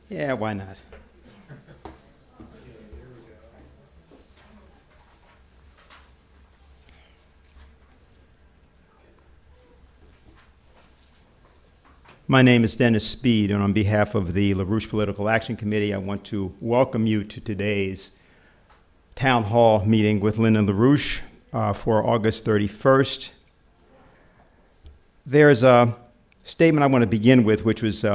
Yeah, why not? My name is Dennis Speed, and on behalf of the LaRouche Political Action Committee, I want to welcome you to today's town hall meeting with Lyndon LaRouche for August 31st. There's a statement I want to begin with, which was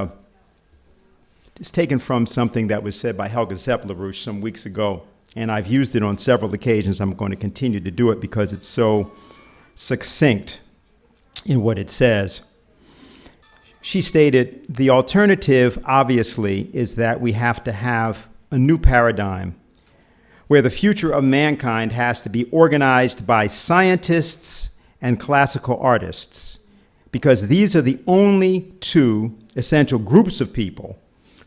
it's taken from something that was said by Helga Zepp LaRouche some weeks ago, and I've used it on several occasions. I'm going to continue to do it because it's so succinct in what it says. She stated, "The alternative, obviously, is that we have to have a new paradigm where the future of mankind has to be organized by scientists and classical artists, because these are the only two essential groups of people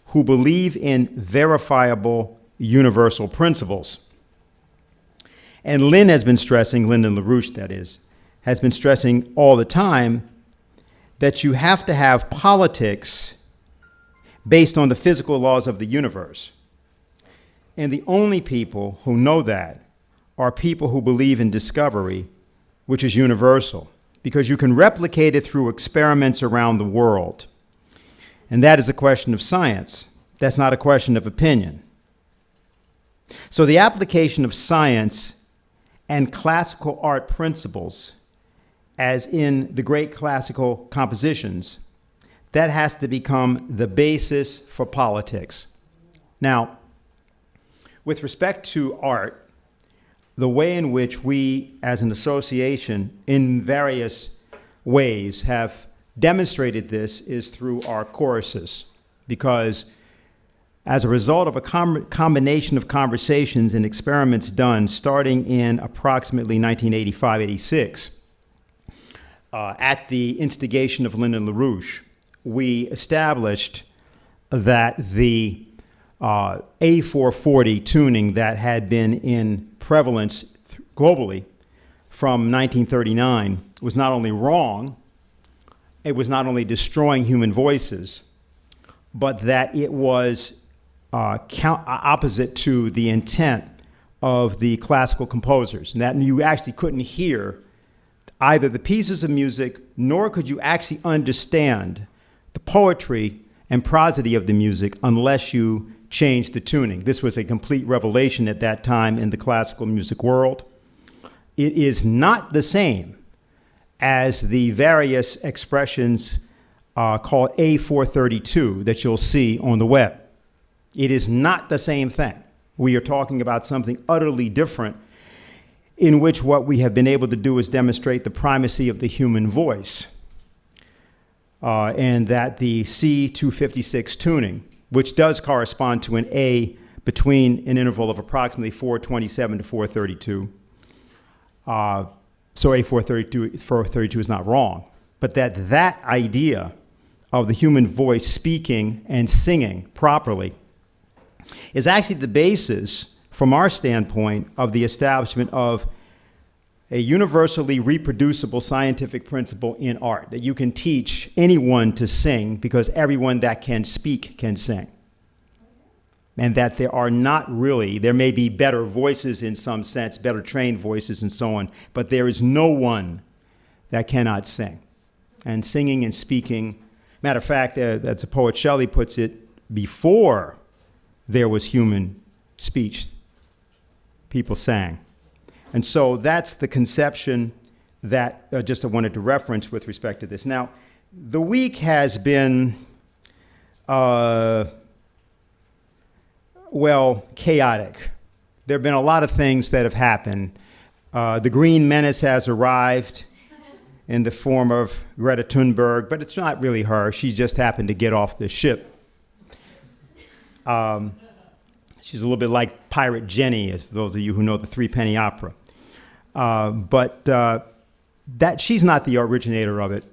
who believe in verifiable universal principles." And Lyndon LaRouche, that is, has been stressing all the time that you have to have politics based on the physical laws of the universe. And the only people who know that are people who believe in discovery, which is universal, because you can replicate it through experiments around the world. And that is a question of science. That's not a question of opinion. So the application of science and classical art principles, as in the great classical compositions, that has to become the basis for politics. Now, with respect to art, the way in which we as an association in various ways have demonstrated this is through our choruses, because as a result of a combination of conversations and experiments done starting in approximately 1985-86, at the instigation of Lyndon LaRouche, we established that the A440 tuning that had been in prevalence globally from 1939 was not only wrong, it was not only destroying human voices, but that it was opposite to the intent of the classical composers, and that you actually couldn't hear either the pieces of music, nor could you actually understand the poetry and prosody of the music unless you changed the tuning. This was a complete revelation at that time in the classical music world. It is not the same as the various expressions called A432 that you'll see on the web. It is not the same thing. We are talking about something utterly different, in which what we have been able to do is demonstrate the primacy of the human voice, and that the C256 tuning, which does correspond to an A between an interval of approximately 427 to 432, so A432 is not wrong, but that idea of the human voice speaking and singing properly is actually the basis, from our standpoint, of the establishment of a universally reproducible scientific principle in art, that you can teach anyone to sing because everyone that can speak can sing. And that there may be better voices in some sense, better trained voices and so on, but there is no one that cannot sing. And singing and speaking, matter of fact, as the poet Shelley puts it, before there was human speech, people sang. And so that's the conception that just I wanted to reference with respect to this. Now, the week has been, chaotic. There have been a lot of things that have happened. The Green Menace has arrived in the form of Greta Thunberg, but it's not really her. She just happened to get off the ship. She's a little bit like Pirate Jenny, as those of you who know the Three-Penny Opera. But that she's not the originator of it.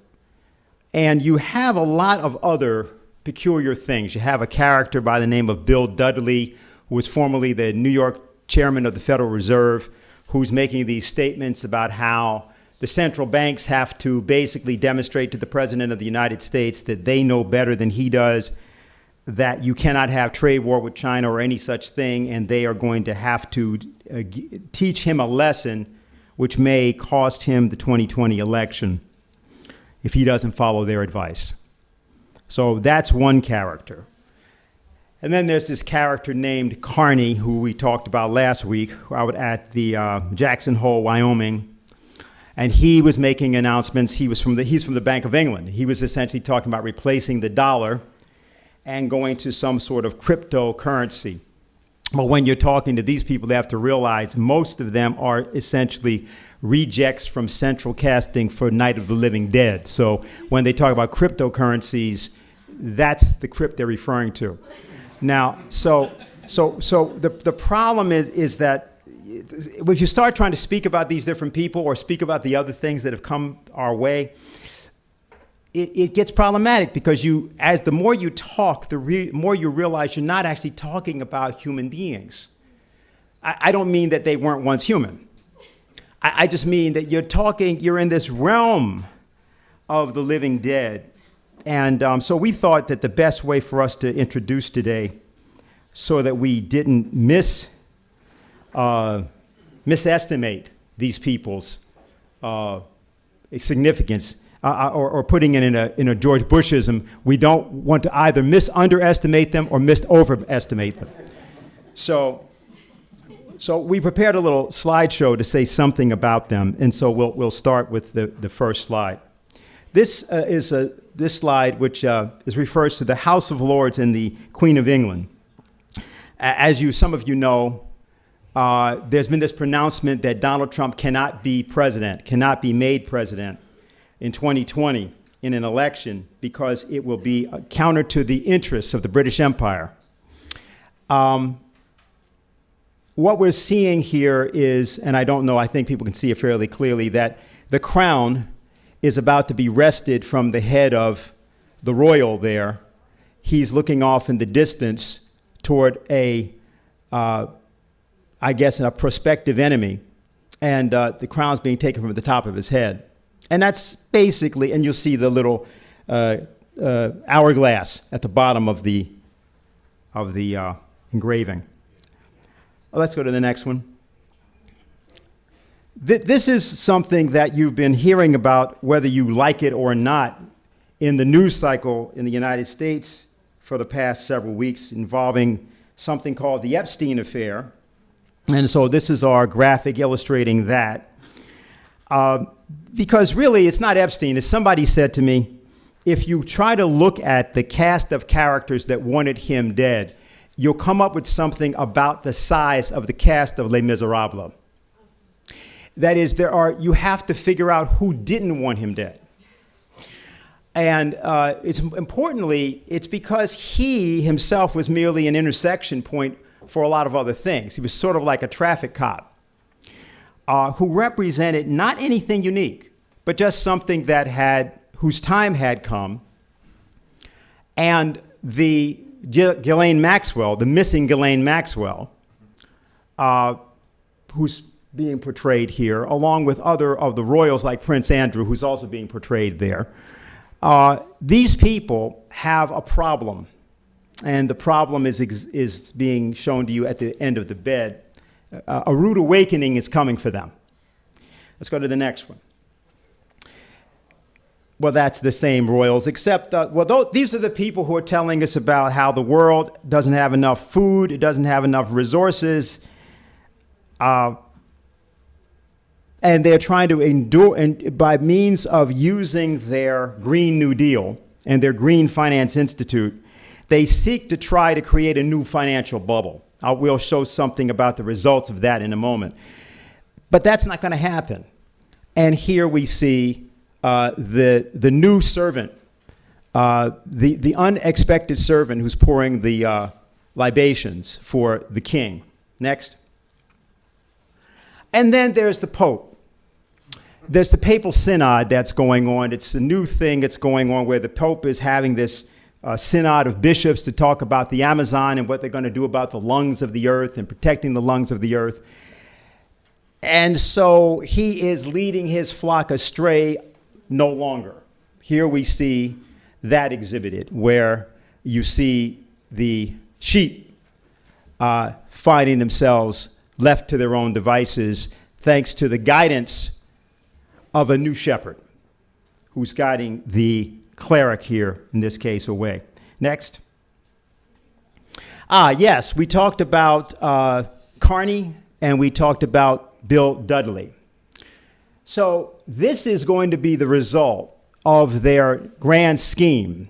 And you have a lot of other peculiar things. You have a character by the name of Bill Dudley, who was formerly the New York chairman of the Federal Reserve, who's making these statements about how the central banks have to basically demonstrate to the President of the United States that they know better than he does. that you cannot have trade war with China or any such thing, and they are going to have to teach him a lesson which may cost him the 2020 election if he doesn't follow their advice. So that's one character. And then there's this character named Carney, who we talked about last week, out at the Jackson Hole, Wyoming. And he was making announcements. He's from the Bank of England. He was essentially talking about replacing the dollar and going to some sort of cryptocurrency. But when you're talking to these people, they have to realize most of them are essentially rejects from central casting for Night of the Living Dead. So when they talk about cryptocurrencies, that's the crypt they're referring to. Now, so the problem is that if you start trying to speak about these different people or speak about the other things that have come our way, it gets problematic because the more you talk, the more you realize you're not actually talking about human beings. I don't mean that they weren't once human. I just mean that you're in this realm of the living dead. And so we thought that the best way for us to introduce today, so that we didn't misestimate these people's significance, or putting it in a George Bushism, we don't want to either underestimate them or overestimate them. So we prepared a little slideshow to say something about them, and so we'll start with the first slide. This is this slide, which refers to the House of Lords and the Queen of England. As some of you know, there's been this pronouncement that Donald Trump cannot be made president in 2020 in an election because it will be counter to the interests of the British Empire. What we're seeing here is, and I don't know, I think people can see it fairly clearly, that the crown is about to be wrested from the head of the royal there. He's looking off in the distance toward a prospective enemy, and the crown's being taken from the top of his head. And that's basically, and you'll see the little hourglass at the bottom of the engraving. Let's go to the next one. This is something that you've been hearing about, whether you like it or not, in the news cycle in the United States for the past several weeks, involving something called the Epstein affair. And so this is our graphic illustrating that. Because really, it's not Epstein. As somebody said to me, if you try to look at the cast of characters that wanted him dead, you'll come up with something about the size of the cast of Les Miserables. That is, you have to figure out who didn't want him dead. And importantly, it's because he himself was merely an intersection point for a lot of other things. He was sort of like a traffic cop who represented not anything unique, but just something whose time had come. And the Ghislaine Maxwell, the missing Ghislaine Maxwell, who's being portrayed here, along with other of the royals like Prince Andrew, who's also being portrayed there. These people have a problem, and the problem is being shown to you at the end of the bed. A rude awakening is coming for them. Let's go to the next one. Well, that's the same royals, except, these are the people who are telling us about how the world doesn't have enough food, it doesn't have enough resources, and they're trying to endure, and by means of using their Green New Deal and their Green Finance Institute, they seek to try to create a new financial bubble. We'll show something about the results of that in a moment. But that's not going to happen. And here we see the new servant, the unexpected servant who's pouring the libations for the king. Next. And then there's the Pope. There's the papal synod that's going on. It's a new thing that's going on where the Pope is having this synod of bishops to talk about the Amazon and what they're going to do about the lungs of the earth and protecting the lungs of the earth. And so he is leading his flock astray no longer. Here we see that exhibited, where you see the sheep finding themselves left to their own devices thanks to the guidance of a new shepherd who's guiding the cleric here, in this case, away. Next. Yes, we talked about Carney and we talked about Bill Dudley. So this is going to be the result of their grand scheme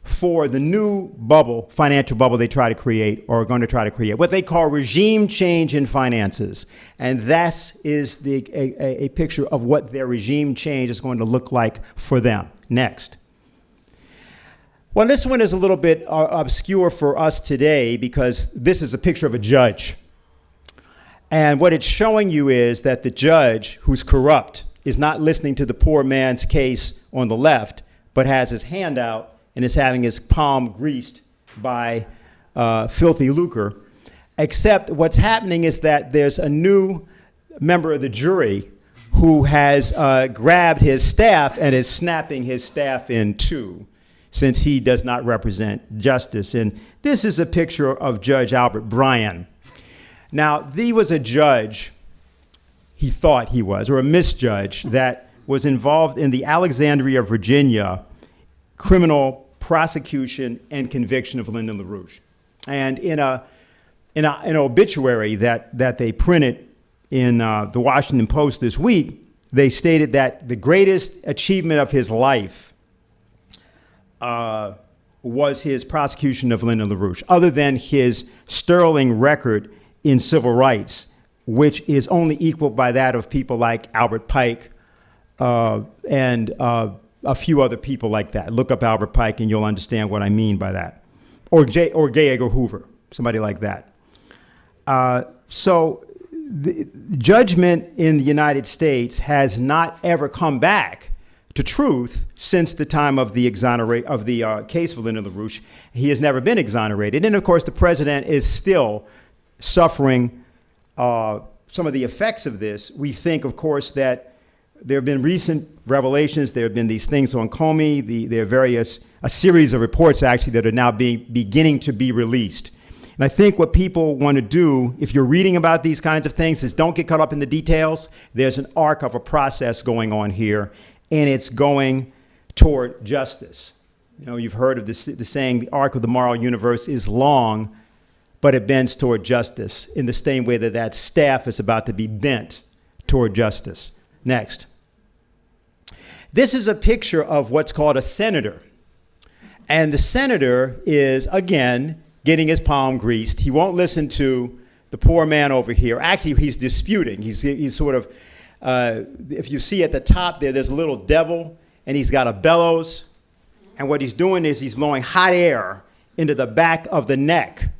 for the new bubble, financial bubble they try to create or are going to try to create, what they call regime change in finances. And that is a picture of what their regime change is going to look like for them. Next. Well, this one is a little bit obscure for us today because this is a picture of a judge. And what it's showing you is that the judge, who's corrupt, is not listening to the poor man's case on the left, but has his hand out and is having his palm greased by filthy lucre. Except what's happening is that there's a new member of the jury who has grabbed his staff and is snapping his staff in two, since he does not represent justice. And this is a picture of Judge Albert Bryan. Now, he was a judge, he thought he was, or a misjudge that was involved in the Alexandria, Virginia criminal prosecution and conviction of Lyndon LaRouche. And in an obituary that they printed in the Washington Post this week, they stated that the greatest achievement of his life was his prosecution of Lyndon LaRouche, other than his sterling record in civil rights, which is only equaled by that of people like Albert Pike and a few other people like that. Look up Albert Pike and you'll understand what I mean by that. Or J. Edgar Hoover, somebody like that. So the judgment in the United States has not ever come back to truth since the time of the case for Lyndon LaRouche. He has never been exonerated. And of course, the president is still suffering some of the effects of this. We think, of course, that there have been recent revelations. There have been these things on Comey. There are a series of reports, actually, that are now beginning to be released. And I think what people want to do, if you're reading about these kinds of things, is don't get caught up in the details. There's an arc of a process going on here, and it's going toward justice. You know, you've heard of the saying, the arc of the moral universe is long, but it bends toward justice in the same way that staff is about to be bent toward justice. Next. This is a picture of what's called a senator. And the senator is, again, getting his palm greased. He won't listen to the poor man over here. Actually, he's disputing. He's sort of, if you see at the top there's a little devil, and he's got a bellows. And what he's doing is he's blowing hot air into the back of the neck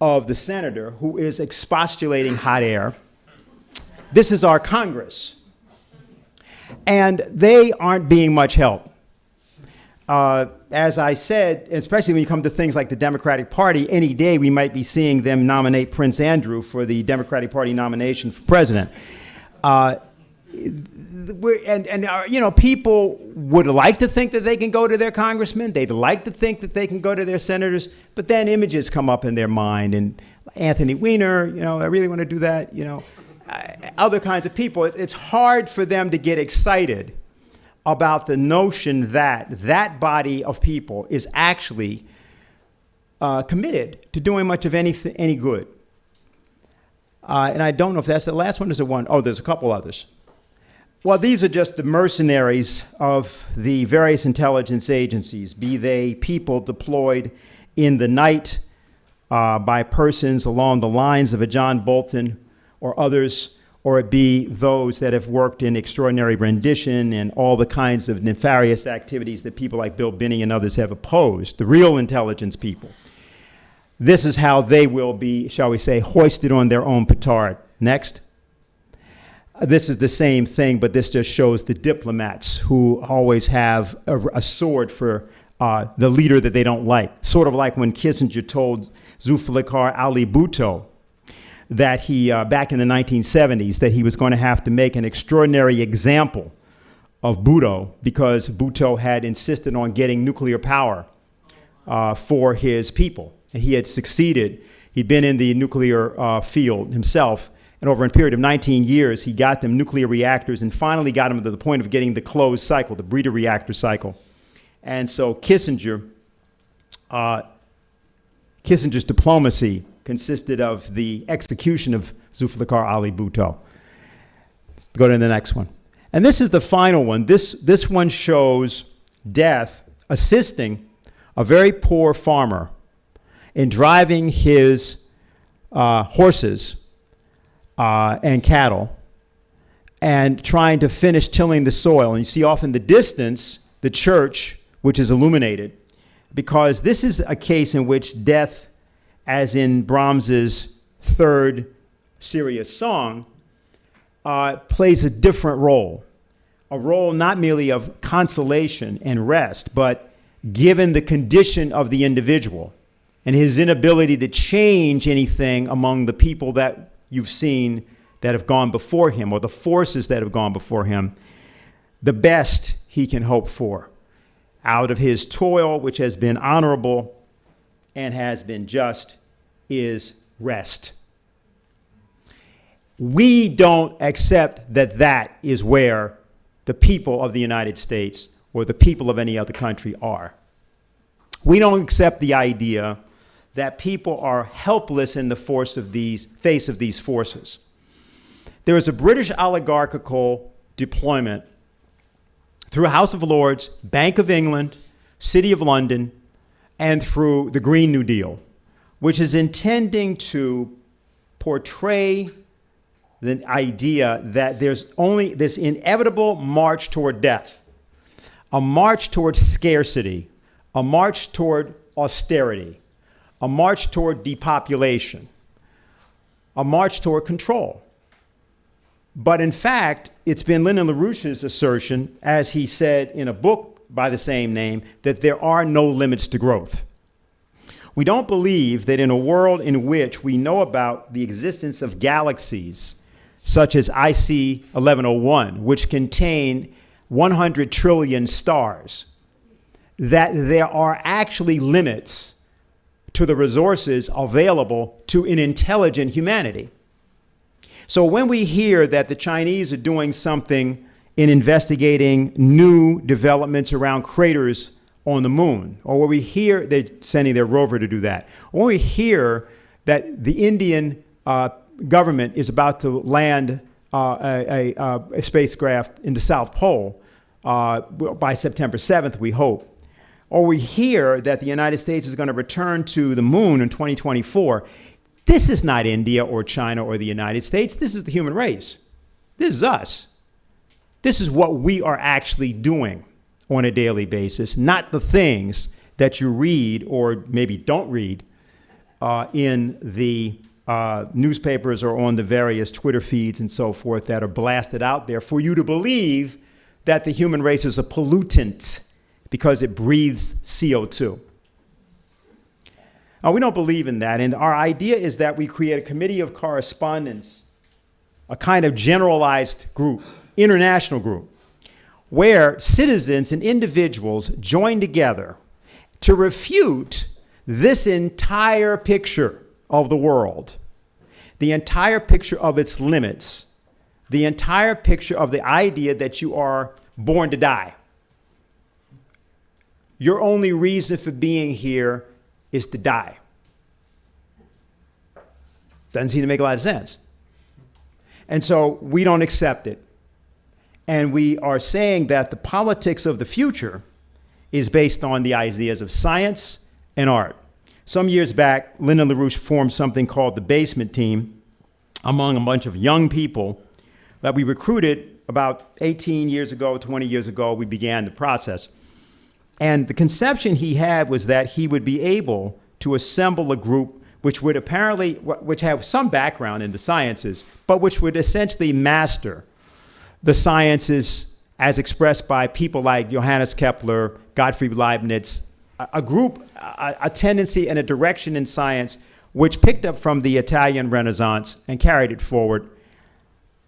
of the senator, who is expostulating hot air. This is our Congress. And they aren't being much help. As I said, especially when you come to things like the Democratic Party, any day we might be seeing them nominate Prince Andrew for the Democratic Party nomination for president. People would like to think that they can go to their congressmen. They'd like to think that they can go to their senators. But then images come up in their mind. And Anthony Weiner, I really want to do that, other kinds of people. It's hard for them to get excited about the notion that that body of people is actually committed to doing much of any good. And I don't know if that's the last one. Is the one? Oh, there's a couple others. Well, these are just the mercenaries of the various intelligence agencies, be they people deployed in the night by persons along the lines of a John Bolton or others, or it be those that have worked in extraordinary rendition and all the kinds of nefarious activities that people like Bill Binney and others have opposed, the real intelligence people. This is how they will be, shall we say, hoisted on their own petard. Next. This is the same thing, but this just shows the diplomats who always have a sword for the leader that they don't like. Sort of like when Kissinger told Zulfikar Ali Bhutto that he, back in the 1970s, that he was going to have to make an extraordinary example of Bhutto because Bhutto had insisted on getting nuclear power for his people. and he had succeeded. He'd been in the nuclear field himself, and over a period of 19 years, he got them nuclear reactors and finally got them to the point of getting the closed cycle, the breeder reactor cycle. And so Kissinger's diplomacy consisted of the execution of Zulfikar Ali Bhutto. Let's go to the next one. And this is the final one. This one shows Death assisting a very poor farmer in driving his horses and cattle and trying to finish tilling the soil. And you see off in the distance the church, which is illuminated, because this is a case in which death, as in Brahms's third serious song, plays a different role. A role not merely of consolation and rest, but given the condition of the individual and his inability to change anything among the people that you've seen that have gone before him, or the forces that have gone before him, the best he can hope for out of his toil, which has been honorable and has been just, is rest. We don't accept that that is where the people of the United States or the people of any other country are. We don't accept the idea that people are helpless in the face of these forces. There is a British oligarchical deployment through House of Lords, Bank of England, City of London, and through the Green New Deal, which is intending to portray the idea that there's only this inevitable march toward death, a march toward scarcity, a march toward austerity, a march toward depopulation, a march toward control. But in fact, it's been Lyndon LaRouche's assertion, as he said in a book by the same name, that there are no limits to growth. We don't believe that in a world in which we know about the existence of galaxies, such as IC 1101, which contain 100 trillion stars, that there are actually limits to the resources available to an intelligent humanity. So when we hear that the Chinese are doing something in investigating new developments around craters on the moon, or when we hear they're sending their rover to do that, or we hear that the Indian government is about to land a spacecraft in the South Pole by September 7th, we hope, or we hear that the United States is going to return to the moon in 2024, this is not India or China or the United States. This is the human race. This is us. This is what we are actually doing on a daily basis, not the things that you read or maybe don't read in the newspapers or on the various Twitter feeds and so forth that are blasted out there for you to believe that the human race is a pollutant because it breathes CO2. We don't believe in that, and our idea is that we create a committee of correspondence, a kind of generalized group, international group, where citizens and individuals join together to refute this entire picture of the world, the entire picture of its limits, the entire picture of the idea that you are born to die. Your only reason for being here is to die. Doesn't seem to make a lot of sense. And so we don't accept it. And we are saying that the politics of the future is based on the ideas of science and art. Some years back, Lyndon LaRouche formed something called the Basement Team among a bunch of young people that we recruited about 18 years ago, 20 years ago. We began the process. And the conception he had was that he would be able to assemble a group which would which have some background in the sciences, but which would essentially master the sciences as expressed by people like Johannes Kepler, Gottfried Leibniz, a group, a tendency and a direction in science which picked up from the Italian Renaissance and carried it forward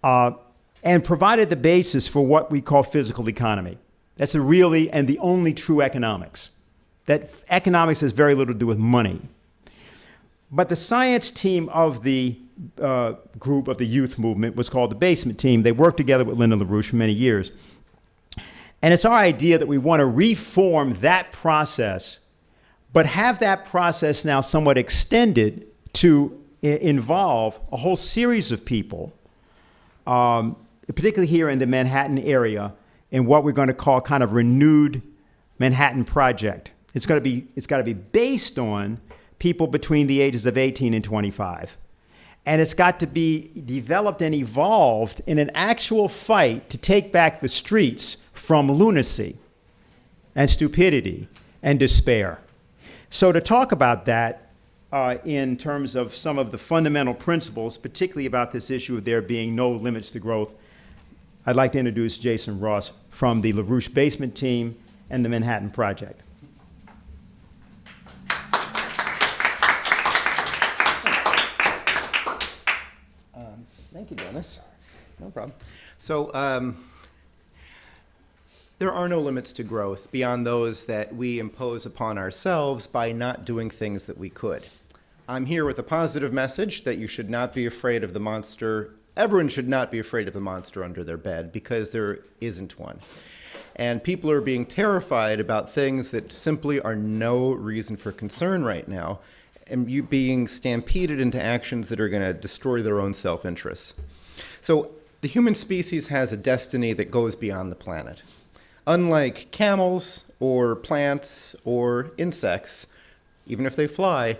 and provided the basis for what we call physical economy. That's the really and the only true economics. That economics has very little to do with money. But the science team of the group of the youth movement was called the Basement Team. They worked together with Linda LaRouche for many years. And it's our idea that we want to reform that process, but have that process now somewhat extended to involve a whole series of people, particularly here in the Manhattan area, in what we're going to call kind of renewed Manhattan Project. It's got to be based on people between the ages of 18 and 25. And it's got to be developed and evolved in an actual fight to take back the streets from lunacy and stupidity and despair. So to talk about that in terms of some of the fundamental principles, particularly about this issue of there being no limits to growth, I'd like to introduce Jason Ross from the LaRouche Basement Team and the Manhattan Project. Thank you, Dennis. No problem. So there are no limits to growth beyond those that we impose upon ourselves by not doing things that we could. I'm here with a positive message that you should not be afraid of the monster. Everyone should not be afraid of the monster under their bed, because there isn't one. And people are being terrified about things that simply are no reason for concern right now, and you being stampeded into actions that are going to destroy their own self-interests. So the human species has a destiny that goes beyond the planet. Unlike camels or plants or insects, even if they fly,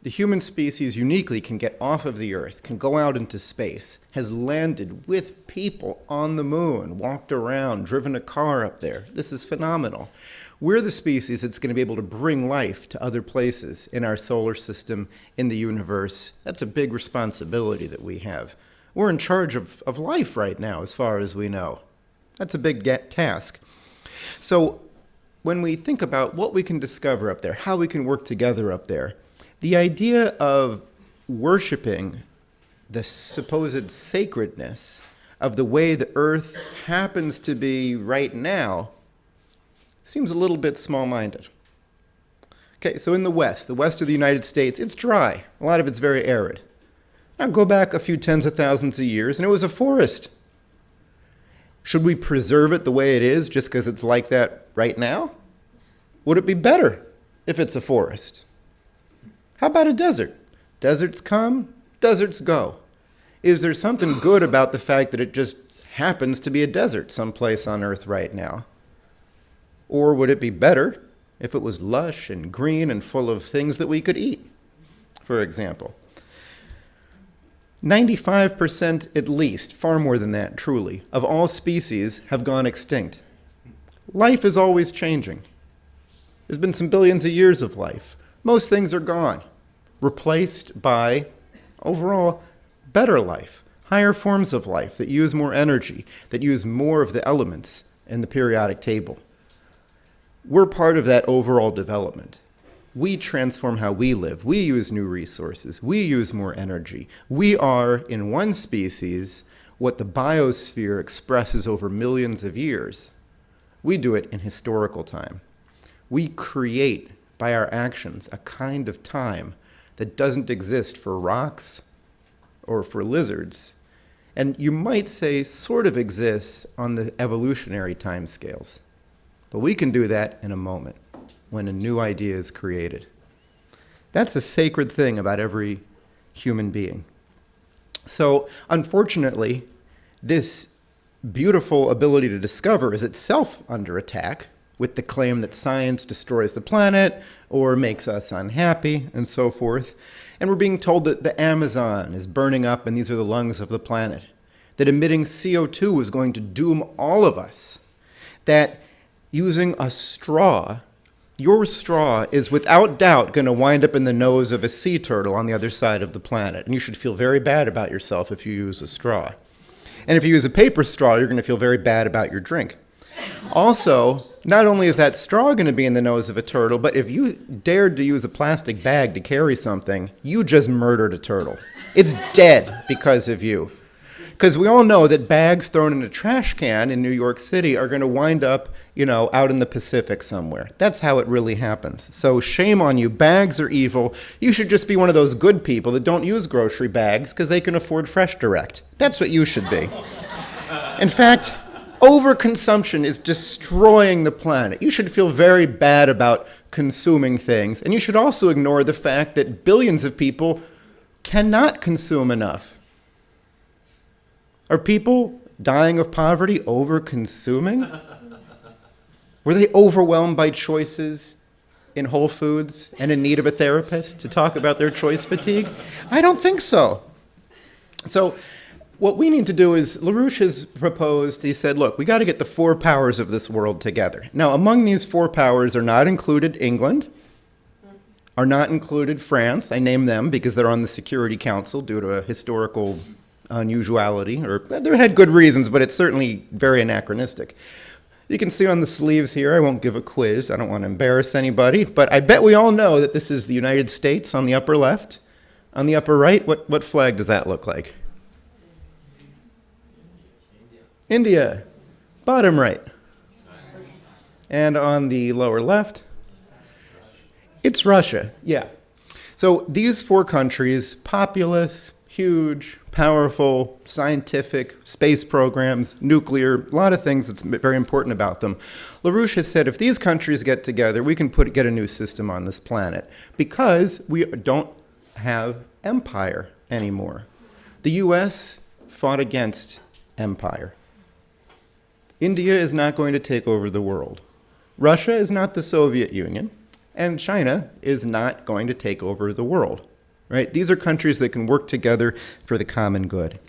the human species uniquely can get off of the Earth, can go out into space, has landed with people on the moon, walked around, driven a car up there. This is phenomenal. We're the species that's going to be able to bring life to other places in our solar system, in the universe. That's a big responsibility that we have. We're in charge of life right now, as far as we know. That's a big task. So when we think about what we can discover up there, how we can work together up there, the idea of worshiping the supposed sacredness of the way the Earth happens to be right now seems a little bit small-minded. Okay, so in the west of the United States, it's dry. A lot of it's very arid. Now go back a few tens of thousands of years, and it was a forest. Should we preserve it the way it is just because it's like that right now? Would it be better if it's a forest? How about a desert? Deserts come, deserts go. Is there something good about the fact that it just happens to be a desert someplace on Earth right now? Or would it be better if it was lush and green and full of things that we could eat, for example? 95% at least, far more than that truly, of all species have gone extinct. Life is always changing. There's been some billions of years of life. Most things are gone, replaced by, overall, better life, higher forms of life that use more energy, that use more of the elements in the periodic table. We're part of that overall development. We transform how we live. We use new resources. We use more energy. We are, in one species, what the biosphere expresses over millions of years. We do it in historical time. We create, by our actions, a kind of time that doesn't exist for rocks or for lizards, and you might say sort of exists on the evolutionary timescales. But we can do that in a moment when a new idea is created. That's a sacred thing about every human being. So, unfortunately, this beautiful ability to discover is itself under attack with the claim that science destroys the planet or makes us unhappy and so forth. And we're being told that the Amazon is burning up and these are the lungs of the planet, that emitting CO2 is going to doom all of us, that using a straw, your straw is without doubt going to wind up in the nose of a sea turtle on the other side of the planet. And you should feel very bad about yourself if you use a straw. And if you use a paper straw, you're going to feel very bad about your drink. Also, not only is that straw going to be in the nose of a turtle, but if you dared to use a plastic bag to carry something, you just murdered a turtle. It's dead because of you. Because we all know that bags thrown in a trash can in New York City are going to wind up out in the Pacific somewhere. That's how it really happens. So shame on you. Bags are evil. You should just be one of those good people that don't use grocery bags because they can afford Fresh Direct. That's what you should be. In fact, overconsumption is destroying the planet. You should feel very bad about consuming things. And you should also ignore the fact that billions of people cannot consume enough. Are people dying of poverty over-consuming? Were they overwhelmed by choices in Whole Foods and in need of a therapist to talk about their choice fatigue? I don't think so. So what we need to do is, LaRouche has proposed, he said, look, we got to get the 4 powers of this world together. Now, among these 4 powers are not included England, are not included France. I name them because they're on the Security Council due to a historical unusuality, or they had good reasons, but it's certainly very anachronistic. You can see on the sleeves here, I won't give a quiz, I don't want to embarrass anybody, but I bet we all know that this is the United States on the upper left. On the upper right, what flag does that look like? India. Bottom right. And on the lower left, it's Russia, yeah. So these 4 countries, populous, huge, powerful, scientific, space programs, nuclear, a lot of things that's very important about them. LaRouche has said if these countries get together, we can get a new system on this planet because we don't have empire anymore. The US fought against empire. India is not going to take over the world. Russia is not the Soviet Union, and China is not going to take over the world. Right? These are countries that can work together for the common good.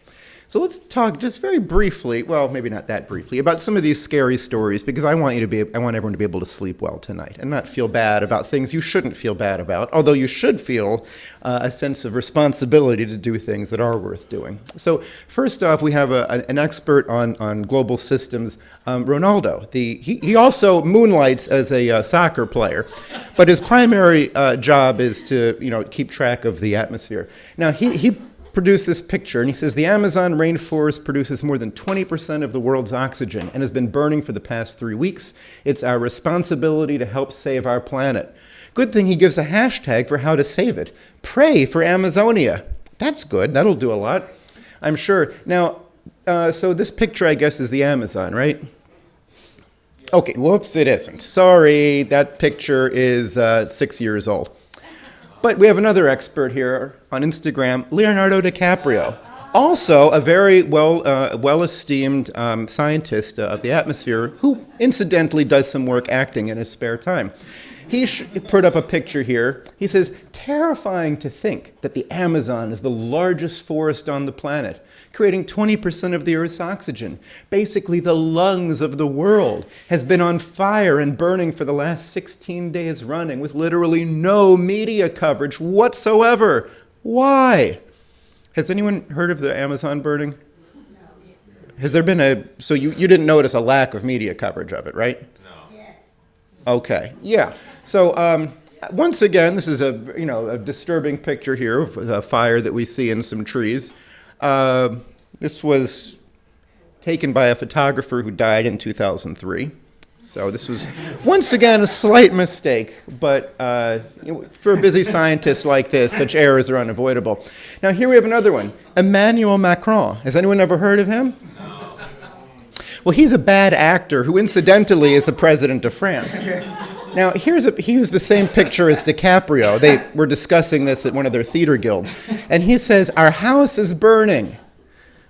So let's talk just very briefly, well, maybe not that briefly, about some of these scary stories, because I want everyone to be able to sleep well tonight and not feel bad about things you shouldn't feel bad about, although you should feel a sense of responsibility to do things that are worth doing. So first off, we have an expert on global systems, Ronaldo. He also moonlights as a soccer player, but his primary job is to keep track of the atmosphere. Now, he produced this picture, and he says the Amazon rainforest produces more than 20% of the world's oxygen and has been burning for the past 3 weeks. It's our responsibility to help save our planet. Good thing he gives a hashtag for how to save it. Pray for Amazonia. That's good. That'll do a lot, I'm sure. Now, so this picture, I guess, is the Amazon, right? Okay, whoops, it isn't. Sorry, that picture is 6 years old. But we have another expert here on Instagram, Leonardo DiCaprio, also a very well-esteemed scientist of the atmosphere who incidentally does some work acting in his spare time. He put up a picture here. He says, terrifying to think that the Amazon is the largest forest on the planet, creating 20% of the Earth's oxygen. Basically, the lungs of the world has been on fire and burning for the last 16 days running with literally no media coverage whatsoever. Why? Has anyone heard of the Amazon burning? No. Has there been so you didn't notice a lack of media coverage of it, right? No. Yes. Okay, yeah. So once again, this is a disturbing picture here of a fire that we see in some trees. This was taken by a photographer who died in 2003. So this was, once again, a slight mistake, but for a busy scientist like this, such errors are unavoidable. Now here we have another one, Emmanuel Macron. Has anyone ever heard of him? No. Well, he's a bad actor who incidentally is the president of France. Now, he used the same picture as DiCaprio. They were discussing this at one of their theater guilds. And he says, our house is burning.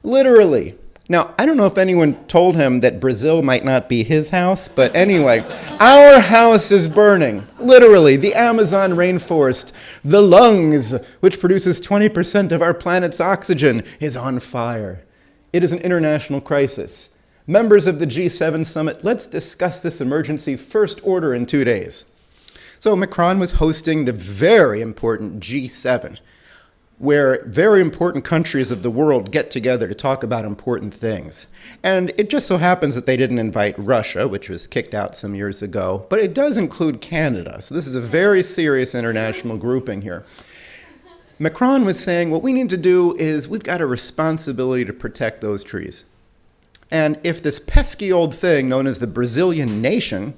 Literally. Now, I don't know if anyone told him that Brazil might not be his house, but anyway, our house is burning. Literally, the Amazon rainforest, the lungs, which produces 20% of our planet's oxygen, is on fire. It is an international crisis. Members of the G7 summit, let's discuss this emergency first order in 2 days. So Macron was hosting the very important G7, where very important countries of the world get together to talk about important things. And it just so happens that they didn't invite Russia, which was kicked out some years ago, but it does include Canada. So this is a very serious international grouping here. Macron was saying what we need to do is we've got a responsibility to protect those trees. And if this pesky old thing known as the Brazilian nation,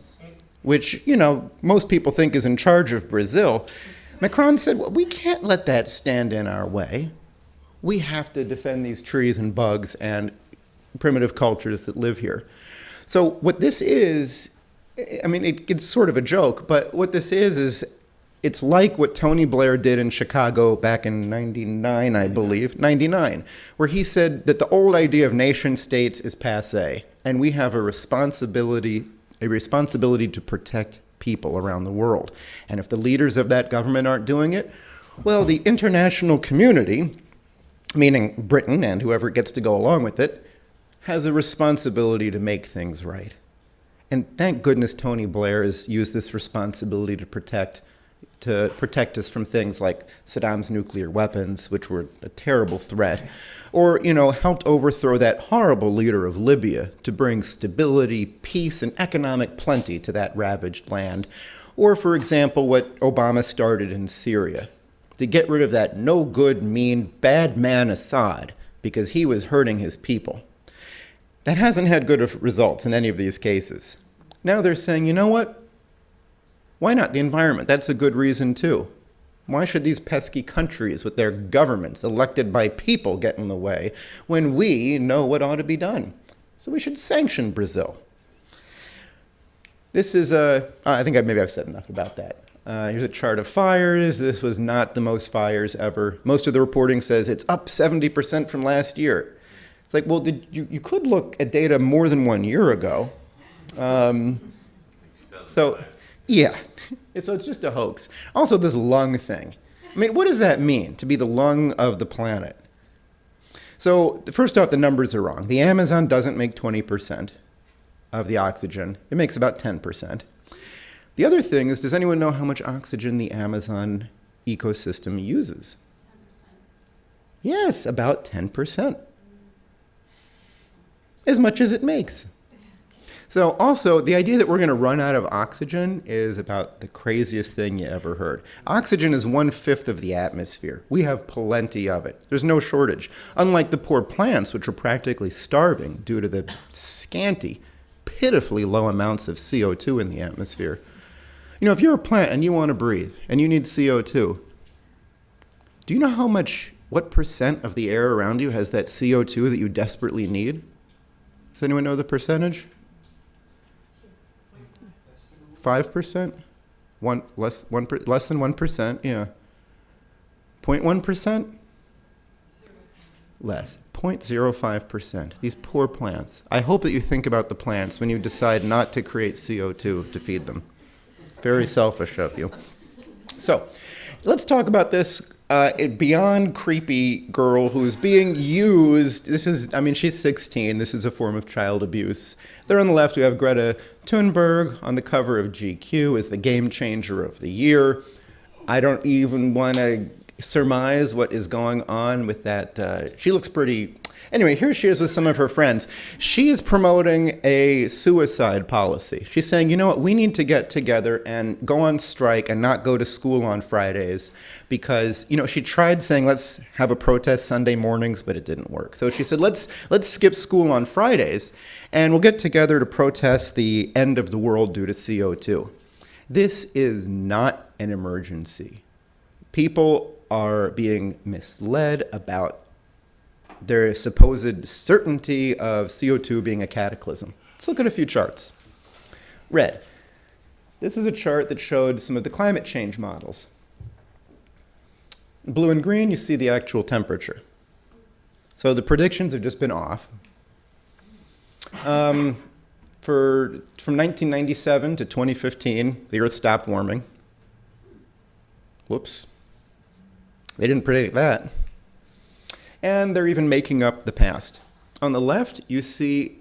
which, you know, most people think is in charge of Brazil, Macron said, well, we can't let that stand in our way. We have to defend these trees and bugs and primitive cultures that live here. So what this is, I mean, it's sort of a joke, but what this is it's like what Tony Blair did in Chicago back in 99, I believe, 99, where he said that the old idea of nation states is passé, and we have a responsibility to protect people around the world. And if the leaders of that government aren't doing it, well, the international community, meaning Britain and whoever gets to go along with it, has a responsibility to make things right. And thank goodness Tony Blair has used this responsibility to protect us from things like Saddam's nuclear weapons, which were a terrible threat, or, you know, helped overthrow that horrible leader of Libya to bring stability, peace, and economic plenty to that ravaged land, or, for example, what Obama started in Syria, to get rid of that no good, mean, bad man Assad, because he was hurting his people. That hasn't had good results in any of these cases. Now they're saying, you know what? Why not the environment? That's a good reason too. Why should these pesky countries with their governments elected by people get in the way when we know what ought to be done? So we should sanction Brazil. This is I think maybe I've said enough about that. Here's a chart of fires. This was not the most fires ever. Most of the reporting says it's up 70% from last year. It's like, well, you could look at data more than 1 year ago. So, yeah, so it's just a hoax. Also, this lung thing. I mean, what does that mean, to be the lung of the planet? So, first off, the numbers are wrong. The Amazon doesn't make 20% of the oxygen. It makes about 10%. The other thing is, does anyone know how much oxygen the Amazon ecosystem uses? 10%. Yes, about 10%. As much as it makes. So also, the idea that we're going to run out of oxygen is about the craziest thing you ever heard. Oxygen is 1/5 of the atmosphere. We have plenty of it. There's no shortage. Unlike the poor plants, which are practically starving due to the scanty, pitifully low amounts of CO2 in the atmosphere. You know, if you're a plant and you want to breathe and you need CO2, do you know what percent of the air around you has that CO2 that you desperately need? Does anyone know the percentage? 5%? Less than 1%, yeah. 0.1%? Less. 0.05%. These poor plants. I hope that you think about the plants when you decide not to create CO2 to feed them. Very selfish of you. So, let's talk about this beyond creepy girl who's being used. She's 16. This is a form of child abuse. There on the left, we have Greta Thunberg on the cover of GQ as the game changer of the year. I don't even want to surmise what is going on with that. She looks pretty. Anyway, here she is with some of her friends. She is promoting a suicide policy. She's saying, you know what, we need to get together and go on strike and not go to school on Fridays because, you know, she tried saying, let's have a protest Sunday mornings, but it didn't work. So she said, let's skip school on Fridays and we'll get together to protest the end of the world due to CO2. This is not an emergency. People are being misled about their supposed certainty of CO2 being a cataclysm. Let's look at a few charts. Red. This is a chart that showed some of the climate change models. Blue and green, you see the actual temperature. So the predictions have just been off. From 1997 to 2015, the Earth stopped warming. Whoops. They didn't predict that. And they're even making up the past. On the left, you see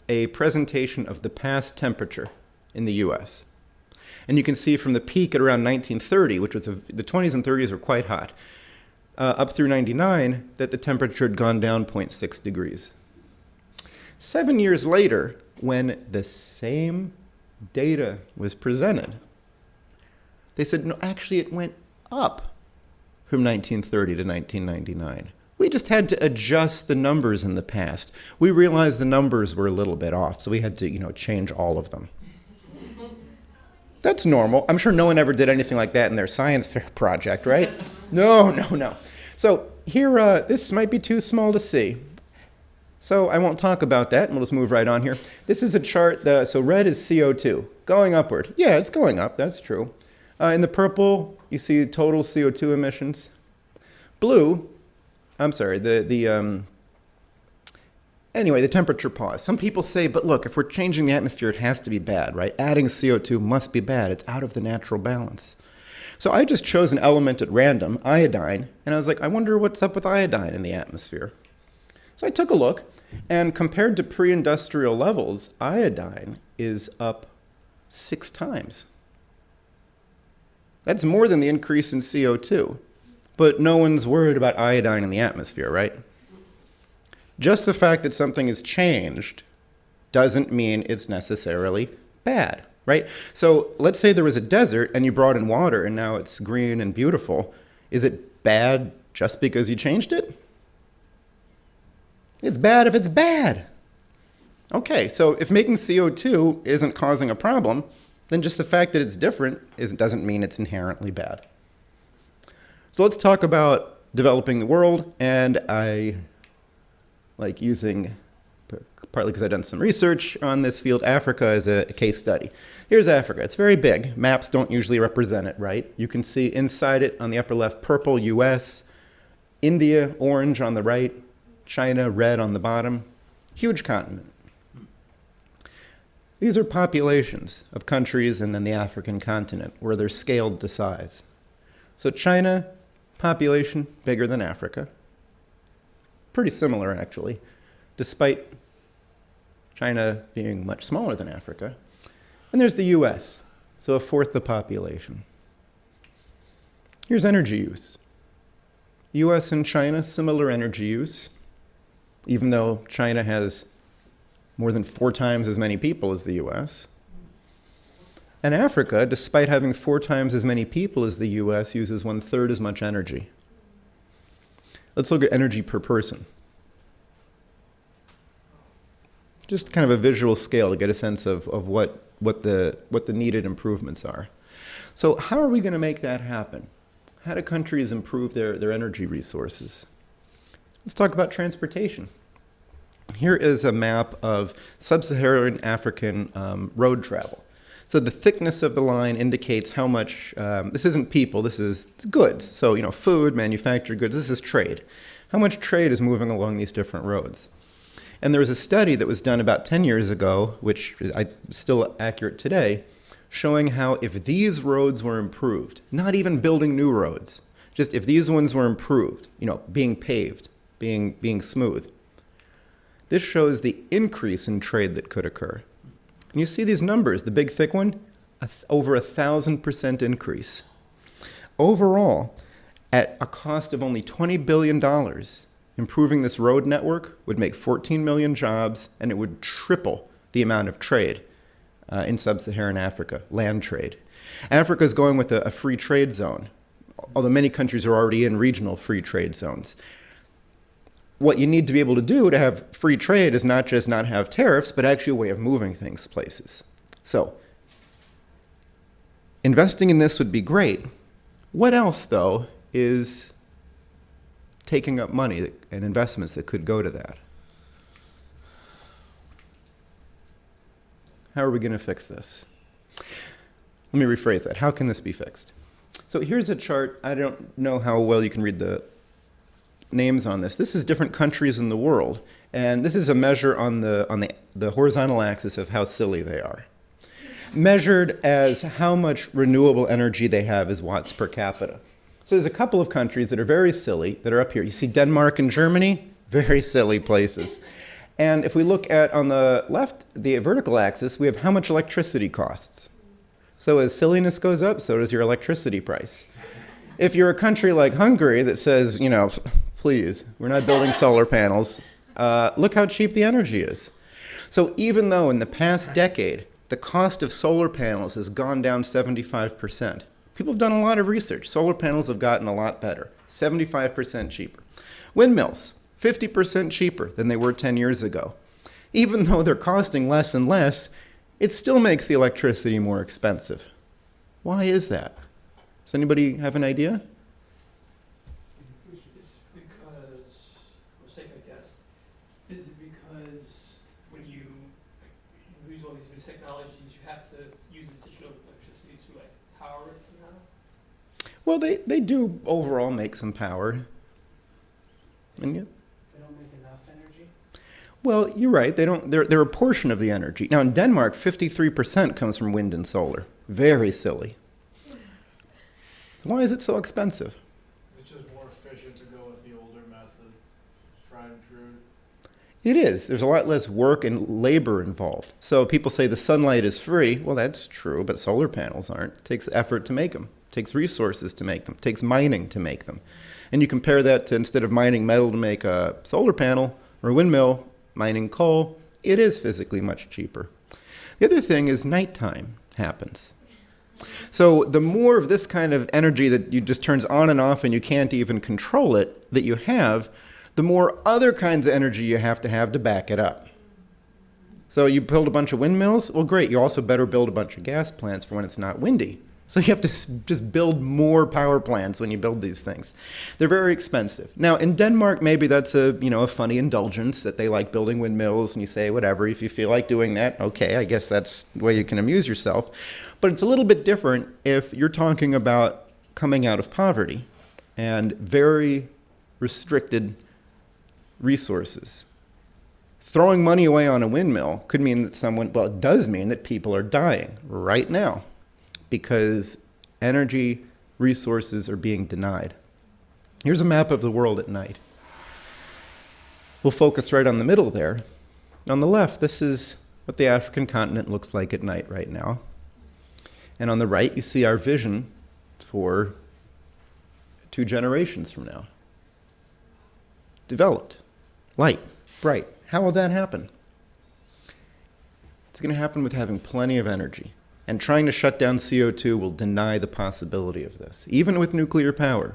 a presentation of the past temperature in the US. And you can see from the peak at around 1930, which was the 20s and 30s were quite hot, up through 99, that the temperature had gone down 0.6 degrees. 7 years later, when the same data was presented, they said, no, actually it went up from 1930 to 1999. We just had to adjust the numbers in the past. We realized the numbers were a little bit off, so we had to, change all of them. That's normal. I'm sure no one ever did anything like that in their science fair project, right? No. So here, this might be too small to see. So I won't talk about that, and we'll just move right on here. This is a chart, so red is CO2, going upward. Yeah, it's going up, that's true. In the purple, you see total CO2 emissions. Blue, anyway, the temperature pause. Some people say, but look, if we're changing the atmosphere, it has to be bad, right? Adding CO2 must be bad. It's out of the natural balance. So I just chose an element at random, iodine, and I was like, I wonder what's up with iodine in the atmosphere. So I took a look, and compared to pre-industrial levels, iodine is up 6 times. That's more than the increase in CO2. But no one's worried about iodine in the atmosphere, right? Just the fact that something has changed doesn't mean it's necessarily bad, right? So let's say there was a desert and you brought in water and now it's green and beautiful. Is it bad just because you changed it? It's bad if it's bad. Okay, so if making CO2 isn't causing a problem, then just the fact that it's different doesn't mean it's inherently bad. So let's talk about developing the world, and I like using, partly because I've done some research on this field, Africa as a case study. Here's Africa. It's very big. Maps don't usually represent it, right? You can see inside it on the upper left, purple, US, India, orange on the right, China, red on the bottom. Huge continent. These are populations of countries and then the African continent where they're scaled to size. So China, population bigger than Africa. Pretty similar, actually, despite China being much smaller than Africa. And there's the US, so a fourth the population. Here's energy use. US and China, similar energy use, even though China has more than 4 times as many people as the US. And Africa, despite having 4 times as many people as the US, uses 1/3 as much energy. Let's look at energy per person. Just kind of a visual scale to get a sense of what the needed improvements are. So how are we going to make that happen? How do countries improve their energy resources? Let's talk about transportation. Here is a map of sub-Saharan African road travel. So the thickness of the line indicates how much, this isn't people, this is goods. So, food, manufactured goods, this is trade. How much trade is moving along these different roads? And there was a study that was done about 10 years ago, which is still accurate today, showing how if these roads were improved, not even building new roads, just if these ones were improved, being paved, being smooth, this shows the increase in trade that could occur. And you see these numbers, the big thick one, over 1,000% increase. Overall, at a cost of only $20 billion, improving this road network would make 14 million jobs, and it would triple the amount of trade in sub-Saharan Africa, land trade. Africa is going with a free trade zone, although many countries are already in regional free trade zones. What you need to be able to do to have free trade is not just not have tariffs, but actually a way of moving things places. So, investing in this would be great. What else, though, is taking up money and investments that could go to that? How are we going to fix this? Let me rephrase that. How can this be fixed? So here's a chart. I don't know how well you can read the names on this. This is different countries in the world, and this is a measure on the horizontal axis of how silly they are, measured as how much renewable energy they have as watts per capita. So there's a couple of countries that are very silly that are up here. You see Denmark and Germany, very silly places. And if we look at, on the left, the vertical axis, we have how much electricity costs. So as silliness goes up, so does your electricity price. If you're a country like Hungary that says, please, we're not building solar panels, look how cheap the energy is. So even though in the past decade, the cost of solar panels has gone down 75%, people have done a lot of research. Solar panels have gotten a lot better, 75% cheaper. Windmills, 50% cheaper than they were 10 years ago. Even though they're costing less and less, it still makes the electricity more expensive. Why is that? Does anybody have an idea? It's because, let's take a guess. Is it because when you use all these new technologies, you have to use additional electricity to like power it somehow? Well, they do overall make some power. And yeah. They don't make enough energy? Well, you're right. They're a portion of the energy. Now in Denmark, 53% comes from wind and solar. Very silly. Why is it so expensive? It's just more efficient to go with the older method, tried and true. It is. There's a lot less work and labor involved. So people say the sunlight is free. Well, that's true, but solar panels aren't. It takes effort to make them. It takes resources to make them. It takes mining to make them. And you compare that to, instead of mining metal to make a solar panel or a windmill, mining coal, it is physically much cheaper. The other thing is nighttime happens. So the more of this kind of energy that you just turns on and off and you can't even control it that you have, the more other kinds of energy you have to back it up. So you build a bunch of windmills, well great, you also better build a bunch of gas plants for when it's not windy. So you have to just build more power plants when you build these things. They're very expensive. Now in Denmark, maybe that's a funny indulgence that they like building windmills, and you say, whatever, if you feel like doing that, okay, I guess that's the way you can amuse yourself. But it's a little bit different if you're talking about coming out of poverty and very restricted resources. Throwing money away on a windmill could mean that it does mean that people are dying right now, because energy resources are being denied. Here's a map of the world at night. We'll focus right on the middle there. On the left, this is what the African continent looks like at night right now. And on the right, you see our vision for 2 generations from now. Developed, light, bright. How will that happen? It's going to happen with having plenty of energy. And trying to shut down CO2 will deny the possibility of this. Even with nuclear power,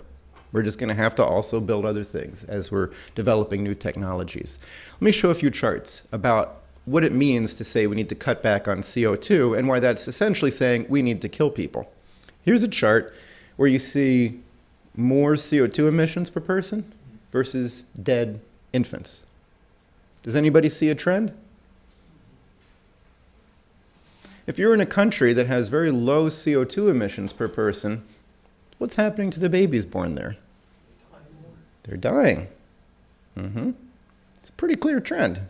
we're just going to have to also build other things as we're developing new technologies. Let me show a few charts about what it means to say we need to cut back on CO2 and why that's essentially saying we need to kill people. Here's a chart where you see more CO2 emissions per person versus dead infants. Does anybody see a trend? If you're in a country that has very low CO2 emissions per person, what's happening to the babies born there? They're dying. It's a pretty clear trend.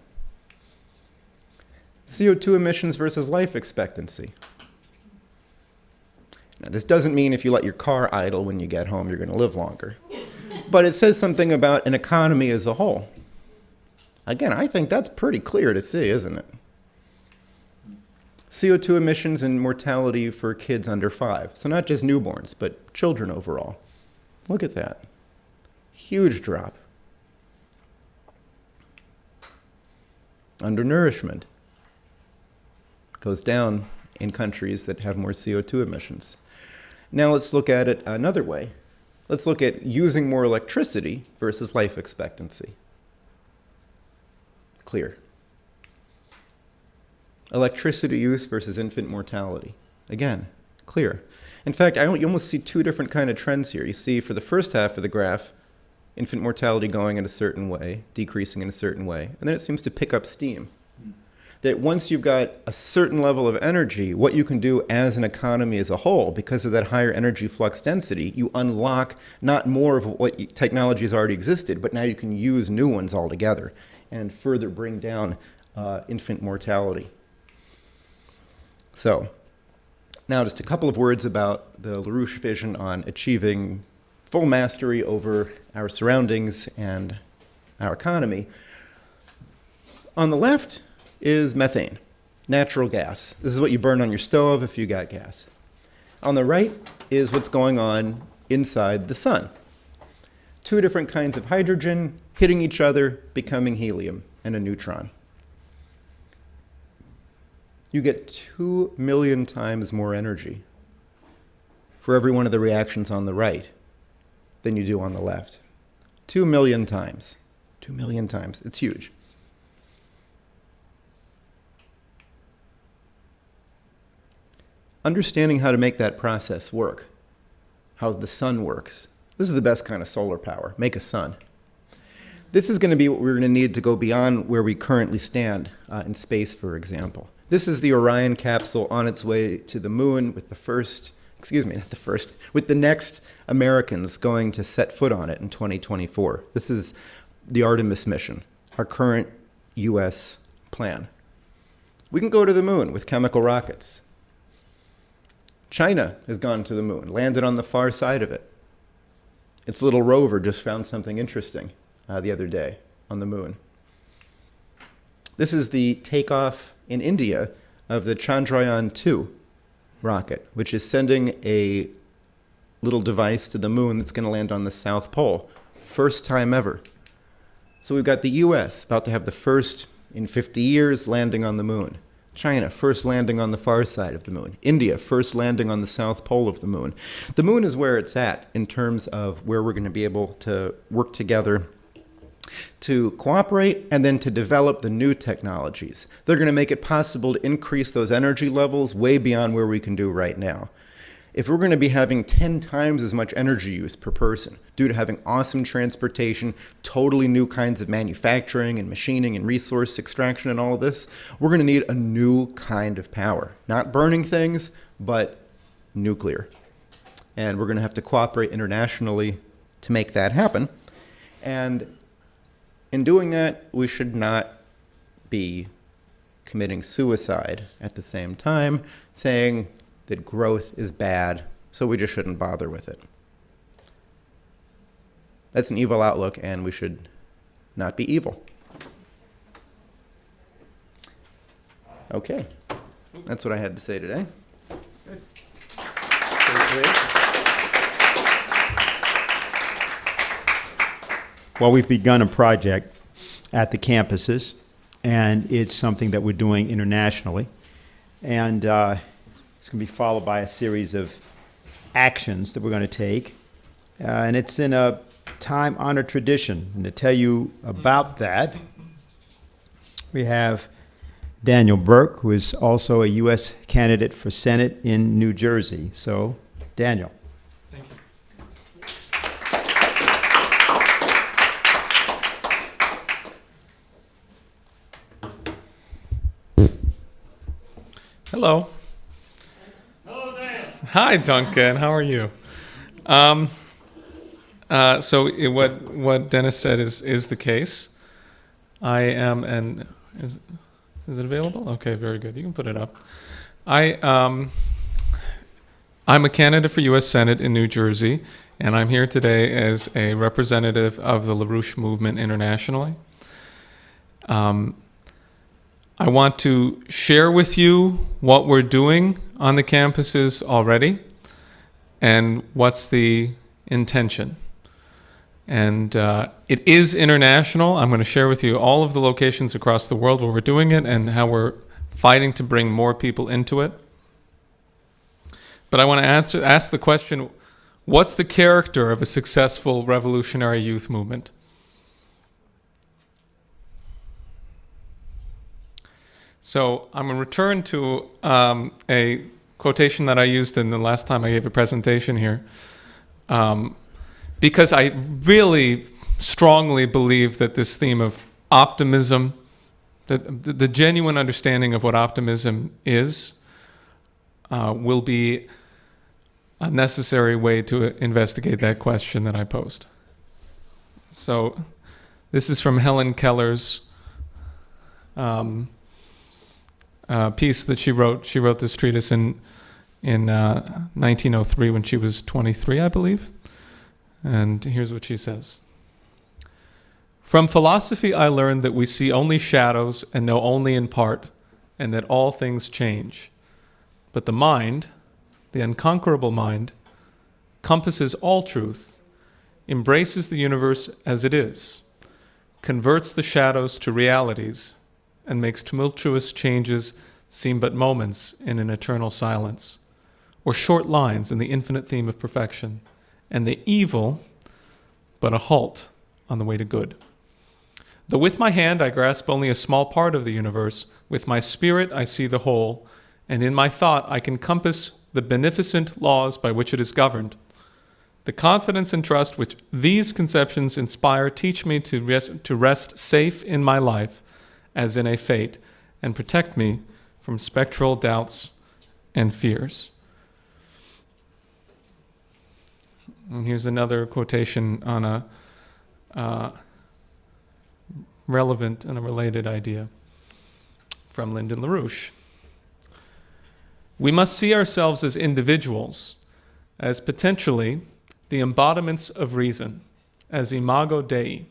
CO2 emissions versus life expectancy. Now, this doesn't mean if you let your car idle when you get home, you're going to live longer. But it says something about an economy as a whole. Again, I think that's pretty clear to see, isn't it? CO2 emissions and mortality for kids under 5. So not just newborns, but children overall. Look at that. Huge drop. Undernourishment goes down in countries that have more CO2 emissions. Now let's look at it another way. Let's look at using more electricity versus life expectancy. Clear. Electricity use versus infant mortality. Again, clear. In fact, you almost see 2 different kind of trends here. You see for the first half of the graph, infant mortality going in a certain way, decreasing in a certain way, and then it seems to pick up steam. That once you've got a certain level of energy, what you can do as an economy as a whole, because of that higher energy flux density, you unlock not more of what technologies already existed, but now you can use new ones altogether and further bring down infant mortality. So, now just a couple of words about the LaRouche vision on achieving full mastery over our surroundings and our economy. On the left is methane, natural gas. This is what you burn on your stove if you got gas. On the right is what's going on inside the sun. 2 different kinds of hydrogen hitting each other, becoming helium and a neutron. You get 2 million times more energy for every one of the reactions on the right than you do on the left. 2 million times. 2 million times. It's huge. Understanding how to make that process work, how the sun works. This is the best kind of solar power. Make a sun. This is going to be what we're going to need to go beyond where we currently stand in space, for example. This is the Orion capsule on its way to the moon with with the next Americans going to set foot on it in 2024. This is the Artemis mission, our current U.S. plan. We can go to the moon with chemical rockets. China has gone to the moon, landed on the far side of it. Its little rover just found something interesting the other day on the moon. This is the takeoff in India of the Chandrayaan-2 rocket, which is sending a little device to the moon that's going to land on the South Pole. First time ever. So we've got the US about to have the first in 50 years landing on the moon. China, first landing on the far side of the moon. India, first landing on the South Pole of the moon. The moon is where it's at in terms of where we're going to be able to work together to cooperate and then to develop the new technologies. They're going to make it possible to increase those energy levels way beyond where we can do right now. If we're going to be having 10 times as much energy use per person due to having awesome transportation, totally new kinds of manufacturing and machining and resource extraction and all of this, we're going to need a new kind of power. Not burning things, but nuclear. And we're going to have to cooperate internationally to make that happen. And in doing that, we should not be committing suicide at the same time, saying that growth is bad, so we just shouldn't bother with it. That's an evil outlook, and we should not be evil. Okay, that's what I had to say today. Good. Well, we've begun a project at the campuses, and it's something that we're doing internationally. And it's going to be followed by a series of actions that we're going to take. And it's in a time-honored tradition. And to tell you about that, we have Daniel Burke, who is also a U.S. candidate for Senate in New Jersey. So, Daniel. Thank you. Hello. Hello, Dan. Hi, Duncan. How are you? What Dennis said is the case. I am an is it available? Okay, very good. You can put it up. I'm a candidate for U.S. Senate in New Jersey, and I'm here today as a representative of the LaRouche movement internationally. I want to share with you what we're doing on the campuses already and what's the intention. And it is international. I'm going to share with you all of the locations across the world where we're doing it and how we're fighting to bring more people into it. But I want to ask the question, what's the character of a successful revolutionary youth movement? So I'm going to return to a quotation that I used in the last time I gave a presentation here, because I really strongly believe that this theme of optimism, that the genuine understanding of what optimism is, will be a necessary way to investigate that question that I posed. So this is from Helen Keller's piece that she wrote. She wrote this treatise in 1903 when she was 23, I believe. And here's what she says. From philosophy I learned that we see only shadows and know only in part, and that all things change. But the mind, the unconquerable mind, compasses all truth, embraces the universe as it is, converts the shadows to realities, and makes tumultuous changes seem but moments in an eternal silence, or short lines in the infinite theme of perfection, and the evil but a halt on the way to good. Though with my hand I grasp only a small part of the universe, with my spirit I see the whole, and in my thought I can compass the beneficent laws by which it is governed. The confidence and trust which these conceptions inspire teach me to rest safe in my life as in a fate, and protect me from spectral doubts and fears. And here's another quotation on a relevant and a related idea from Lyndon LaRouche. We must see ourselves as individuals, as potentially the embodiments of reason, as imago Dei.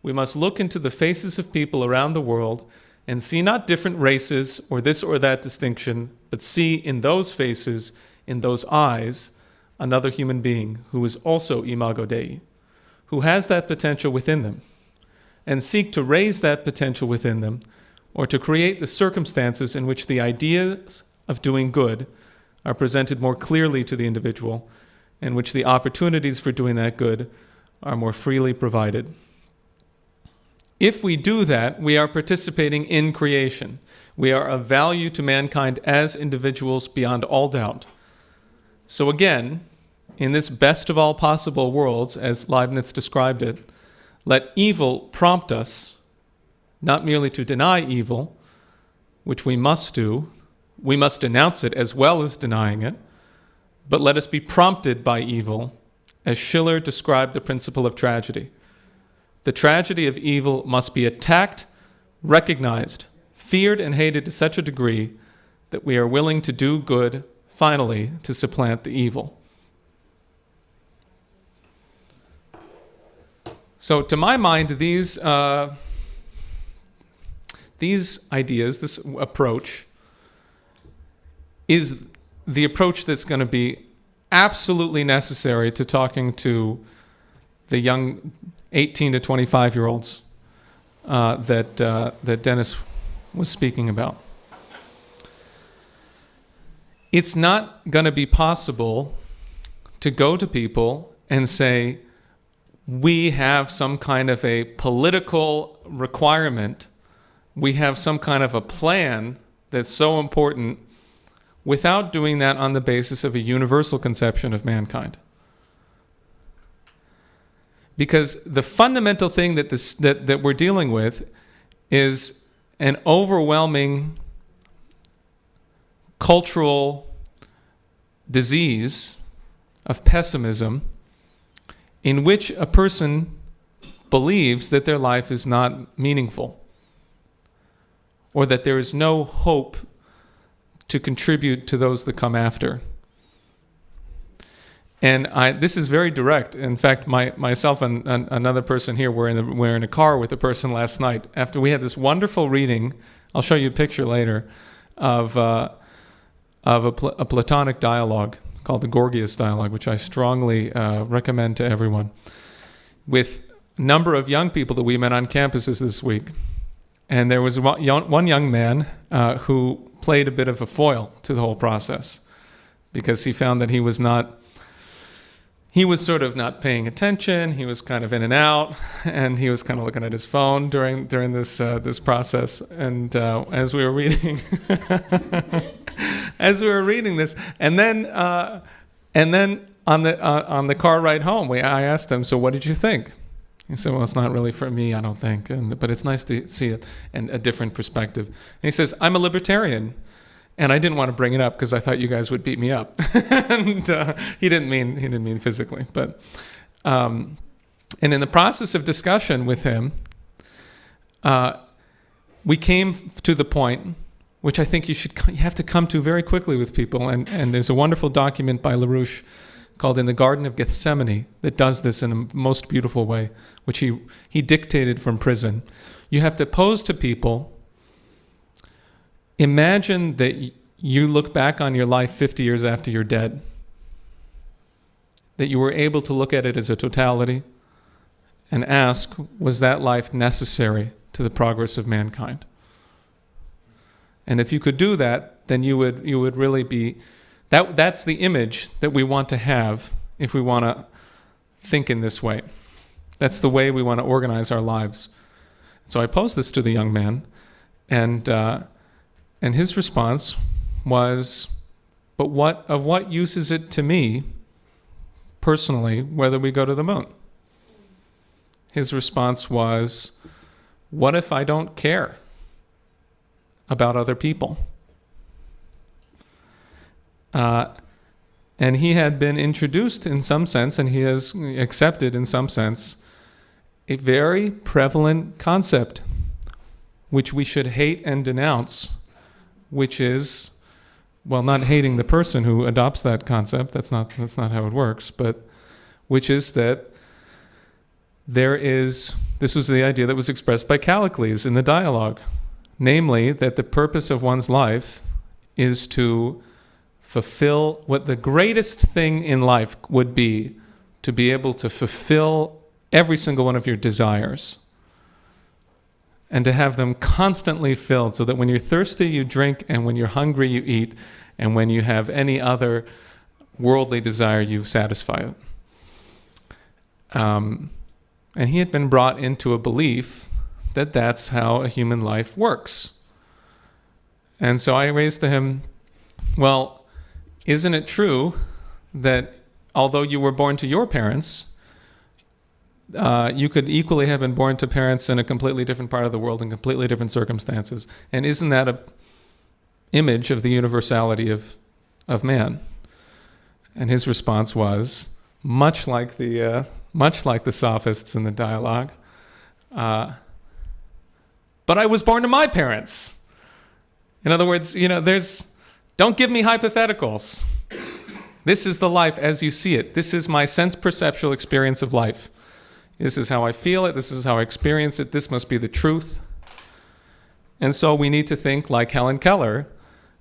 We must look into the faces of people around the world and see not different races or this or that distinction, but see in those faces, in those eyes, another human being who is also imago Dei, who has that potential within them, and seek to raise that potential within them, or to create the circumstances in which the ideas of doing good are presented more clearly to the individual, in which the opportunities for doing that good are more freely provided. If we do that, we are participating in creation. We are of value to mankind as individuals beyond all doubt. So again, in this best of all possible worlds, as Leibniz described it, let evil prompt us not merely to deny evil, which we must do, we must denounce it as well as denying it, but let us be prompted by evil, as Schiller described the principle of tragedy. The tragedy of evil must be attacked, recognized, feared, and hated to such a degree that we are willing to do good, finally, to supplant the evil. So, to my mind, these ideas, this approach, is the approach that's going to be absolutely necessary to talking to the young 18 to 25-year-olds that Dennis was speaking about. It's not going to be possible to go to people and say, we have some kind of a political requirement, we have some kind of a plan that's so important, without doing that on the basis of a universal conception of mankind. Because the fundamental thing that we're dealing with is an overwhelming cultural disease of pessimism in which a person believes that their life is not meaningful, or that there is no hope to contribute to those that come after. And this is very direct. In fact, myself and another person here were in a car with a person last night after we had this wonderful reading. I'll show you a picture later of a Platonic dialogue called the Gorgias dialogue, which I strongly recommend to everyone, with a number of young people that we met on campuses this week. And there was one young man who played a bit of a foil to the whole process, because he found that he was sort of not paying attention. He was kind of in and out, and he was kind of looking at his phone during this process. And as we were reading this, and then on the car ride home, I asked him, "So what did you think?" He said, "Well, it's not really for me, I don't think, but it's nice to see it and a different perspective." And he says, "I'm a libertarian." And I didn't want to bring it up because I thought you guys would beat me up. And he didn't mean physically, but and in the process of discussion with him, we came to the point, which I think you have to come to very quickly with people. And there's a wonderful document by LaRouche called "In the Garden of Gethsemane" that does this in a most beautiful way, which he dictated from prison. You have to pose to people. Imagine that you look back on your life 50 years after you're dead, that you were able to look at it as a totality and ask, was that life necessary to the progress of mankind? And if you could do that, then you would really be, that's the image that we want to have if we want to think in this way. That's the way we want to organize our lives. So I posed this to the young man, and his response was, but what use is it to me, personally, whether we go to the moon? His response was, what if I don't care about other people? And he had been introduced in some sense, and he has accepted in some sense, a very prevalent concept which we should hate and denounce, which is, well, not hating the person who adopts that concept, that's not how it works, but which is that this was the idea that was expressed by Callicles in the dialogue, namely that the purpose of one's life is to fulfill what the greatest thing in life would be, to be able to fulfill every single one of your desires and to have them constantly filled, so that when you're thirsty you drink, and when you're hungry you eat, and when you have any other worldly desire you satisfy it. And he had been brought into a belief that that's how a human life works. And so I raised to him, well, isn't it true that although you were born to your parents, you could equally have been born to parents in a completely different part of the world in completely different circumstances? And isn't that an image of the universality of man? And his response was, much like the sophists in the dialogue, but I was born to my parents. In other words, don't give me hypotheticals. This is the life as you see it. This is my sense-perceptual experience of life. This is how I feel it. This is how I experience it. This must be the truth. And so we need to think like Helen Keller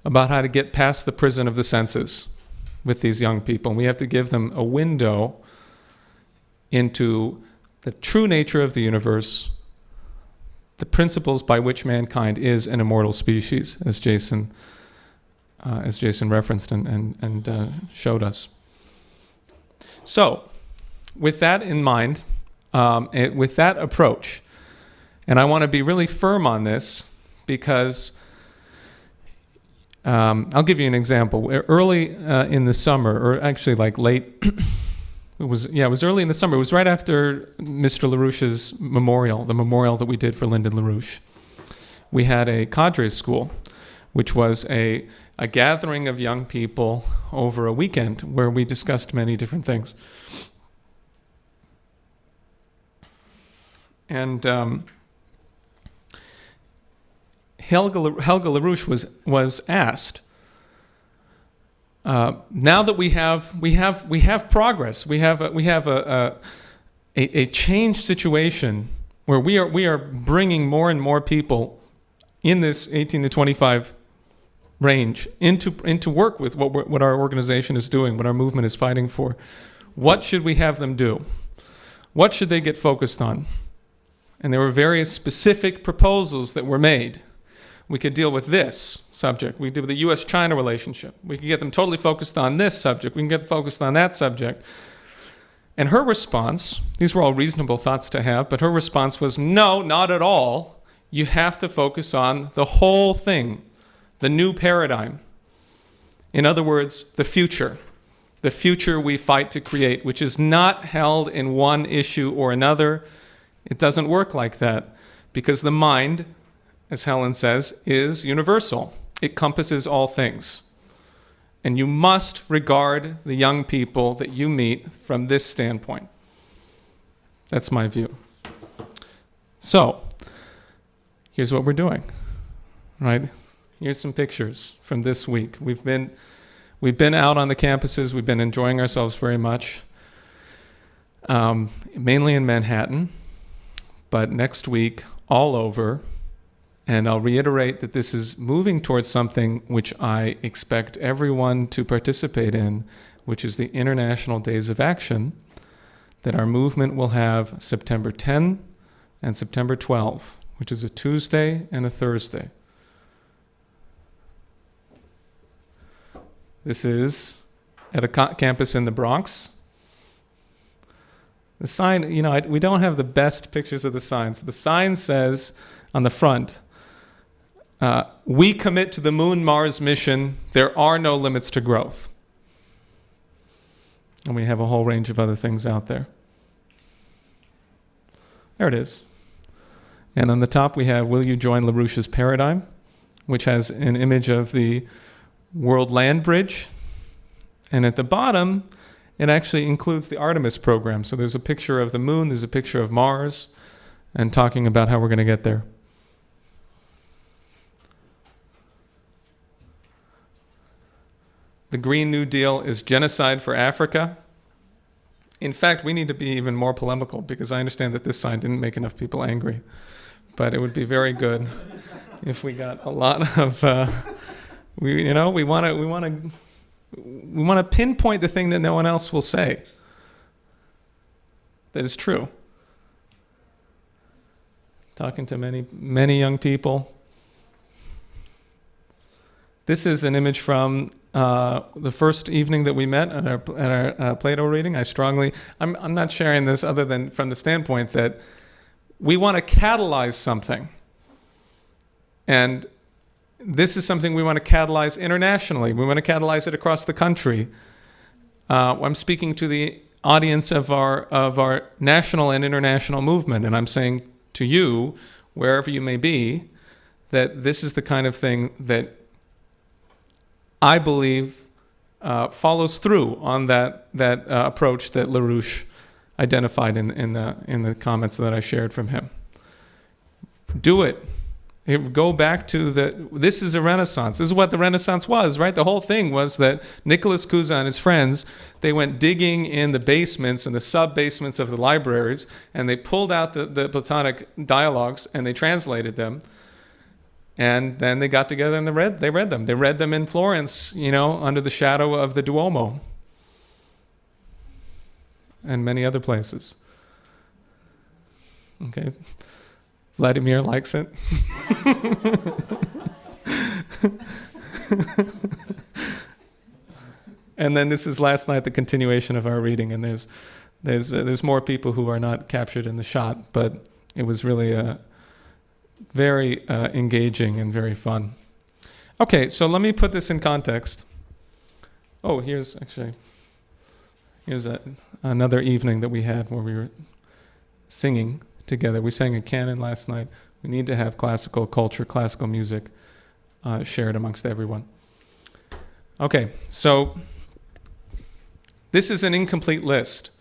about how to get past the prison of the senses with these young people. And we have to give them a window into the true nature of the universe, the principles by which mankind is an immortal species, as Jason referenced and showed us. So, with that in mind, with that approach, and I want to be really firm on this because I'll give you an example. Early in the summer, or actually like late, it was early in the summer. It was right after Mr. LaRouche's memorial, the memorial that we did for Lyndon LaRouche. We had a cadre school, which was a gathering of young people over a weekend where we discussed many different things. And Helga LaRouche was asked, now that we have progress, we have a changed situation where we are bringing more and more people in this 18 to 25 range into work with what our organization is doing, what our movement is fighting for. What should we have them do? What should they get focused on? And there were various specific proposals that were made. We could deal with this subject. We could deal with the U.S.-China relationship. We could get them totally focused on this subject. We can get focused on that subject. And her response, these were all reasonable thoughts to have, but her response was, no, not at all. You have to focus on the whole thing, the new paradigm. In other words, the future we fight to create, which is not held in one issue or another. It doesn't work like that because the mind, as Helen says, is universal. It encompasses all things. And you must regard the young people that you meet from this standpoint. That's my view. So, here's what we're doing, right? Here's some pictures from this week. We've been out on the campuses. We've been enjoying ourselves very much, mainly in Manhattan, but next week all over. And I'll reiterate that this is moving towards something which I expect everyone to participate in, which is the International Days of Action that our movement will have September 10 and September 12, which is a Tuesday and a Thursday. This is at a campus in the Bronx. The sign, we don't have the best pictures of the signs. The sign says on the front, we commit to the Moon-Mars mission. There are no limits to growth. And we have a whole range of other things out there. There it is. And on the top we have, will you join LaRouche's paradigm, which has an image of the World Land Bridge. And at the bottom, it actually includes the Artemis program. So there's a picture of the moon, there's a picture of Mars, and talking about how we're going to get there. The Green New Deal is genocide for Africa. In fact, we need to be even more polemical, because I understand that this sign didn't make enough people angry. But it would be very good if we got a lot of, we want to pinpoint the thing that no one else will say. That is true. Talking to many young people. This is an image from the first evening that we met at our Plato reading. I'm not sharing this other than from the standpoint that we want to catalyze something. And this is something we want to catalyze internationally. We want to catalyze it across the country. I'm speaking to the audience of our national and international movement, and I'm saying to you, wherever you may be, that this is the kind of thing that I believe follows through on that approach that LaRouche identified in the comments that I shared from him. Do it. Go back to this is a Renaissance. This is what the Renaissance was, right? The whole thing was that Nicholas Cusa and his friends, they went digging in the basements and the sub-basements of the libraries, and they pulled out the Platonic dialogues and they translated them. And then they got together and they read them. They read them in Florence, under the shadow of the Duomo. And many other places. Okay. Vladimir likes it. And then this is last night, the continuation of our reading, and there's more people who are not captured in the shot, but it was really very engaging and very fun. Okay, so let me put this in context. Oh, here's another evening that we had where we were singing together. We sang a canon last night. We need to have classical culture, classical music shared amongst everyone. Okay, so this is an incomplete list.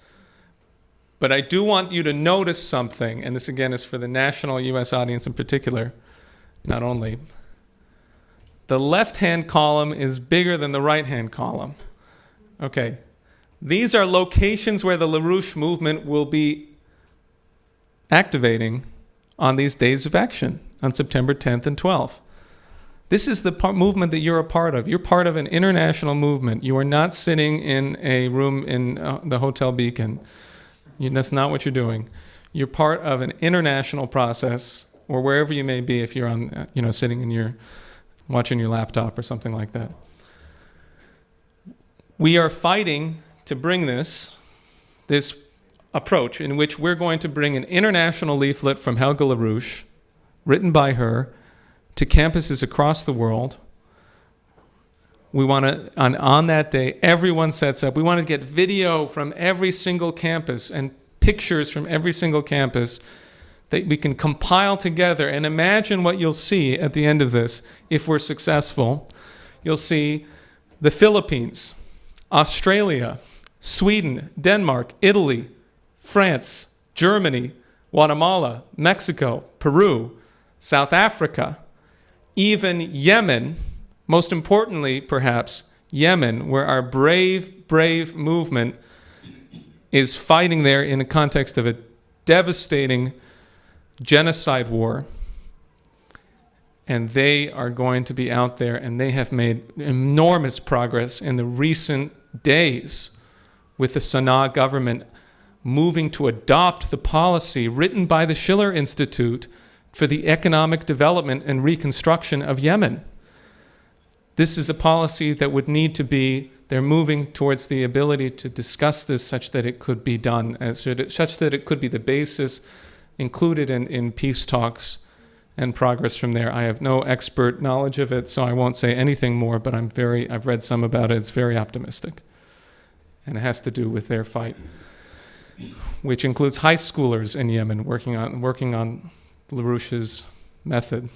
But I do want you to notice something, and this again is for the national U.S. audience in particular, not only. The left-hand column is bigger than the right-hand column. Okay, these are locations where the LaRouche movement will be activating on these days of action, on September 10th and 12th. This is the movement that you're a part of. You're part of an international movement. You are not sitting in a room in the Hotel Beacon. That's not what you're doing. You're part of an international process, or wherever you may be, if you're on, sitting watching your laptop or something like that. We are fighting to bring this approach in which we're going to bring an international leaflet from Helga LaRouche, written by her, to campuses across the world. We want to, on that day, everyone sets up. We want to get video from every single campus and pictures from every single campus that we can compile together. And imagine what you'll see at the end of this, if we're successful. You'll see the Philippines, Australia, Sweden, Denmark, Italy, France, Germany, Guatemala, Mexico, Peru, South Africa, even Yemen. Most importantly, perhaps, Yemen, where our brave movement is fighting there in the context of a devastating genocide war. And they are going to be out there, and they have made enormous progress in the recent days with the Sana'a government moving to adopt the policy written by the Schiller Institute for the economic development and reconstruction of Yemen. this is a policy that would need to be, they're moving towards the ability to discuss this such that it could be done, such that it could be the basis included in peace talks and progress from there. I have no expert knowledge of it, so I won't say anything more, but I've read some about it. It's very optimistic. And it has to do with their fight, which includes high schoolers in Yemen working on LaRouche's method.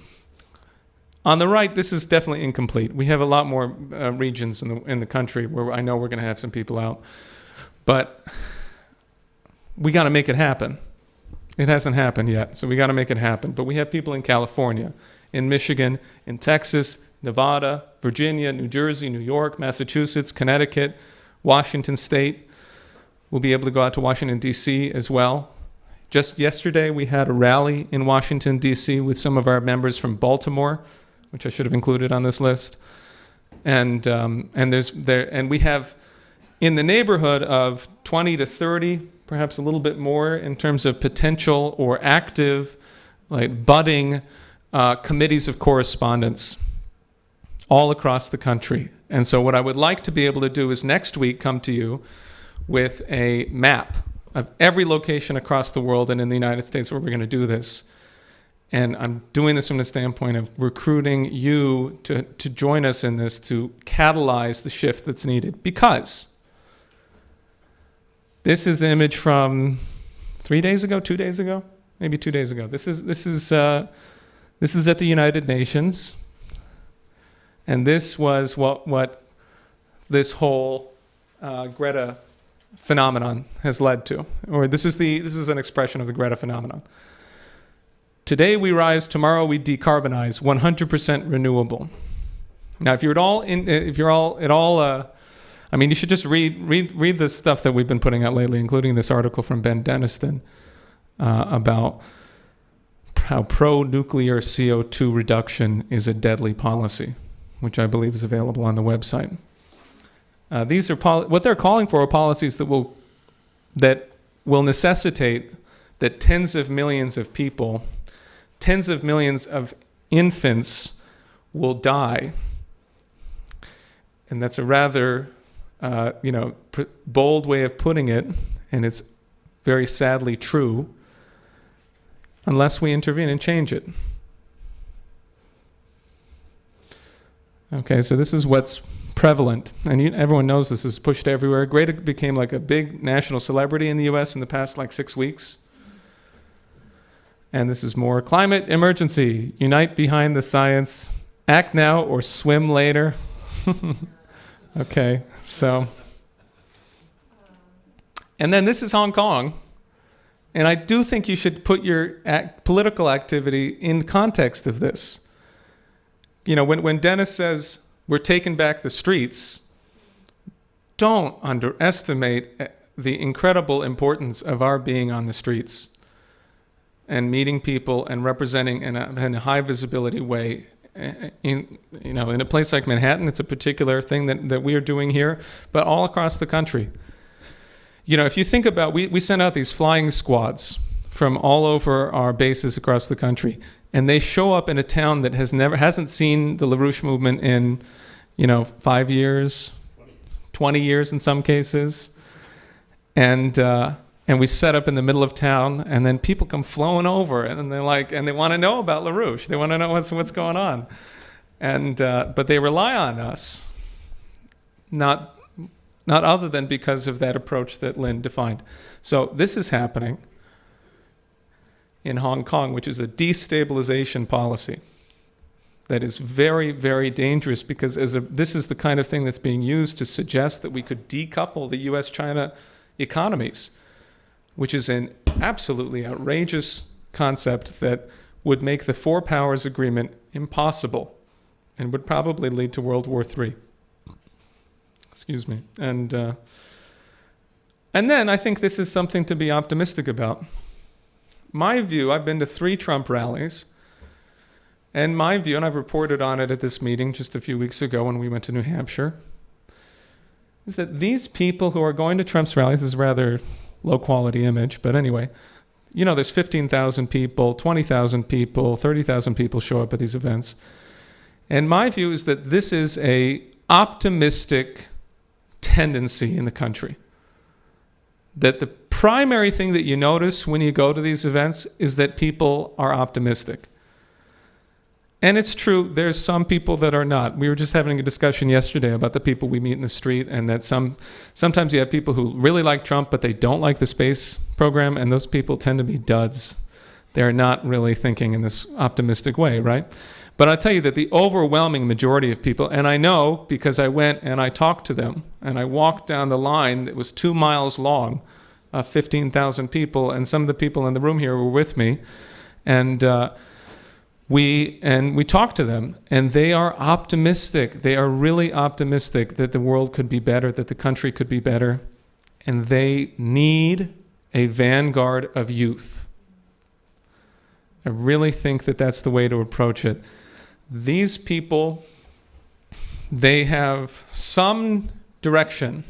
On the right, this is definitely incomplete. We have a lot more regions in the country where I know we're going to have some people out, but we got to make it happen. It hasn't happened yet, so we got to make it happen. But we have people in California, in Michigan, in Texas, Nevada, Virginia, New Jersey, New York, Massachusetts, Connecticut, Washington State. We'll be able to go out to Washington, D.C. as well. Just yesterday, we had a rally in Washington, D.C. with some of our members from Baltimore, which I should have included on this list. And we have in the neighborhood of 20 to 30, perhaps a little bit more in terms of potential or active, like budding committees of correspondence all across the country. And so what I would like to be able to do is next week come to you with a map of every location across the world and in the United States where we're going to do this. And I'm doing this from the standpoint of recruiting you to join us in this, to catalyze the shift that's needed. Because this is an image from 2 days ago, maybe 2 days ago. This is at the United Nations, and this was what this whole Greta phenomenon has led to, or this is an expression of the Greta phenomenon. Today we rise, tomorrow we decarbonize, 100% renewable. Now, if you're at all. I mean, you should just read the stuff that we've been putting out lately, including this article from Ben Deniston about how pro-nuclear CO2 reduction is a deadly policy, which I believe is available on the website. These are what they're calling for are policies that will necessitate that tens of millions of people, tens of millions of infants will die, and that's a rather bold way of putting it, and it's very sadly true, unless we intervene and change it. Okay, so this is what's prevalent, and everyone knows this is pushed everywhere. Greta became like a big national celebrity in the U.S. in the past 6 weeks. And this is more climate emergency. Unite behind the science. Act now or swim later. Okay, so. And then this is Hong Kong. And I do think you should put your political activity in context of this. You know, when Dennis says we're taking back the streets, don't underestimate the incredible importance of our being on the streets and meeting people and representing in a high visibility way. In a place like Manhattan, it's a particular thing that we are doing here, but all across the country. You know, if you think about, we send out these flying squads from all over our bases across the country, and they show up in a town that hasn't seen the LaRouche movement in, 5 years, 20 years in some cases, and we set up in the middle of town, and then people come flowing over, and they're like, and they want to know about LaRouche. They want to know what's going on, but they rely on us, not other than because of that approach that Lynn defined. So this is happening in Hong Kong, which is a destabilization policy that is very, very dangerous, because this is the kind of thing that's being used to suggest that we could decouple the U.S.-China economies, which is an absolutely outrageous concept that would make the Four Powers Agreement impossible and would probably lead to World War III. Excuse me. And then I think this is something to be optimistic about. My view, I've been to 3 Trump rallies, and my view, and I've reported on it at this meeting just a few weeks ago when we went to New Hampshire, is that these people who are going to Trump's rallies, this is a rather low-quality image, but anyway, there's 15,000 people, 20,000 people, 30,000 people show up at these events. And my view is that this is a optimistic tendency in the country. That the primary thing that you notice when you go to these events is that people are optimistic. And it's true, there's some people that are not. We were just having a discussion yesterday about the people we meet in the street, and that sometimes you have people who really like Trump, but they don't like the space program, and those people tend to be duds. They're not really thinking in this optimistic way, right? But I'll tell you that the overwhelming majority of people, and I know because I went and I talked to them, and I walked down the line that was 2 miles long, 15,000 people, and some of the people in the room here were with me, and we talked to them, and they are optimistic. They are really optimistic that the world could be better, that the country could be better, and they need a vanguard of youth. I really think that that's the way to approach it. These people, they have some direction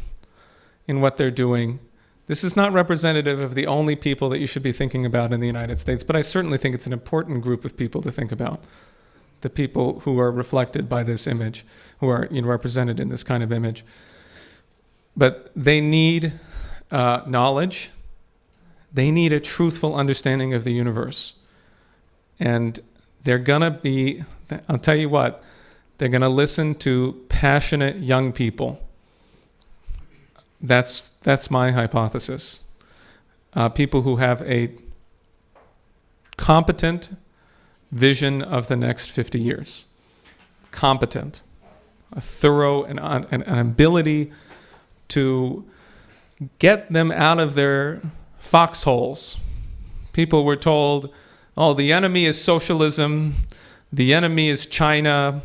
in what they're doing. This is not representative of the only people that you should be thinking about in the United States, but I certainly think it's an important group of people to think about. The people who are reflected by this image, who are represented in this kind of image. But they need knowledge. They need a truthful understanding of the universe. And they're going to be, I'll tell you what, they're going to listen to passionate young people. That's my hypothesis. People who have a competent vision of the next 50 years. Competent. A thorough and an ability to get them out of their foxholes. People were told, oh, the enemy is socialism, the enemy is China,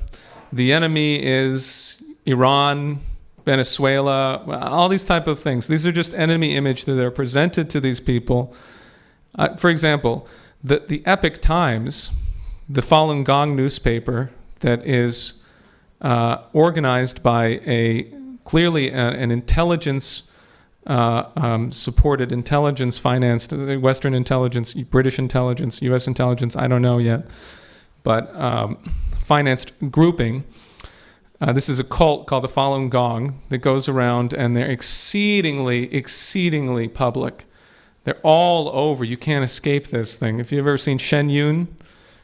the enemy is Iran, Venezuela, all these type of things. These are just enemy image that are presented to these people. For example, the Epoch Times, the Falun Gong newspaper that is organized by clearly an intelligence supported, intelligence financed, Western intelligence, British intelligence, U.S. intelligence, I don't know yet, but financed grouping. This is a cult called the Falun Gong that goes around, and they're exceedingly public. They're all over. You can't escape this thing. If you've ever seen Shen Yun,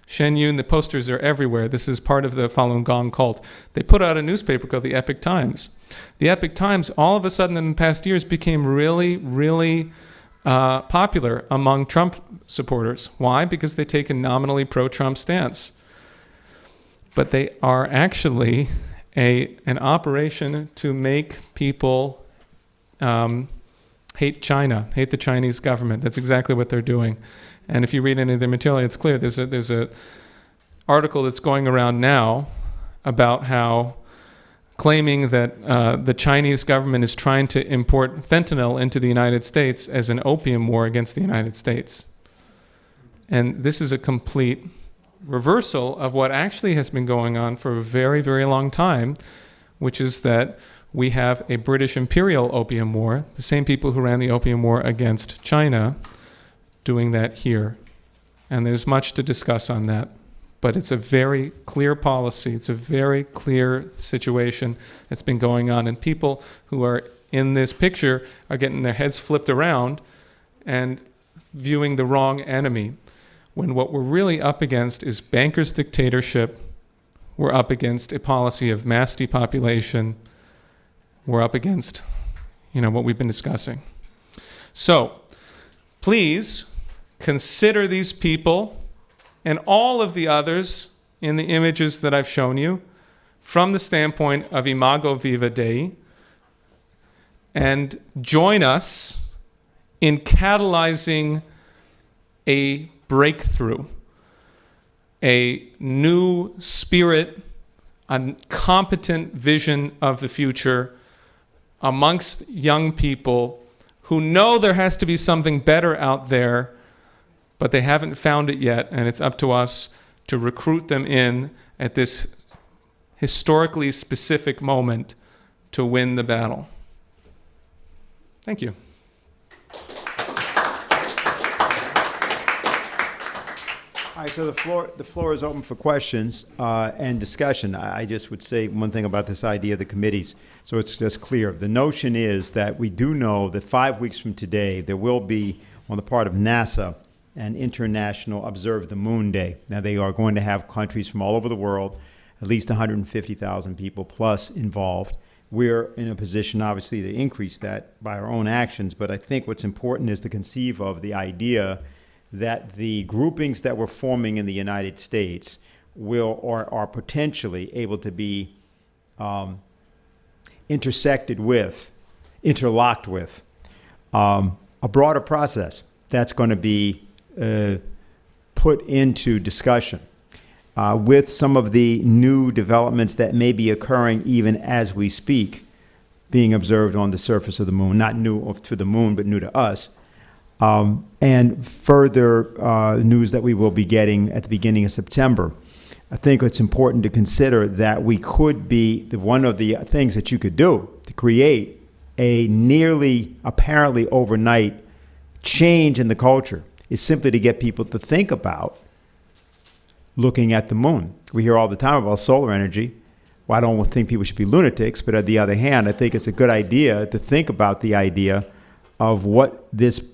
the posters are everywhere. This is part of the Falun Gong cult. They put out a newspaper called the Epoch Times. The Epoch Times, all of a sudden in the past years, became really popular among Trump supporters. Why? Because they take a nominally pro-Trump stance. But they are actually an operation to make people hate China, hate the Chinese government. That's exactly what they're doing. And if you read any of their material, it's clear. There's a article that's going around now about how claiming that the Chinese government is trying to import fentanyl into the United States as an opium war against the United States. And this is a complete reversal of what actually has been going on for a very long time, which is that we have a British imperial opium war, the same people who ran the opium war against China, doing that here. And there's much to discuss on that. But it's a very clear policy. It's a very clear situation that's been going on. And people who are in this picture are getting their heads flipped around and viewing the wrong enemy, when what we're really up against is bankers' dictatorship. We're up against a policy of mass depopulation. We're up against, what we've been discussing. So, please consider these people and all of the others in the images that I've shown you from the standpoint of Imago Viva Dei, and join us in catalyzing a breakthrough, a new spirit, a competent vision of the future amongst young people who know there has to be something better out there, but they haven't found it yet, and it's up to us to recruit them in at this historically specific moment to win the battle. Thank you. All right, so the floor is open for questions and discussion. I just would say one thing about this idea of the committees, so it's just clear. The notion is that we do know that 5 weeks from today, there will be, on the part of NASA, an International Observe the Moon Day. Now, they are going to have countries from all over the world, at least 150,000 people plus involved. We're in a position, obviously, to increase that by our own actions, but I think what's important is to conceive of the idea that the groupings that we're forming in the United States will or are potentially able to be intersected with, interlocked with a broader process that's going to be put into discussion with some of the new developments that may be occurring even as we speak, being observed on the surface of the moon, not new to the moon, but new to us. And further news that we will be getting at the beginning of September. I think it's important to consider that we could be, one of the things that you could do to create a nearly apparently overnight change in the culture is simply to get people to think about looking at the moon. We hear all the time about solar energy. Well, I don't think people should be lunatics, but on the other hand, I think it's a good idea to think about the idea of what this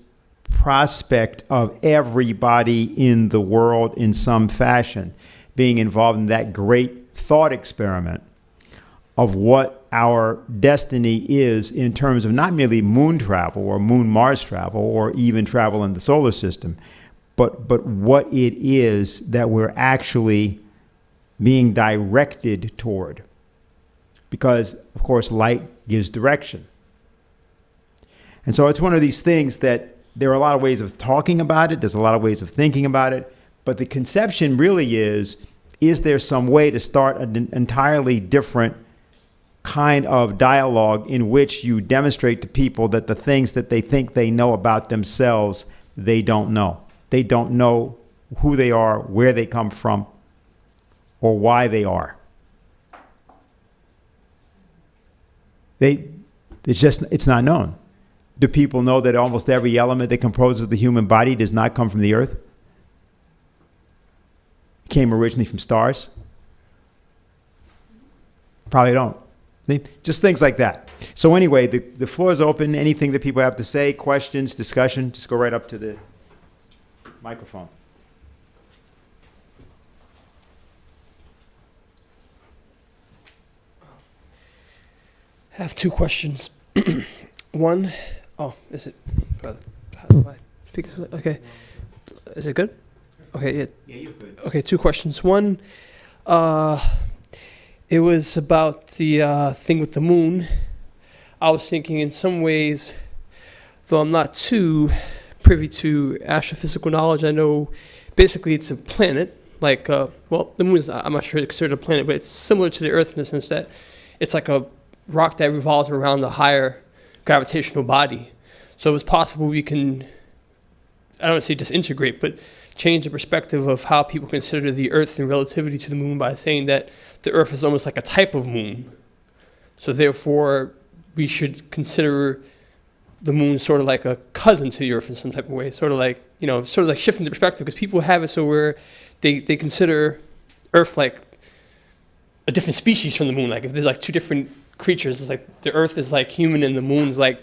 prospect of everybody in the world in some fashion being involved in that great thought experiment of what our destiny is in terms of not merely moon travel or moon-Mars travel or even travel in the solar system, but what it is that we're actually being directed toward. Because, of course, light gives direction. And so it's one of these things that there are a lot of ways of talking about it. There's a lot of ways of thinking about it. But the conception really is there some way to start an entirely different kind of dialogue in which you demonstrate to people that the things that they think they know about themselves, they don't know. They don't know who they are, where they come from, or why they are. It's not known. Do people know that almost every element that composes the human body does not come from the earth? It came originally from stars? Probably don't. See? Just things like that. So anyway, the floor is open. Anything that people have to say, questions, discussion, just go right up to the microphone. I have two questions. One, is it? How do I speak? Okay, is it good? Okay, yeah. Yeah, you're good. Okay, two questions. One, it was about the thing with the moon. I was thinking in some ways, though I'm not too privy to astrophysical knowledge, I know basically it's a planet. Like, the moon is, I'm not sure it's considered a planet, but it's similar to the Earth in the sense that it's like a rock that revolves around the higher gravitational body. So it's possible we can, I don't want to say disintegrate, but change the perspective of how people consider the Earth in relativity to the moon by saying that the Earth is almost like a type of moon. So therefore, we should consider the moon sort of like a cousin to the Earth in some type of way, sort of like shifting the perspective, because people have it so where they consider Earth like a different species from the moon. Like if there's like two different creatures, it's like the Earth is like human and the moon's like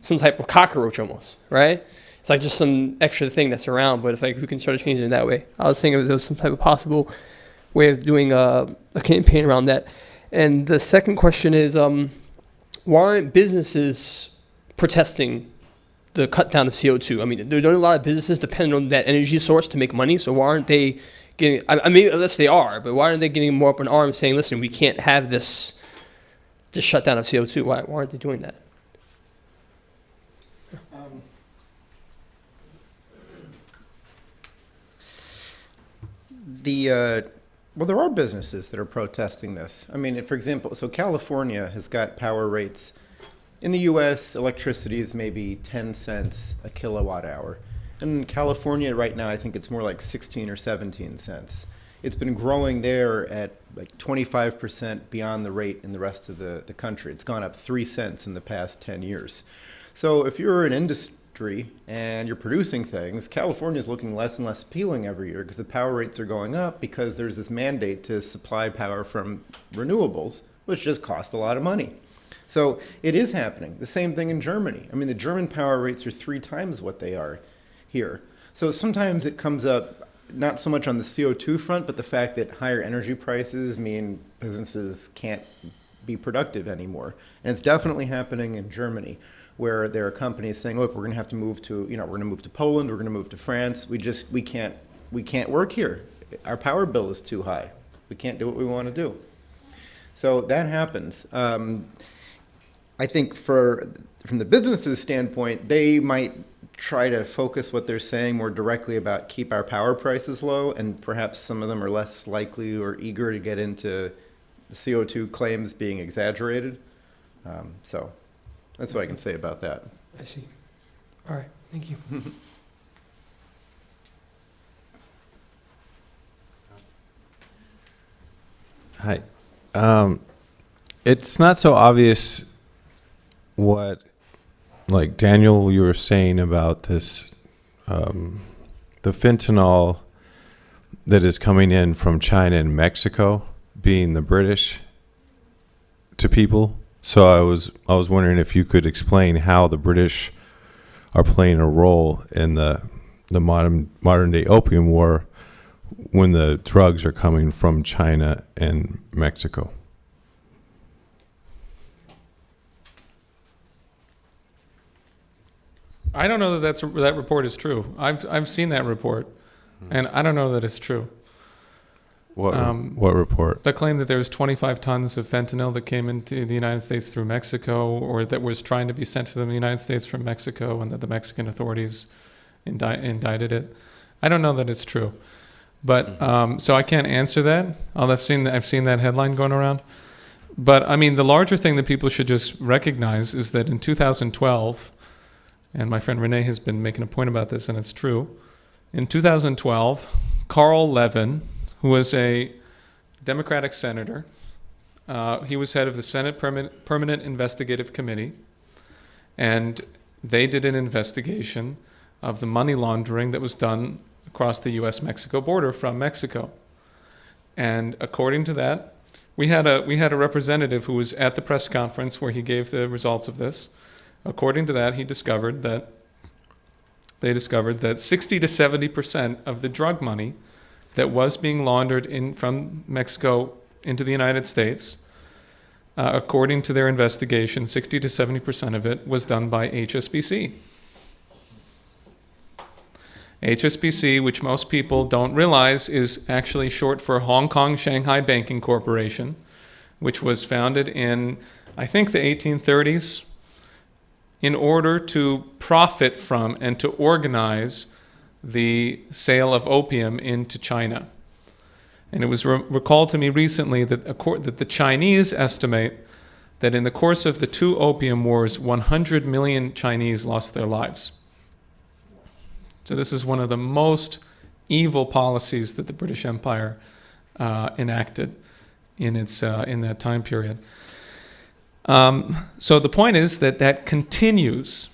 some type of cockroach almost, right? It's like just some extra thing that's around, but if like we can sort of change it in that way. I was thinking if there was some type of possible way of doing a campaign around that. And the second question is, why aren't businesses protesting the cut down of CO2? I mean, there are a lot of businesses depend on that energy source to make money, so why aren't they getting, I mean, unless they are, but why aren't they getting more up an arm saying, listen, we can't have this shutdown of CO2? Why aren't they doing that? Well, there are businesses that are protesting this. I mean, for example, so California has got power rates. In the U.S., electricity is maybe 10 cents a kilowatt hour. In California right now, I think it's more like 16 or 17 cents. It's been growing there at like 25% beyond the rate in the rest of the country. It's gone up 3 cents in the past 10 years. So if you're an factory and you're producing things, California is looking less and less appealing every year because the power rates are going up because there's this mandate to supply power from renewables, which just cost a lot of money. So it is happening. The same thing in Germany. I mean, the German power rates are 3 times what they are here. So sometimes it comes up not so much on the CO2 front, but the fact that higher energy prices mean businesses can't be productive anymore. And it's definitely happening in Germany, where there are companies saying, look, we're going to have to move to, we're going to move to Poland, we're going to move to France. We can't work here. Our power bill is too high. We can't do what we want to do. So that happens. I think from the business's standpoint, they might try to focus what they're saying more directly about keep our power prices low, and perhaps some of them are less likely or eager to get into the CO2 claims being exaggerated. So that's what I can say about that. I see. All right, thank you. Hi. It's not so obvious what, like Daniel, you were saying about this, the fentanyl that is coming in from China and Mexico being the British to people. So I was wondering if you could explain how the British are playing a role in the modern day opium war when the drugs are coming from China and Mexico. I don't know that that report is true. I've seen that report, and I don't know that it's true. What report? The claim that there was 25 tons of fentanyl that came into the United States through Mexico, or that was trying to be sent to the United States from Mexico, and that the Mexican authorities indicted it. I don't know that it's true, but so I can't answer that. I've seen that headline going around. But I mean, the larger thing that people should just recognize is that in 2012, and my friend Renee has been making a point about this, and it's true. In 2012, Carl Levin, who was a Democratic senator, he was head of the Senate Permanent Investigative Committee, and they did an investigation of the money laundering that was done across the U.S.-Mexico border from Mexico. And according to that, we had a representative who was at the press conference where he gave the results of this. According to that, they discovered that 60 to 70% of the drug money that was being laundered from Mexico into the United States, according to their investigation, 60 to 70% of it was done by HSBC. HSBC, which most people don't realize, is actually short for Hong Kong Shanghai Banking Corporation, which was founded in, I think, the 1830s, in order to profit from and to organize the sale of opium into China. And it was recalled to me recently that the Chinese estimate that in the course of the 2 opium wars, 100 million Chinese lost their lives. So this is one of the most evil policies that the British Empire enacted in that time period. So the point is that continues,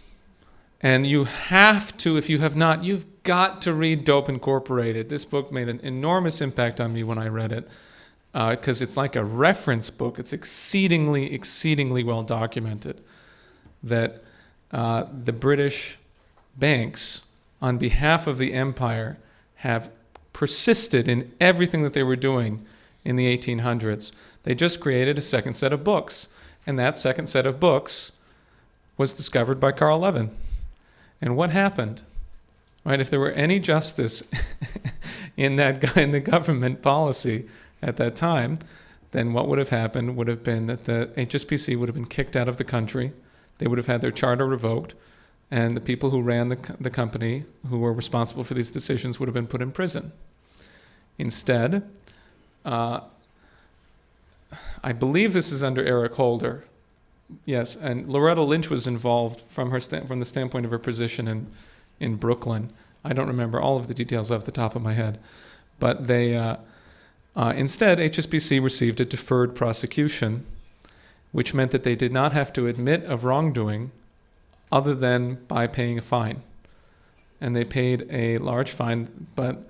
and you have to, if you have not, you've got to read Dope Incorporated. This book made an enormous impact on me when I read it, because it's like a reference book. It's exceedingly, exceedingly well documented that the British banks, on behalf of the empire, have persisted in everything that they were doing in the 1800s. They just created a second set of books. And that second set of books was discovered by Carl Levin. And what happened? Right? If there were any justice in the government policy at that time, then what would have happened would have been that the HSBC would have been kicked out of the country. They would have had their charter revoked, and the people who ran the company, who were responsible for these decisions, would have been put in prison. Instead, I believe this is under Eric Holder. Yes, and Loretta Lynch was involved from the standpoint of her position in Brooklyn. I don't remember all of the details off the top of my head. But they instead, HSBC received a deferred prosecution, which meant that they did not have to admit of wrongdoing other than by paying a fine. And they paid a large fine, but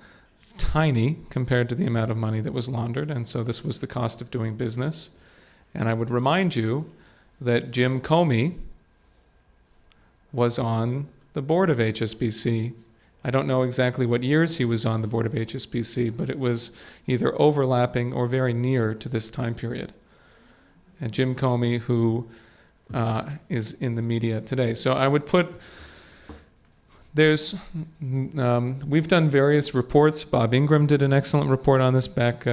tiny compared to the amount of money that was laundered. And so this was the cost of doing business. And I would remind you that Jim Comey was on the board of HSBC. I don't know exactly what years he was on the board of HSBC, but it was either overlapping or very near to this time period. And Jim Comey, who is in the media today. So I would put, we've done various reports. Bob Ingram did an excellent report on this back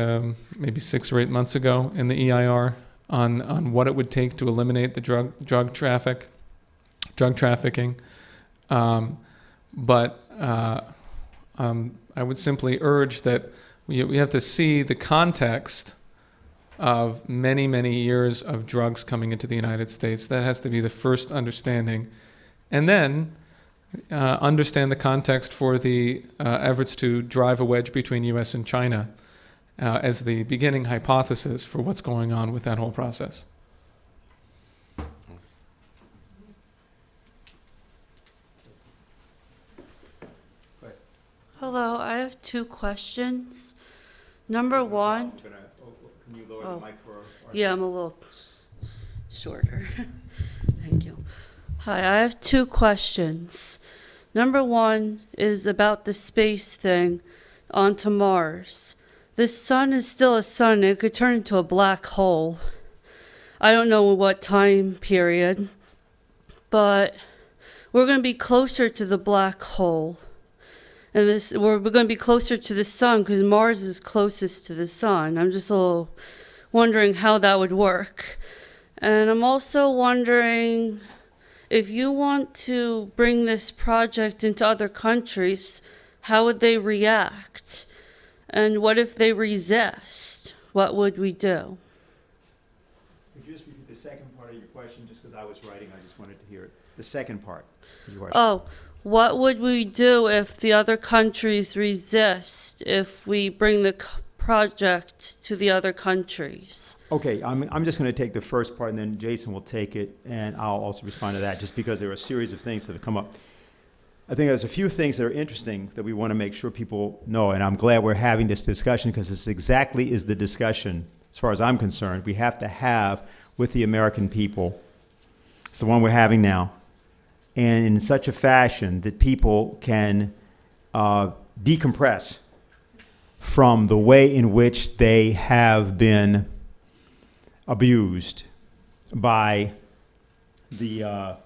maybe 6 or 8 months ago in the EIR on what it would take to eliminate the drug trafficking. But I would simply urge that we have to see the context of many, many years of drugs coming into the United States. That has to be the first understanding. And then understand the context for the efforts to drive a wedge between U.S. and China as the beginning hypothesis for what's going on with that whole process. Hello, I have 2 questions. Number one, Can you lower the mic for our yeah, I'm a little shorter. Thank you. Hi, I have 2 questions. Number one is about the space thing onto Mars. The sun is still a sun. It could turn into a black hole. I don't know what time period, but we're going to be closer to the black hole. And we're going to be closer to the sun because Mars is closest to the sun. I'm just a little wondering how that would work. And I'm also wondering if you want to bring this project into other countries, how would they react? And what if they resist? What would we do? Could you just repeat the second part of your question, just because I was writing, I just wanted to hear it. The second part of your question. Oh, what would we do if the other countries resist, if we bring the project to the other countries? Okay, I'm just going to take the first part, and then Jason will take it, and I'll also respond to that, just because there are a series of things that have come up. I think there's a few things that are interesting that we want to make sure people know, and I'm glad we're having this discussion, because this exactly is the discussion, as far as I'm concerned, we have to have with the American people. It's the one we're having now. And in such a fashion that people can decompress from the way in which they have been abused by the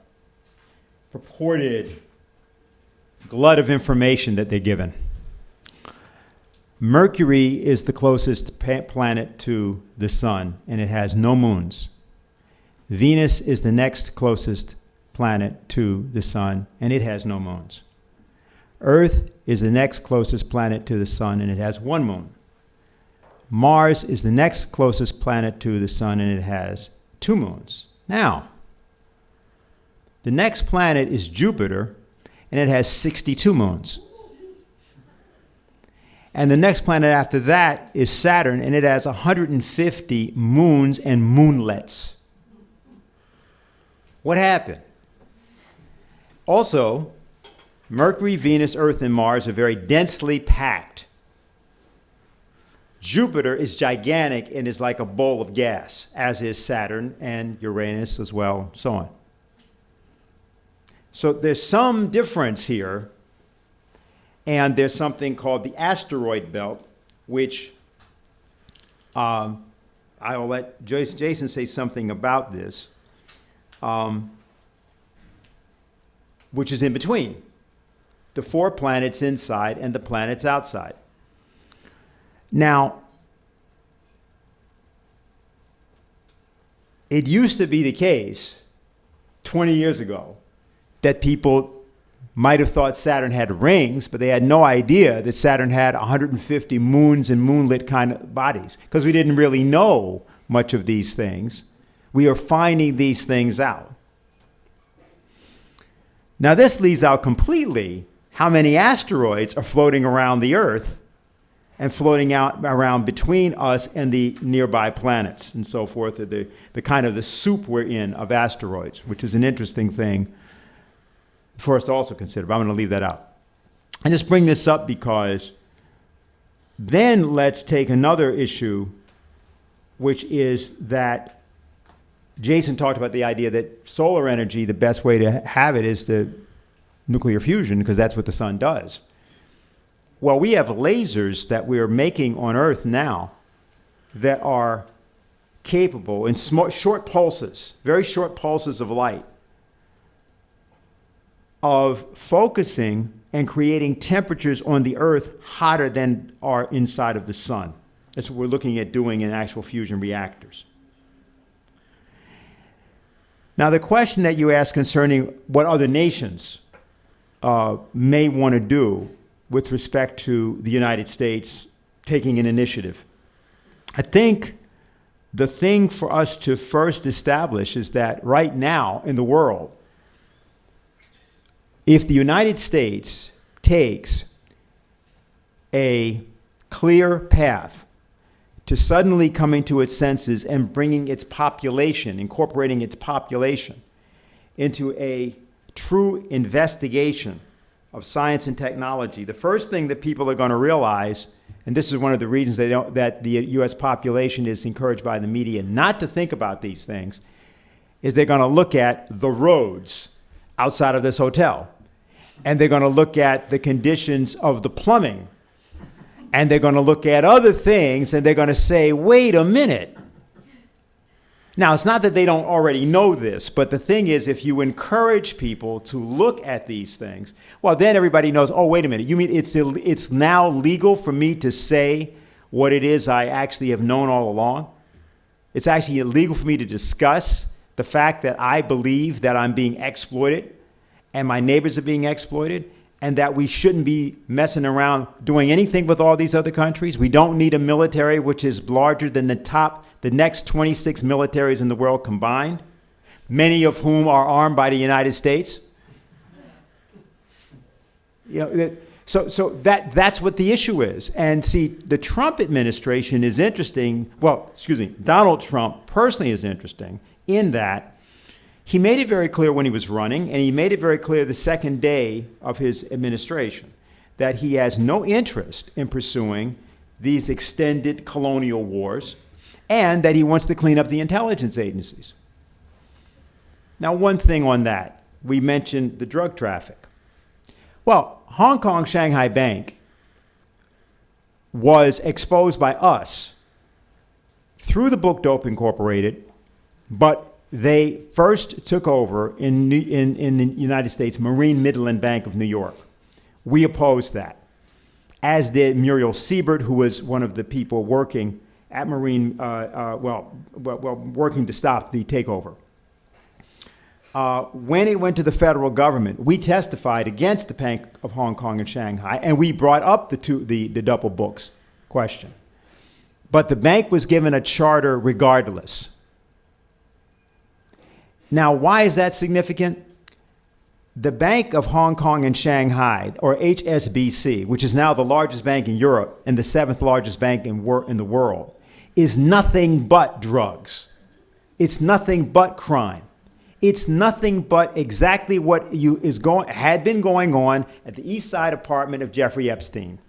purported glut of information that they're given. Mercury is the closest planet to the sun, and it has no moons. Venus is the next closest planet to the sun, and it has no moons. Earth is the next closest planet to the sun, and it has 1 moon. Mars is the next closest planet to the sun, and it has 2 moons. Now, the next planet is Jupiter, and it has 62 moons. And the next planet after that is Saturn, and it has 150 moons and moonlets. What happened? Also, Mercury, Venus, Earth, and Mars are very densely packed. Jupiter is gigantic and is like a bowl of gas, as is Saturn and Uranus as well, so on. So there's some difference here, and there's something called the asteroid belt, which I will let Jason say something about this, which is in between the 4 planets inside and the planets outside. Now, it used to be the case 20 years ago that people might have thought Saturn had rings, but they had no idea that Saturn had 150 moons and moonlit kind of bodies, because we didn't really know much of these things. We are finding these things out. Now, this leaves out completely how many asteroids are floating around the Earth and floating out around between us and the nearby planets and so forth, the kind of the soup we're in of asteroids, which is an interesting thing for us to also consider, but I'm going to leave that out. I just bring this up because then let's take another issue, which is that Jason talked about the idea that solar energy, the best way to have it is the nuclear fusion, because that's what the sun does. Well, we have lasers that we're making on Earth now that are capable in short pulses, very short pulses of light, of focusing and creating temperatures on the Earth hotter than are inside of the sun. That's what we're looking at doing in actual fusion reactors. Now, the question that you asked concerning what other nations may want to do with respect to the United States taking an initiative. I think the thing for us to first establish is that right now in the world, if the United States takes a clear path to suddenly coming to its senses and bringing its population, incorporating its population into a true investigation of science and technology, the first thing that people are going to realize, and this is one of the reasons that the U.S. population is encouraged by the media not to think about these things, is they're going to look at the roads outside of this hotel. And they're going to look at the conditions of the plumbing. And they're going to look at other things, and they're going to say, wait a minute. Now, it's not that they don't already know this, but the thing is, if you encourage people to look at these things, well, then everybody knows, oh, wait a minute, you mean it's now legal for me to say what it is I actually have known all along? It's actually illegal for me to discuss the fact that I believe that I'm being exploited and my neighbors are being exploited, and that we shouldn't be messing around doing anything with all these other countries. We don't need a military which is larger than the next 26 militaries in the world combined, many of whom are armed by the United States. You know, so that's what the issue is. And see, the Trump administration is interesting. Well, excuse me, Donald Trump personally is interesting in that he made it very clear when he was running, and he made it very clear the second day of his administration, that he has no interest in pursuing these extended colonial wars, and that he wants to clean up the intelligence agencies. Now, one thing on that, we mentioned the drug traffic. Well, Hong Kong Shanghai Bank was exposed by us through the book Dope Incorporated, but they first took over in the United States, Marine Midland Bank of New York. We opposed that, as did Muriel Siebert, who was one of the people working at Marine, working to stop the takeover. When it went to the federal government, we testified against the Bank of Hong Kong and Shanghai, and we brought up the double books question. But the bank was given a charter regardless. Now, why is that significant? The Bank of Hong Kong and Shanghai, or HSBC, which is now the largest bank in Europe and the 7th largest bank in the world, is nothing but drugs. It's nothing but crime. It's nothing but exactly what had been going on at the East Side apartment of Jeffrey Epstein.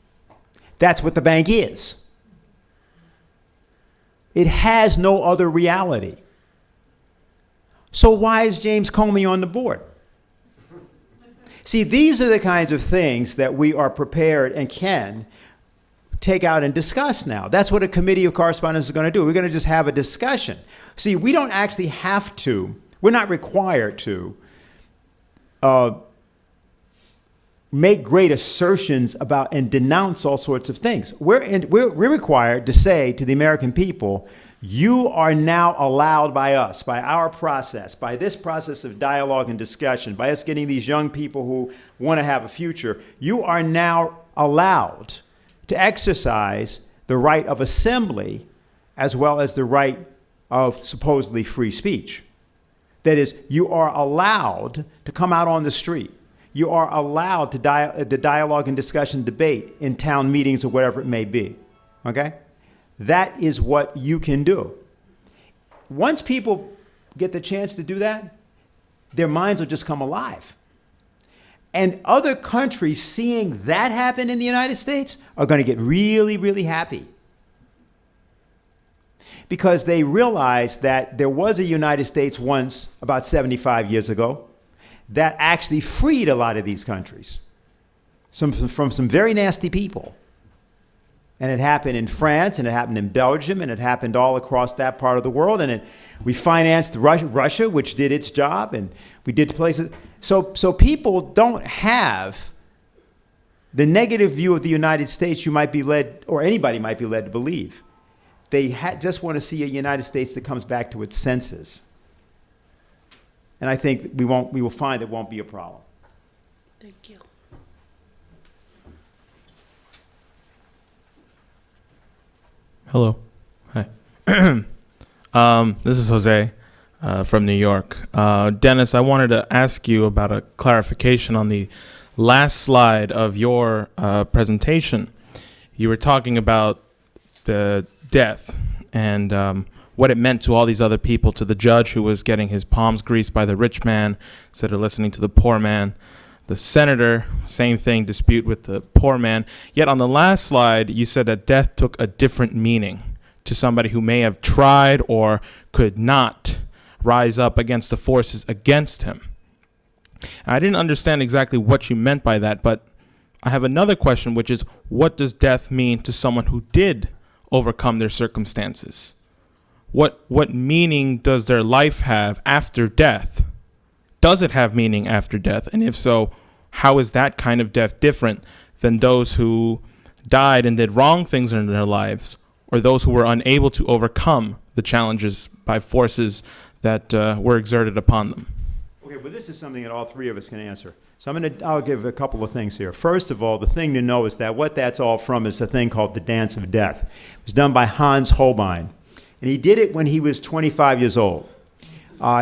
That's what the bank is. It has no other reality. So why is James Comey on the board? See, these are the kinds of things that we are prepared and can take out and discuss now. That's what a committee of correspondence is going to do. We're going to just have a discussion. See, we don't actually have to, we're not required to make great assertions about and denounce all sorts of things. We're required to say to the American people, you are now allowed by us, by our process, by this process of dialogue and discussion, by us getting these young people who want to have a future, you are now allowed to exercise the right of assembly as well as the right of supposedly free speech. That is, you are allowed to come out on the street. You are allowed to dialogue and discussion, debate in town meetings or whatever it may be, okay? That is what you can do. Once people get the chance to do that, their minds will just come alive. And other countries seeing that happen in the United States are going to get really, really happy. Because they realize that there was a United States once, about 75 years ago, that actually freed a lot of these countries from some very nasty people. And it happened in France, and it happened in Belgium, and it happened all across that part of the world. And we financed Russia, which did its job, and we did places. So people don't have the negative view of the United States you might be led, or anybody might be led to believe. They just want to see a United States that comes back to its senses. And I think we will find it won't be a problem. Thank you. Hello. Hi. This is Jose from New York. Dennis, I wanted to ask you about a clarification on the last slide of your presentation. You were talking about the death and what it meant to all these other people, to the judge who was getting his palms greased by the rich man instead of listening to the poor man. The senator, same thing, dispute with the poor man. Yet on the last slide, you said that death took a different meaning to somebody who may have tried or could not rise up against the forces against him. I didn't understand exactly what you meant by that, but I have another question, which is, what does death mean to someone who did overcome their circumstances? What meaning does their life have after death? Does it have meaning after death? And if so, how is that kind of death different than those who died and did wrong things in their lives, or those who were unable to overcome the challenges by forces that were exerted upon them? Okay, well, this is something that all three of us can answer. So I'll give a couple of things here. First of all, the thing to know is that what that's all from is a thing called the Dance of Death. It was done by Hans Holbein, and he did it when he was 25 years old.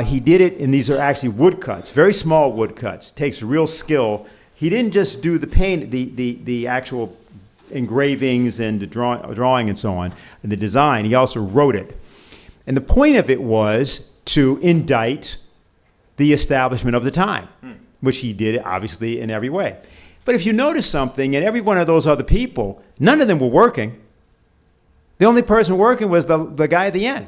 He did it, and these are actually woodcuts, very small woodcuts. Takes real skill. He didn't just do the paint, the actual engravings and the drawing and so on, and the design. He also wrote it. And the point of it was to indict the establishment of the time, which he did, obviously, in every way. But if you notice something, and every one of those other people, none of them were working. The only person working was the guy at the end.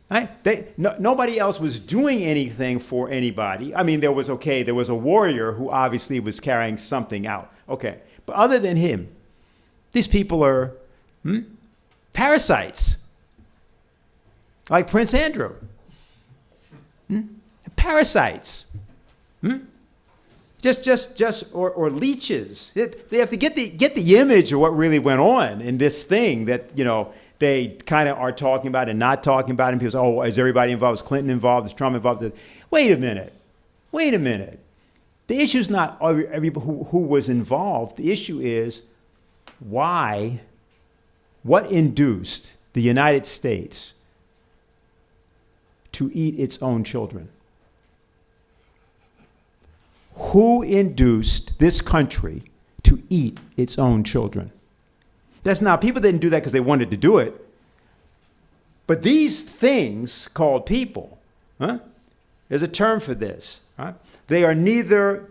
Right? Nobody else was doing anything for anybody. I mean, there was a warrior who obviously was carrying something out. Okay. But other than him, these people are parasites. Like Prince Andrew. Parasites. Or leeches. They have to get the image of what really went on in this thing that, they kind of are talking about and not talking about, and people say, oh, is everybody involved? Is Clinton involved? Is Trump involved? Wait a minute. The issue is not everybody who was involved. The issue is what induced the United States to eat its own children? Who induced this country to eat its own children? That's not, people didn't do that because they wanted to do it. But these things called people, there's a term for this. They are neither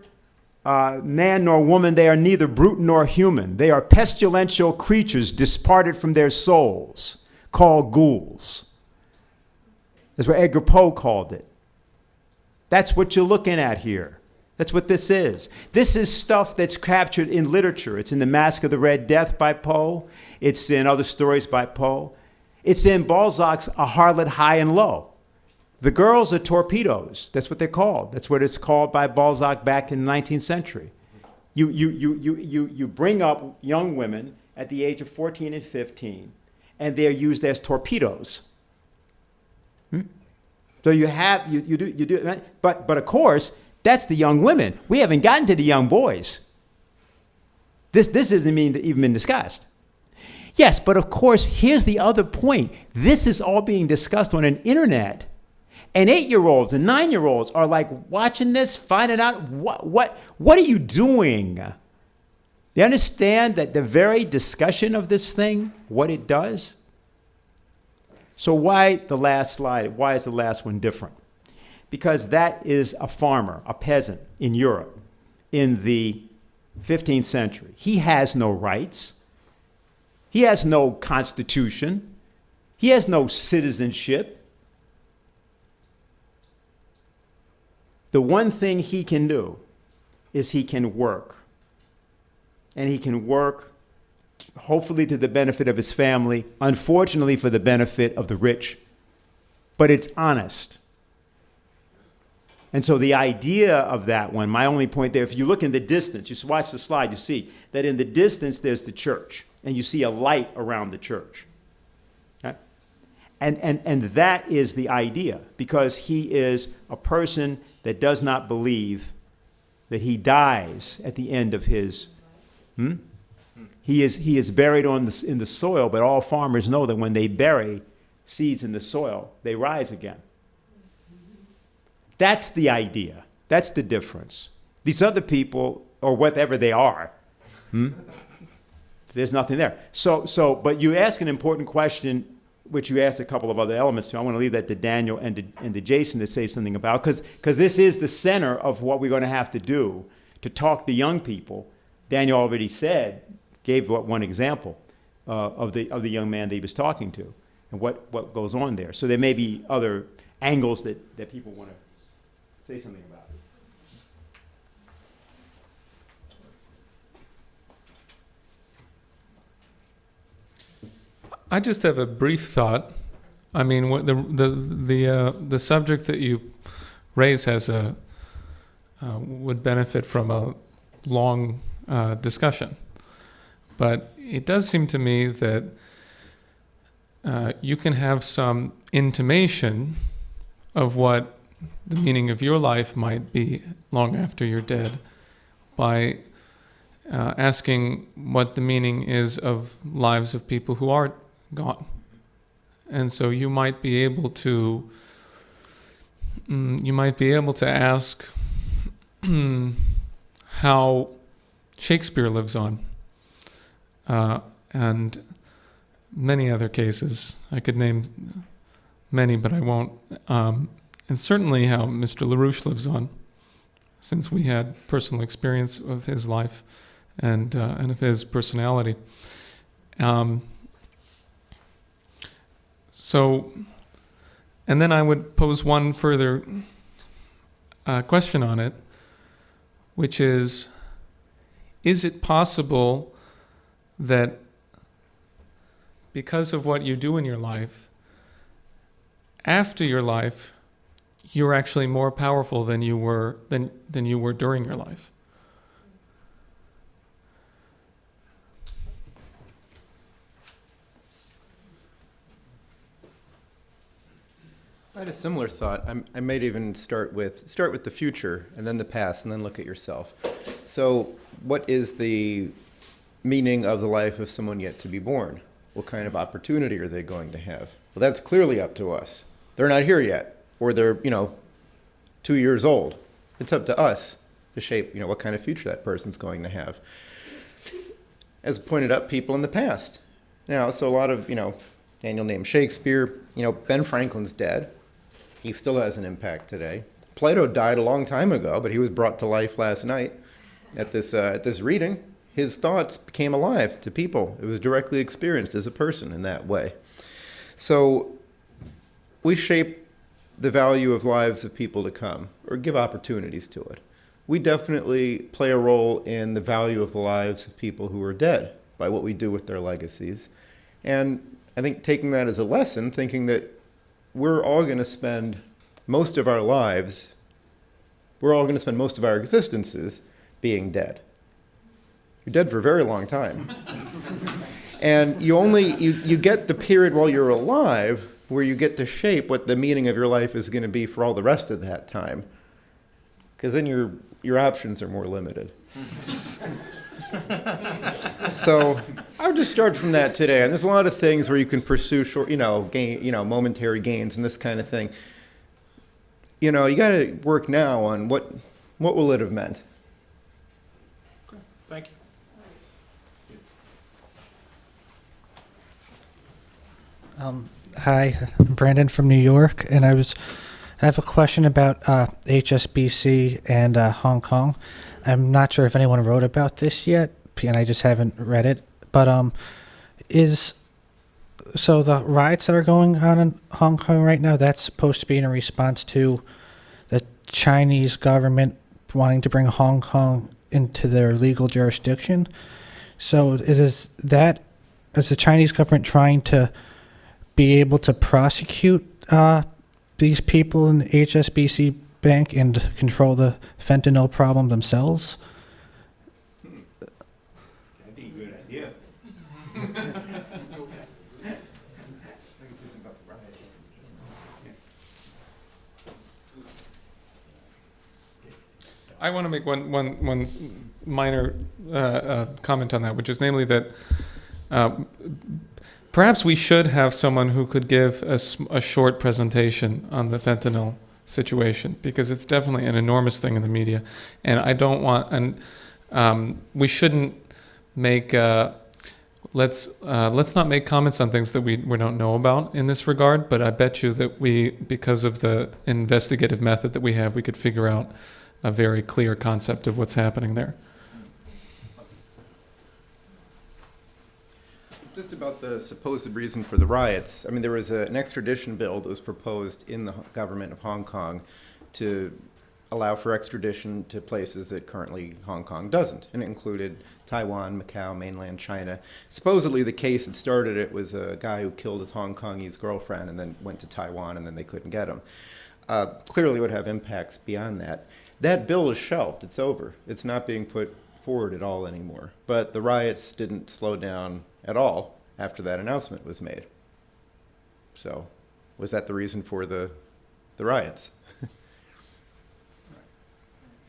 man nor woman. They are neither brute nor human. They are pestilential creatures disparted from their souls, called ghouls. That's what Edgar Poe called it. That's what you're looking at here. That's what this is. This is stuff that's captured in literature. It's in The Mask of the Red Death by Poe. It's in other stories by Poe. It's in Balzac's A Harlot High and Low. The girls are torpedoes. That's what they're called. That's what it's called by Balzac back in the 19th century. You bring up young women at the age of 14 and 15, and they're used as torpedoes. So you do, right? But of course, that's the young women. We haven't gotten to the young boys. This isn't even been discussed. Yes, but of course, here's the other point. This is all being discussed on an internet. And 8-year-olds and 9-year-olds are like watching this, finding out what are you doing? You understand that the very discussion of this thing, what it does? So why the last slide? Why is the last one different? because that is a farmer, a peasant in Europe in the 15th century. He has no rights. He has no constitution. He has no citizenship. The one thing he can do is he can work. And he can work hopefully to the benefit of his family, unfortunately for the benefit of the rich, but it's honest. And so the idea of that one, my only point there, if you look in the distance, you watch the slide, you see that in the distance there's the church, and you see a light around the church. Okay? And that is the idea, because he is a person that does not believe that he dies at the end of his. He is buried in the soil, but all farmers know that when they bury seeds in the soil, they rise again. That's the idea. That's the difference. These other people, or whatever they are, there's nothing there. But you ask an important question, which you asked a couple of other elements to. I want to leave that to Daniel and to Jason to say something about, because this is the center of what we're going to have to do to talk to young people. Daniel already gave one example of the young man that he was talking to, and what goes on there. So there may be other angles that people want to say something about. I just have a brief thought. I mean, the subject that you raise would benefit from a long discussion, but it does seem to me that you can have some intimation of what the meaning of your life might be long after you're dead by asking what the meaning is of lives of people who are gone. And so you might be able to ask how Shakespeare lives on, and many other cases. I could name many, but I won't. And certainly how Mr. LaRouche lives on, since we had personal experience of his life and of his personality. And then I would pose one further question on it, which is it possible that because of what you do in your life, after your life, you're actually more powerful than you were during your life? I had a similar thought. I might even start with the future, and then the past, and then look at yourself. So, what is the meaning of the life of someone yet to be born? What kind of opportunity are they going to have? Well, that's clearly up to us. They're not here yet, or they're 2 years old. It's up to us to shape what kind of future that person's going to have. As pointed up, people in the past. Now, so a lot of Daniel named Shakespeare. Ben Franklin's dead. He still has an impact today. Plato died a long time ago, but he was brought to life last night at this reading. His thoughts became alive to people. It was directly experienced as a person in that way. So we shape the value of lives of people to come, or give opportunities to it. We definitely play a role in the value of the lives of people who are dead by what we do with their legacies. And I think taking that as a lesson, thinking that we're all going to spend most of our lives, we're all going to spend most of our existences being dead. You're dead for a very long time. And you get the period while you're alive where you get to shape what the meaning of your life is going to be for all the rest of that time. Because then your options are more limited. So I would just start from that today. And there's a lot of things where you can pursue short, momentary gains and this kind of thing. You got to work now on what will it have meant. Okay. Thank you. Hi, I'm Brandon from New York, and I was I have a question about HSBC and Hong Kong. I'm not sure if anyone wrote about this yet, and I just haven't read it. But so the riots that are going on in Hong Kong right now, that's supposed to be in a response to the Chinese government wanting to bring Hong Kong into their legal jurisdiction. So is the Chinese government trying to be able to prosecute these people in the HSBC Bank and control the fentanyl problem themselves? That'd be a good idea. I want to make one minor comment on that, which is namely that perhaps we should have someone who could give a short presentation on the fentanyl situation, because it's definitely an enormous thing in the media, and I don't want, and we shouldn't make let's not make comments on things that we don't know about in this regard. But I bet you that because of the investigative method that we have, we could figure out a very clear concept of what's happening there. Just about the supposed reason for the riots. I mean, there was an extradition bill that was proposed in the government of Hong Kong to allow for extradition to places that currently Hong Kong doesn't. And it included Taiwan, Macau, mainland China. Supposedly the case that started it was a guy who killed his Hong Kongese girlfriend and then went to Taiwan and then they couldn't get him. Clearly would have impacts beyond that. That bill is shelved. It's over. It's not being put forward at all anymore. But the riots didn't slow down at all after that announcement was made. So was that the reason for the riots?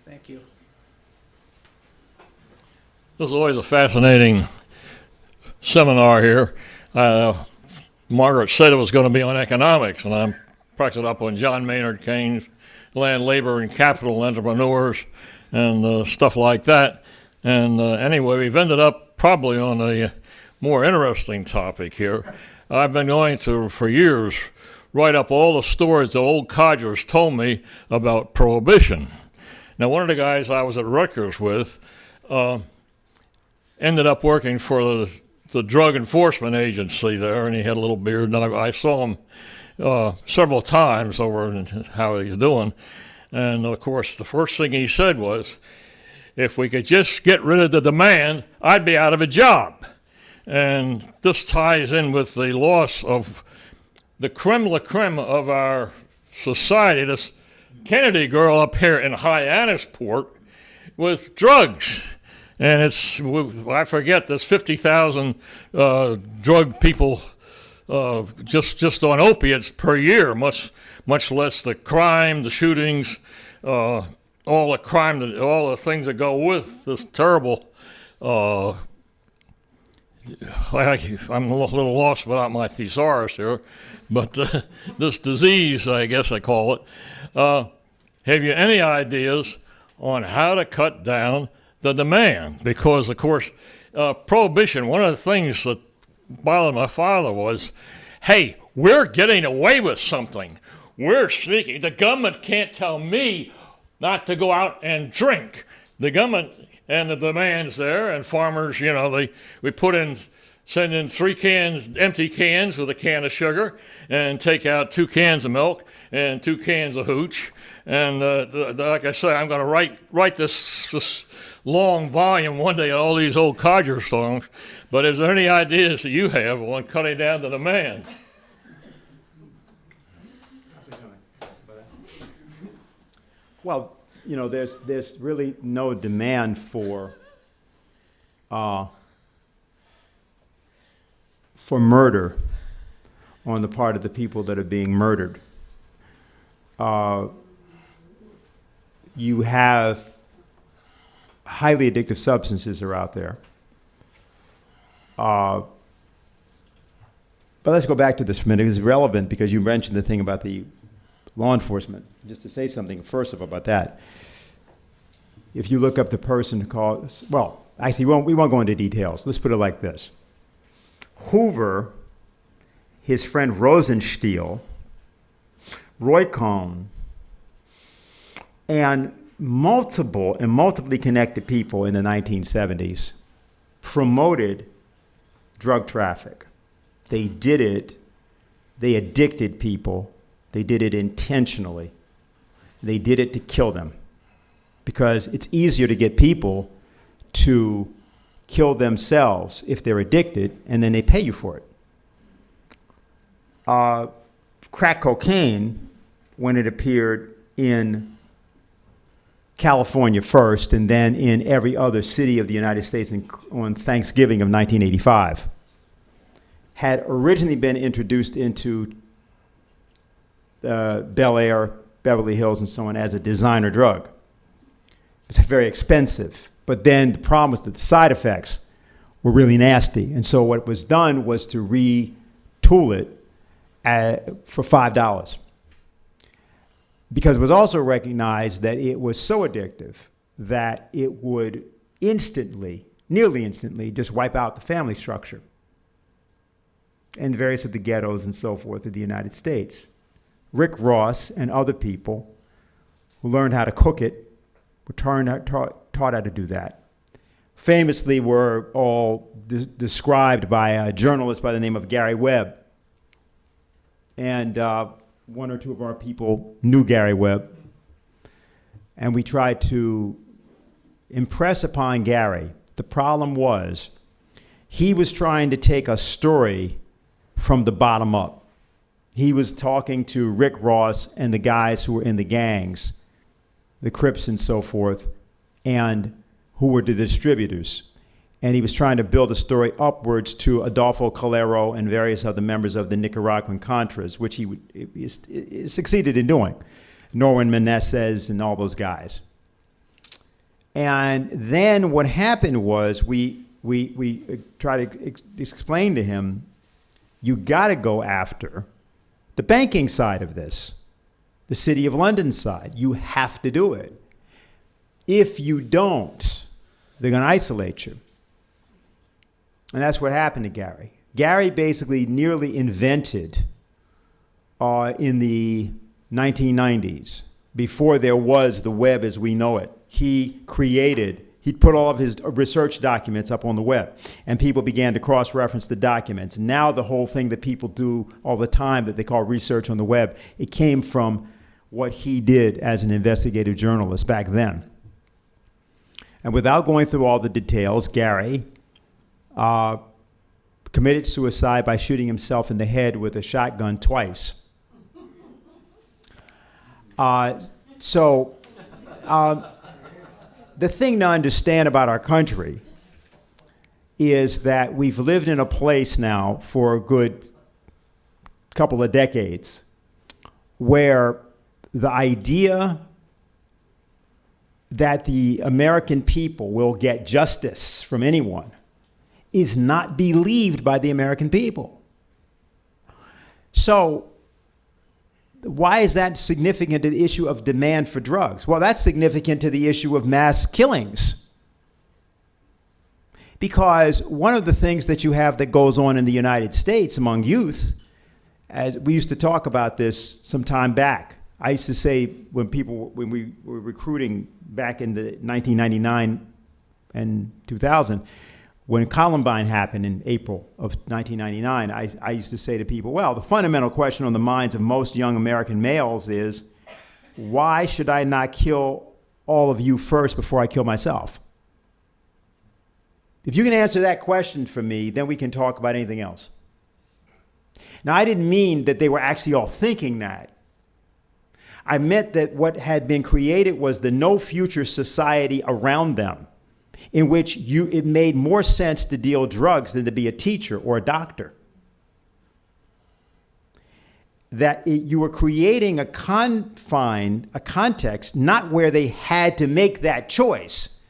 Thank you. This is always a fascinating seminar here. Margaret said it was going to be on economics, and I'm practicing up on John Maynard Keynes, land, labor, and capital entrepreneurs, and stuff like that. And anyway, we've ended up probably on a more interesting topic here. I've been going to, for years, write up all the stories the old codgers told me about Prohibition. Now, one of the guys I was at Rutgers with ended up working for the Drug Enforcement Agency there, and he had a little beard, and I saw him several times over and how he was doing. And, of course, the first thing he said was, if we could just get rid of the demand, I'd be out of a job. And this ties in with the loss of the creme de la creme of our society, this Kennedy girl up here in Hyannisport with drugs. And I forget, there's 50,000 drug people just on opiates per year, much less the crime, the shootings, all the crime, all the things that go with this terrible. I'm a little lost without my thesaurus here, but this disease, I guess I call it. Have you any ideas on how to cut down the demand? Because, of course, Prohibition, one of the things that bothered my father was, hey, we're getting away with something. We're sneaking. The government can't tell me not to go out and drink. The government and the demand's there, and farmers, we send in 3 empty cans with a can of sugar, and take out 2 cans of milk and 2 cans of hooch. And like I say, I'm going to write this long volume one day of all these old codger songs. But is there any ideas that you have on cutting down the demand? Well, there's really no demand for murder on the part of the people that are being murdered. You have highly addictive substances are out there. But let's go back to this for a minute. It's relevant because you mentioned the thing about the law enforcement. Just to say something first of all about that. If you look up the person who caused, well, actually, we won't go into details. Let's put it like this. Hoover, his friend Rosenstiel, Roy Cohn, And multiply connected people in the 1970s promoted drug traffic. They did it, they addicted people, they did it intentionally. They did it to kill them because it's easier to get people to kill themselves if they're addicted, and then they pay you for it. Crack cocaine, when it appeared in California first and then in every other city of the United States on Thanksgiving of 1985, had originally been introduced into Bel Air, Beverly Hills, and so on as a designer drug. It's very expensive. But then the problem was that the side effects were really nasty. And so what was done was to retool it for $5. Because it was also recognized that it was so addictive that it would instantly, nearly instantly, just wipe out the family structure and various of the ghettos and so forth of the United States. Rick Ross and other people who learned how to cook it were taught how to do that. Famously were all described by a journalist by the name of Gary Webb. And one or two of our people knew Gary Webb. And we tried to impress upon Gary. The problem was he was trying to take a story from the bottom up. He was talking to Rick Ross and the guys who were in the gangs, the Crips and so forth, and who were the distributors. And he was trying to build a story upwards to Adolfo Calero and various other members of the Nicaraguan Contras, which he succeeded in doing. Norman Meneses and all those guys. And then what happened was we tried to explain to him, you got to go after the banking side of this, the City of London side. You have to do it. If you don't, they're going to isolate you. And that's what happened to Gary. Gary basically nearly invented in the 1990s, before there was the web as we know it. He put all of his research documents up on the web, and people began to cross-reference the documents. Now the whole thing that people do all the time that they call research on the web, it came from what he did as an investigative journalist back then. And without going through all the details, Gary committed suicide by shooting himself in the head with a shotgun twice. The thing to understand about our country is that we've lived in a place now for a good couple of decades where the idea that the American people will get justice from anyone is not believed by the American people. So why is that significant to the issue of demand for drugs? Well, that's significant to the issue of mass killings. Because one of the things that you have that goes on in the United States among youth, as we used to talk about this some time back. I used to say when we were recruiting back in the 1999 and 2000, when Columbine happened in April of 1999, I used to say to people, well, the fundamental question on the minds of most young American males is, why should I not kill all of you first before I kill myself? If you can answer that question for me, then we can talk about anything else. Now, I didn't mean that they were actually all thinking that. I meant that what had been created was the no future society around them, in which it made more sense to deal drugs than to be a teacher or a doctor. That you were creating a context, not where they had to make that choice,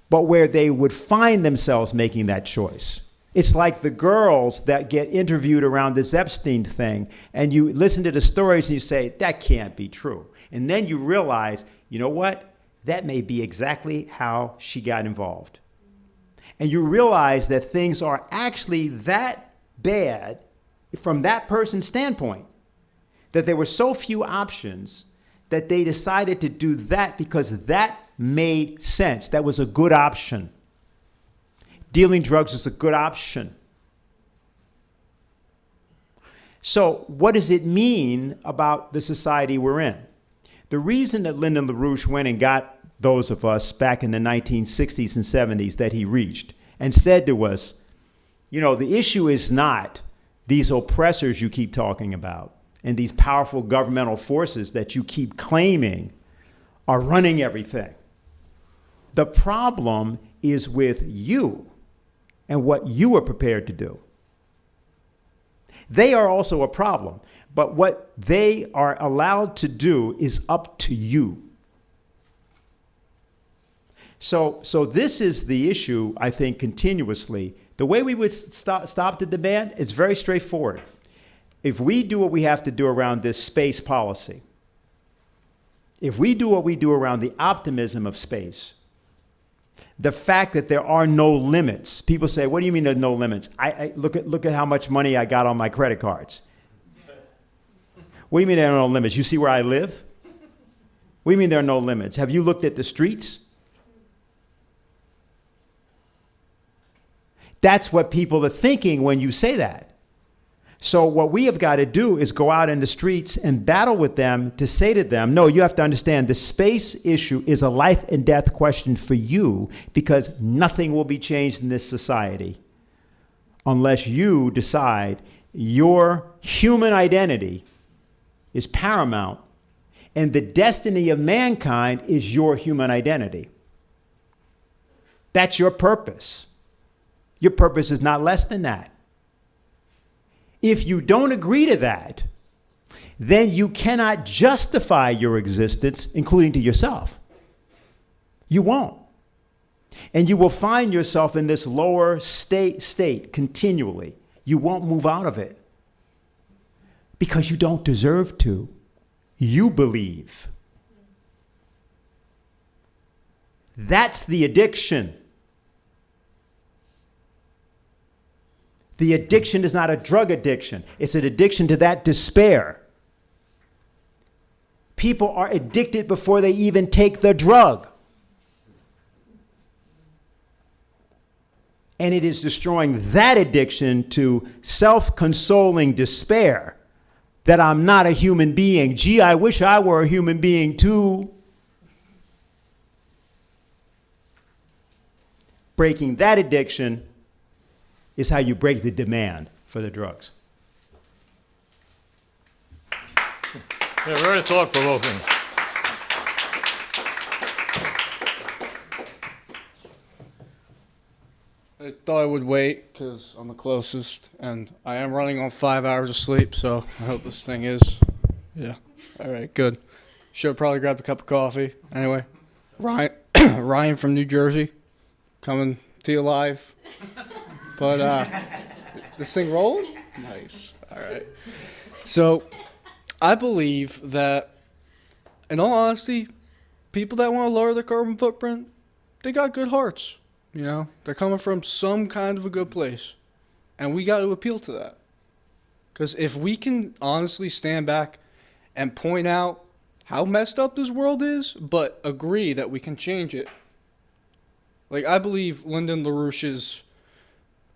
but where they would find themselves making that choice. It's like the girls that get interviewed around this Epstein thing, and you listen to the stories and you say, that can't be true. And then you realize, you know what? That may be exactly how she got involved. And you realize that things are actually that bad from that person's standpoint, that there were so few options that they decided to do that because that made sense. That was a good option. Dealing drugs is a good option. So what does it mean about the society we're in? The reason that Lyndon LaRouche went and got those of us back in the 1960s and 70s that he reached and said to us, you know, the issue is not these oppressors you keep talking about and these powerful governmental forces that you keep claiming are running everything. The problem is with you and what you are prepared to do. They are also a problem, but what they are allowed to do is up to you. So this is the issue, I think, continuously. The way we would stop the demand is very straightforward. If we do what we have to do around this space policy, if we do what we do around the optimism of space, the fact that there are no limits. People say, what do you mean there's no limits? I look at how much money I got on my credit cards. What do you mean there are no limits? You see where I live? What do you mean there are no limits? Have you looked at the streets? That's what people are thinking when you say that. So what we have got to do is go out in the streets and battle with them to say to them, no, you have to understand the space issue is a life and death question for you because nothing will be changed in this society unless you decide your human identity is paramount and the destiny of mankind is your human identity. That's your purpose. Your purpose is not less than that. If you don't agree to that, then you cannot justify your existence, including to yourself. You won't. And you will find yourself in this lower state continually. You won't move out of it because you don't deserve to. You believe. That's the addiction. The addiction is not a drug addiction. It's an addiction to that despair. People are addicted before they even take the drug. And it is destroying that addiction to self-consoling despair that I'm not a human being. Gee, I wish I were a human being too. Breaking that addiction is how you break the demand for the drugs. Yeah, very thought-provoking. I thought I would wait because I'm the closest, and I am running on 5 hours of sleep, so I hope this thing is. Yeah. All right, good. Should have probably grabbed a cup of coffee. Anyway, Ryan from New Jersey, coming to you live. But this thing rolling? Nice. All right. So I believe that, in all honesty, people that want to lower their carbon footprint, they got good hearts. You know, they're coming from some kind of a good place. And we got to appeal to that. Because if we can honestly stand back and point out how messed up this world is, but agree that we can change it. Like, I believe Lyndon LaRouche's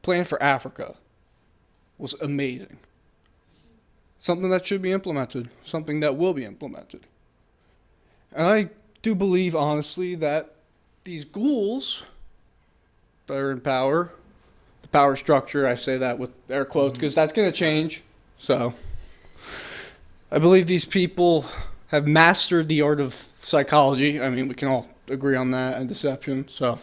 plan for Africa was amazing. Something that should be implemented. Something that will be implemented. And I do believe, honestly, that these ghouls that are in power, the power structure, I say that with air quotes because that's going to change. So I believe these people have mastered the art of psychology. I mean, we can all agree on that, and deception. So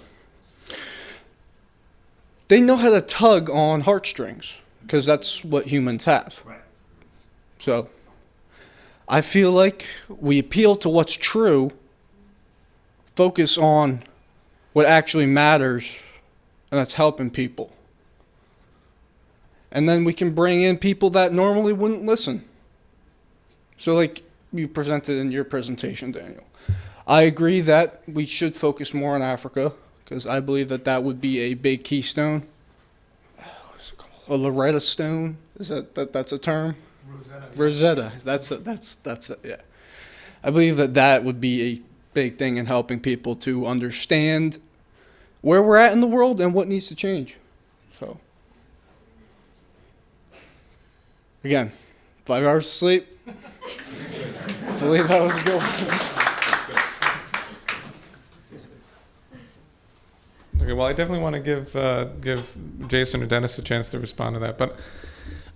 they know how to tug on heartstrings because that's what humans have. Right. So I feel like we appeal to what's true, focus on what actually matters, and that's helping people. And then we can bring in people that normally wouldn't listen. So like you presented in your presentation, Daniel. I agree that we should focus more on Africa because I believe that that would be a big keystone. What's it called? A Loretta Stone? Is that's a term? Rosetta. Rosetta. That's it, yeah. I believe that that would be a big thing in helping people to understand where we're at in the world and what needs to change. So, again, 5 hours of sleep. I believe that was a good one. Okay, well, I definitely want to give Jason or Dennis a chance to respond to that. But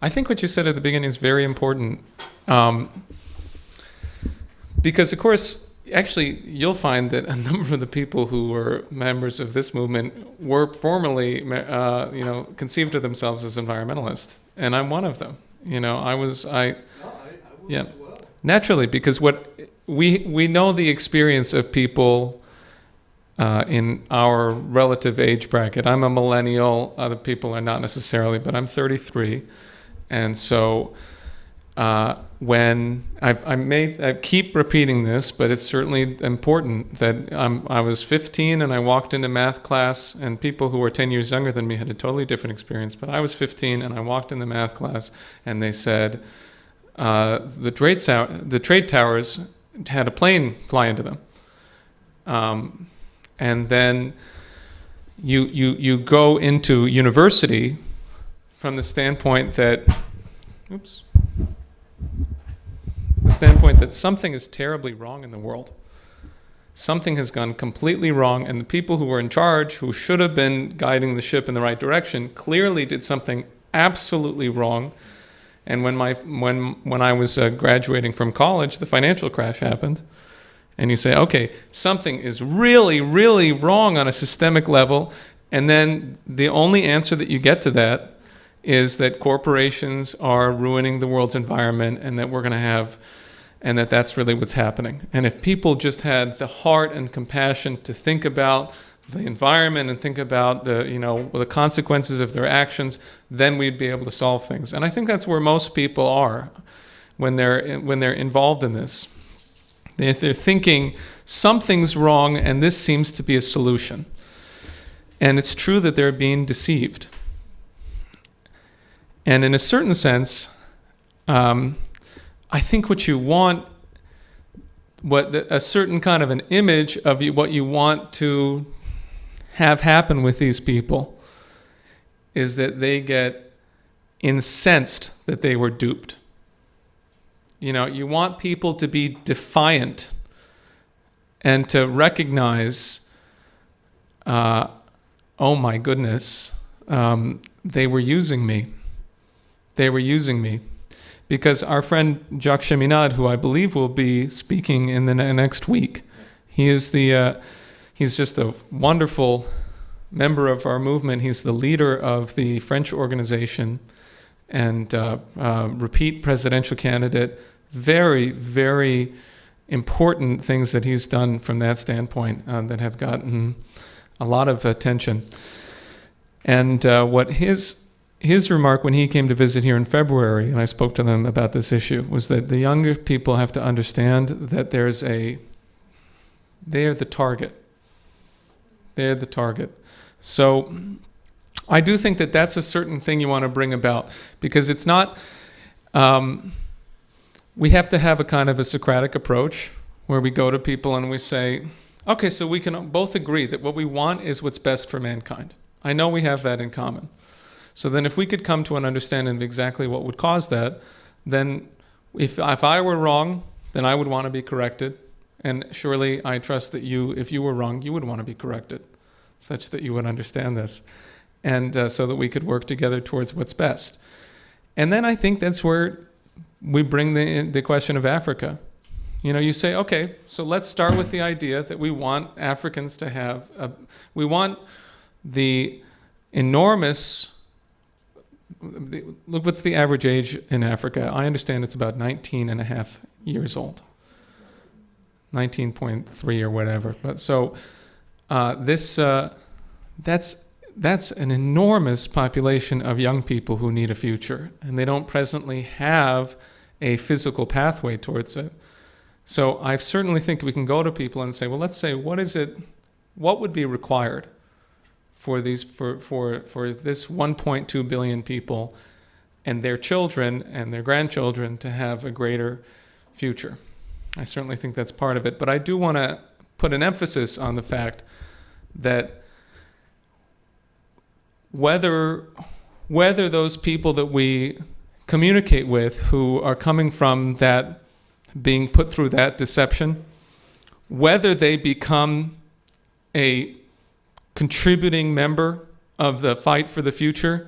I think what you said at the beginning is very important. Because, of course, actually, you'll find that a number of the people who were members of this movement were formerly, conceived of themselves as environmentalists. And I'm one of them. Yeah, naturally, because what we know the experience of people in our relative age bracket. I'm a millennial. Other people are not necessarily, but I'm 33, and so when I keep repeating this, but it's certainly important that I was 15 and I walked into math class, and people who were 10 years younger than me had a totally different experience. But I was 15 and I walked into math class, and they said the trade towers had a plane fly into them. And then you go into university from the standpoint that, something is terribly wrong in the world. Something has gone completely wrong, and the people who were in charge, who should have been guiding the ship in the right direction, clearly did something absolutely wrong. And when I was graduating from college, the financial crash happened. And you say, okay, something is really, really wrong on a systemic level. And then the only answer that you get to that is that corporations are ruining the world's environment, and that we're going to have, and that's really what's happening. And if people just had the heart and compassion to think about the environment and think about the consequences of their actions, then we'd be able to solve things. And I think that's where most people are when they're involved in this. They're thinking something's wrong and this seems to be a solution. And it's true that they're being deceived. And in a certain sense, I think what you want, a certain kind of an image of what you want to have happen with these people is that they get incensed that they were duped. You want people to be defiant and to recognize, oh my goodness, they were using me. They were using me. Because our friend Jacques Cheminade, who I believe will be speaking in the next week, he's just a wonderful member of our movement. He's the leader of the French organization and repeat presidential candidate. Very, very important things that he's done from that standpoint that have gotten a lot of attention. And what his remark when he came to visit here in February, and I spoke to them about this issue, was that the younger people have to understand that they're the target. They're the target. So I do think that that's a certain thing you want to bring about, because it's not, we have to have a kind of a Socratic approach where we go to people and we say, okay, so we can both agree that what we want is what's best for mankind. I know we have that in common. So then if we could come to an understanding of exactly what would cause that, then if I were wrong, then I would want to be corrected. And surely I trust that if you were wrong, you would want to be corrected, such that you would understand this. And so that we could work together towards what's best. And then I think that's where we bring the question of Africa. You say, okay, so let's start with the idea that we want Africans to have, we want the enormous, look, what's the average age in Africa? I understand it's about 19 and a half years old. 19.3 or whatever. But so that's an enormous population of young people who need a future, and they don't presently have a physical pathway towards it. So I certainly think we can go to people and say, well, let's say, what would be required for this 1.2 billion people and their children and their grandchildren to have a greater future? I certainly think that's part of it. But I do want to put an emphasis on the fact that whether those people that we communicate with who are coming from that, being put through that deception, whether they become a contributing member of the fight for the future,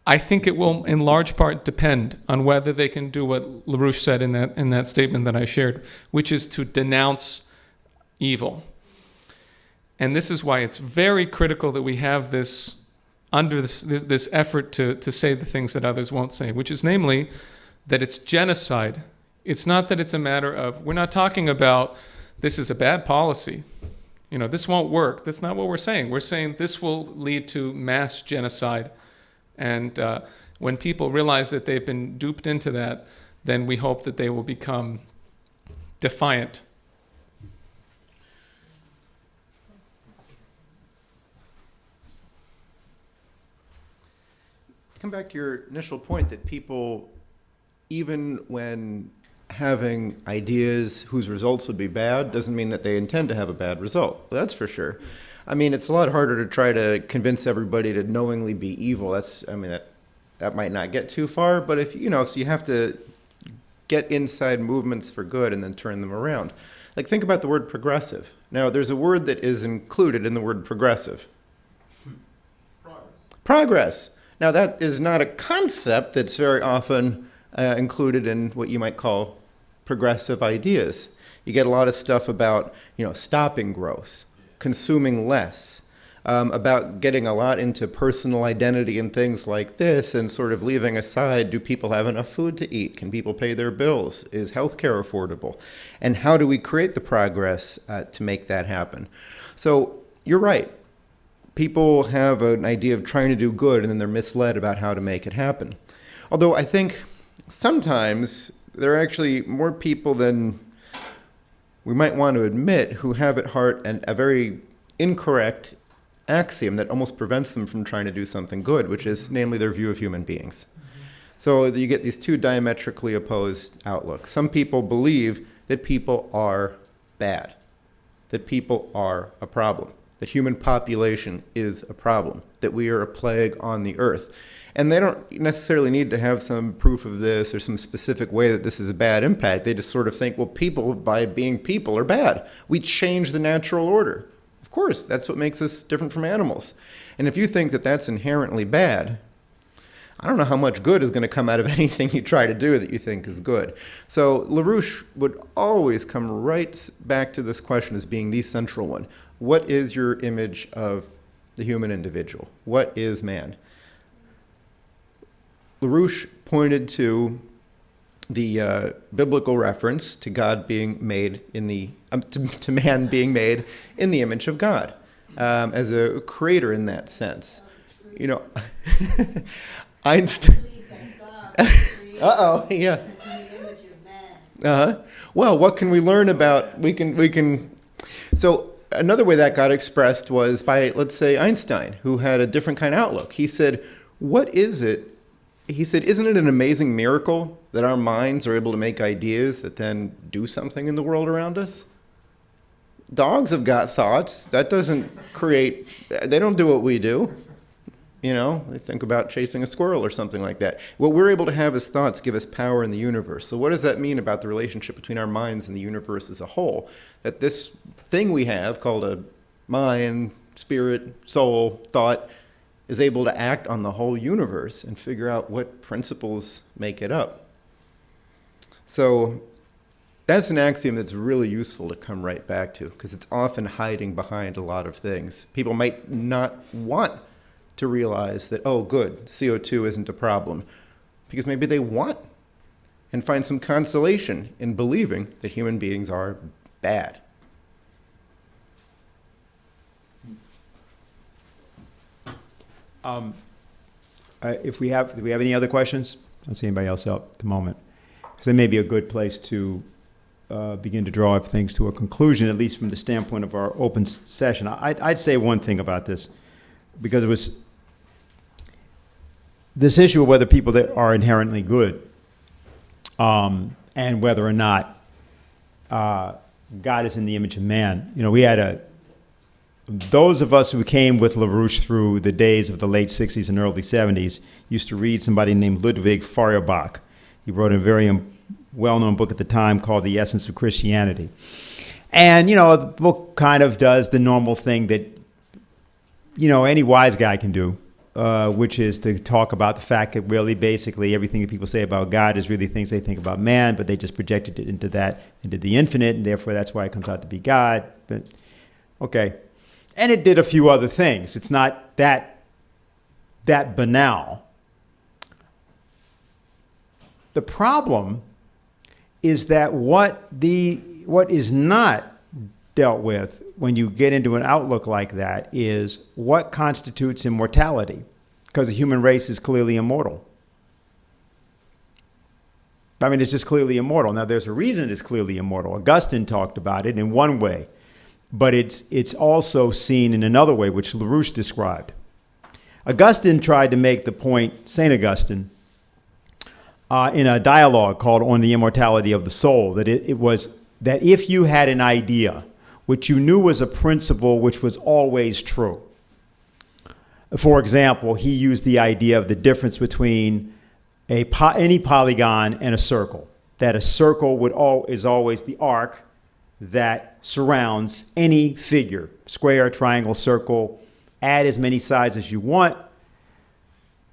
I think it will in large part depend on whether they can do what LaRouche said in that statement that I shared, which is to denounce evil. And this is why it's very critical that we have this under this effort to say the things that others won't say, which is namely that it's genocide. It's not that it's a matter of, we're not talking about this is a bad policy. This won't work. That's not what we're saying. We're saying this will lead to mass genocide. And when people realize that they've been duped into that, then we hope that they will become defiant. Come back to your initial point that people, even when having ideas whose results would be bad, doesn't mean that they intend to have a bad result. That's for sure. I mean, it's a lot harder to try to convince everybody to knowingly be evil. That might not get too far, but if, so you have to get inside movements for good and then turn them around. Like, think about the word progressive. Now, there's a word that is included in the word progressive. Progress. Now, that is not a concept that's very often included in what you might call progressive ideas. You get a lot of stuff about, stopping growth, consuming less, about getting a lot into personal identity and things like this, and sort of leaving aside, do people have enough food to eat? Can people pay their bills? Is healthcare affordable? And how do we create the progress to make that happen? So you're right. People have an idea of trying to do good, and then they're misled about how to make it happen. Although I think sometimes there are actually more people than we might want to admit who have at heart a very incorrect axiom that almost prevents them from trying to do something good, which is namely their view of human beings. So you get these two diametrically opposed outlooks. Some people believe that people are bad, that people are a problem, that human population is a problem, that we are a plague on the earth. And they don't necessarily need to have some proof of this or some specific way that this is a bad impact. They just sort of think, well, people, by being people, are bad. We change the natural order. Of course, that's what makes us different from animals. And if you think that that's inherently bad, I don't know how much good is going to come out of anything you try to do that you think is good. So LaRouche would always come right back to this question as being the central one. What is your image of the human individual? What is man? LaRouche pointed to the biblical reference to God being made in to man being made in the image of God, as a creator in that sense. Einstein. Uh-oh, yeah. Well, what can we learn about? We can. So another way that got expressed was by, let's say, Einstein, who had a different kind of outlook. He said, "What is it?" He said, "Isn't it an amazing miracle that our minds are able to make ideas that then do something in the world around us? Dogs have got thoughts. That doesn't create, they don't do what we do. They think about chasing a squirrel or something like that. What we're able to have as thoughts give us power in the universe. So what does that mean about the relationship between our minds and the universe as a whole? That this thing we have called a mind, spirit, soul, thought, is able to act on the whole universe and figure out what principles make it up." So that's an axiom that's really useful to come right back to, because it's often hiding behind a lot of things. People might not want to realize that, oh, good, CO2 isn't a problem, because maybe they want and find some consolation in believing that human beings are bad. Do we have any other questions? I don't see anybody else up at the moment. Because that may be a good place to begin to draw up things to a conclusion, at least from the standpoint of our open session. I'd say one thing about this, because it was this issue of whether people that are inherently good, and whether or not God is in the image of man. You know, we had those of us who came with LaRouche through the days of the late 60s and early 70s used to read somebody named Ludwig Feuerbach. He wrote a very well-known book at the time called The Essence of Christianity. And, you know, the book kind of does the normal thing that, you know, any wise guy can do, which is to talk about the fact that really basically everything that people say about God is really things they think about man, but they just projected it into the infinite, and therefore that's why it comes out to be God. But, okay. And it did a few other things. It's not that banal. The problem is that what is not dealt with when you get into an outlook like that is what constitutes immortality, because the human race is clearly immortal. I mean, it's just clearly immortal. Now, there's a reason it's clearly immortal. Augustine talked about it in one way, but it's also seen in another way, which LaRouche described. Augustine tried to make the point, St. Augustine, in a dialogue called On the Immortality of the Soul, that it was that if you had an idea which you knew was a principle which was always true. For example, he used the idea of the difference between any polygon and a circle, that a circle is always the arc that surrounds any figure, square, triangle, circle. Add as many sides as you want.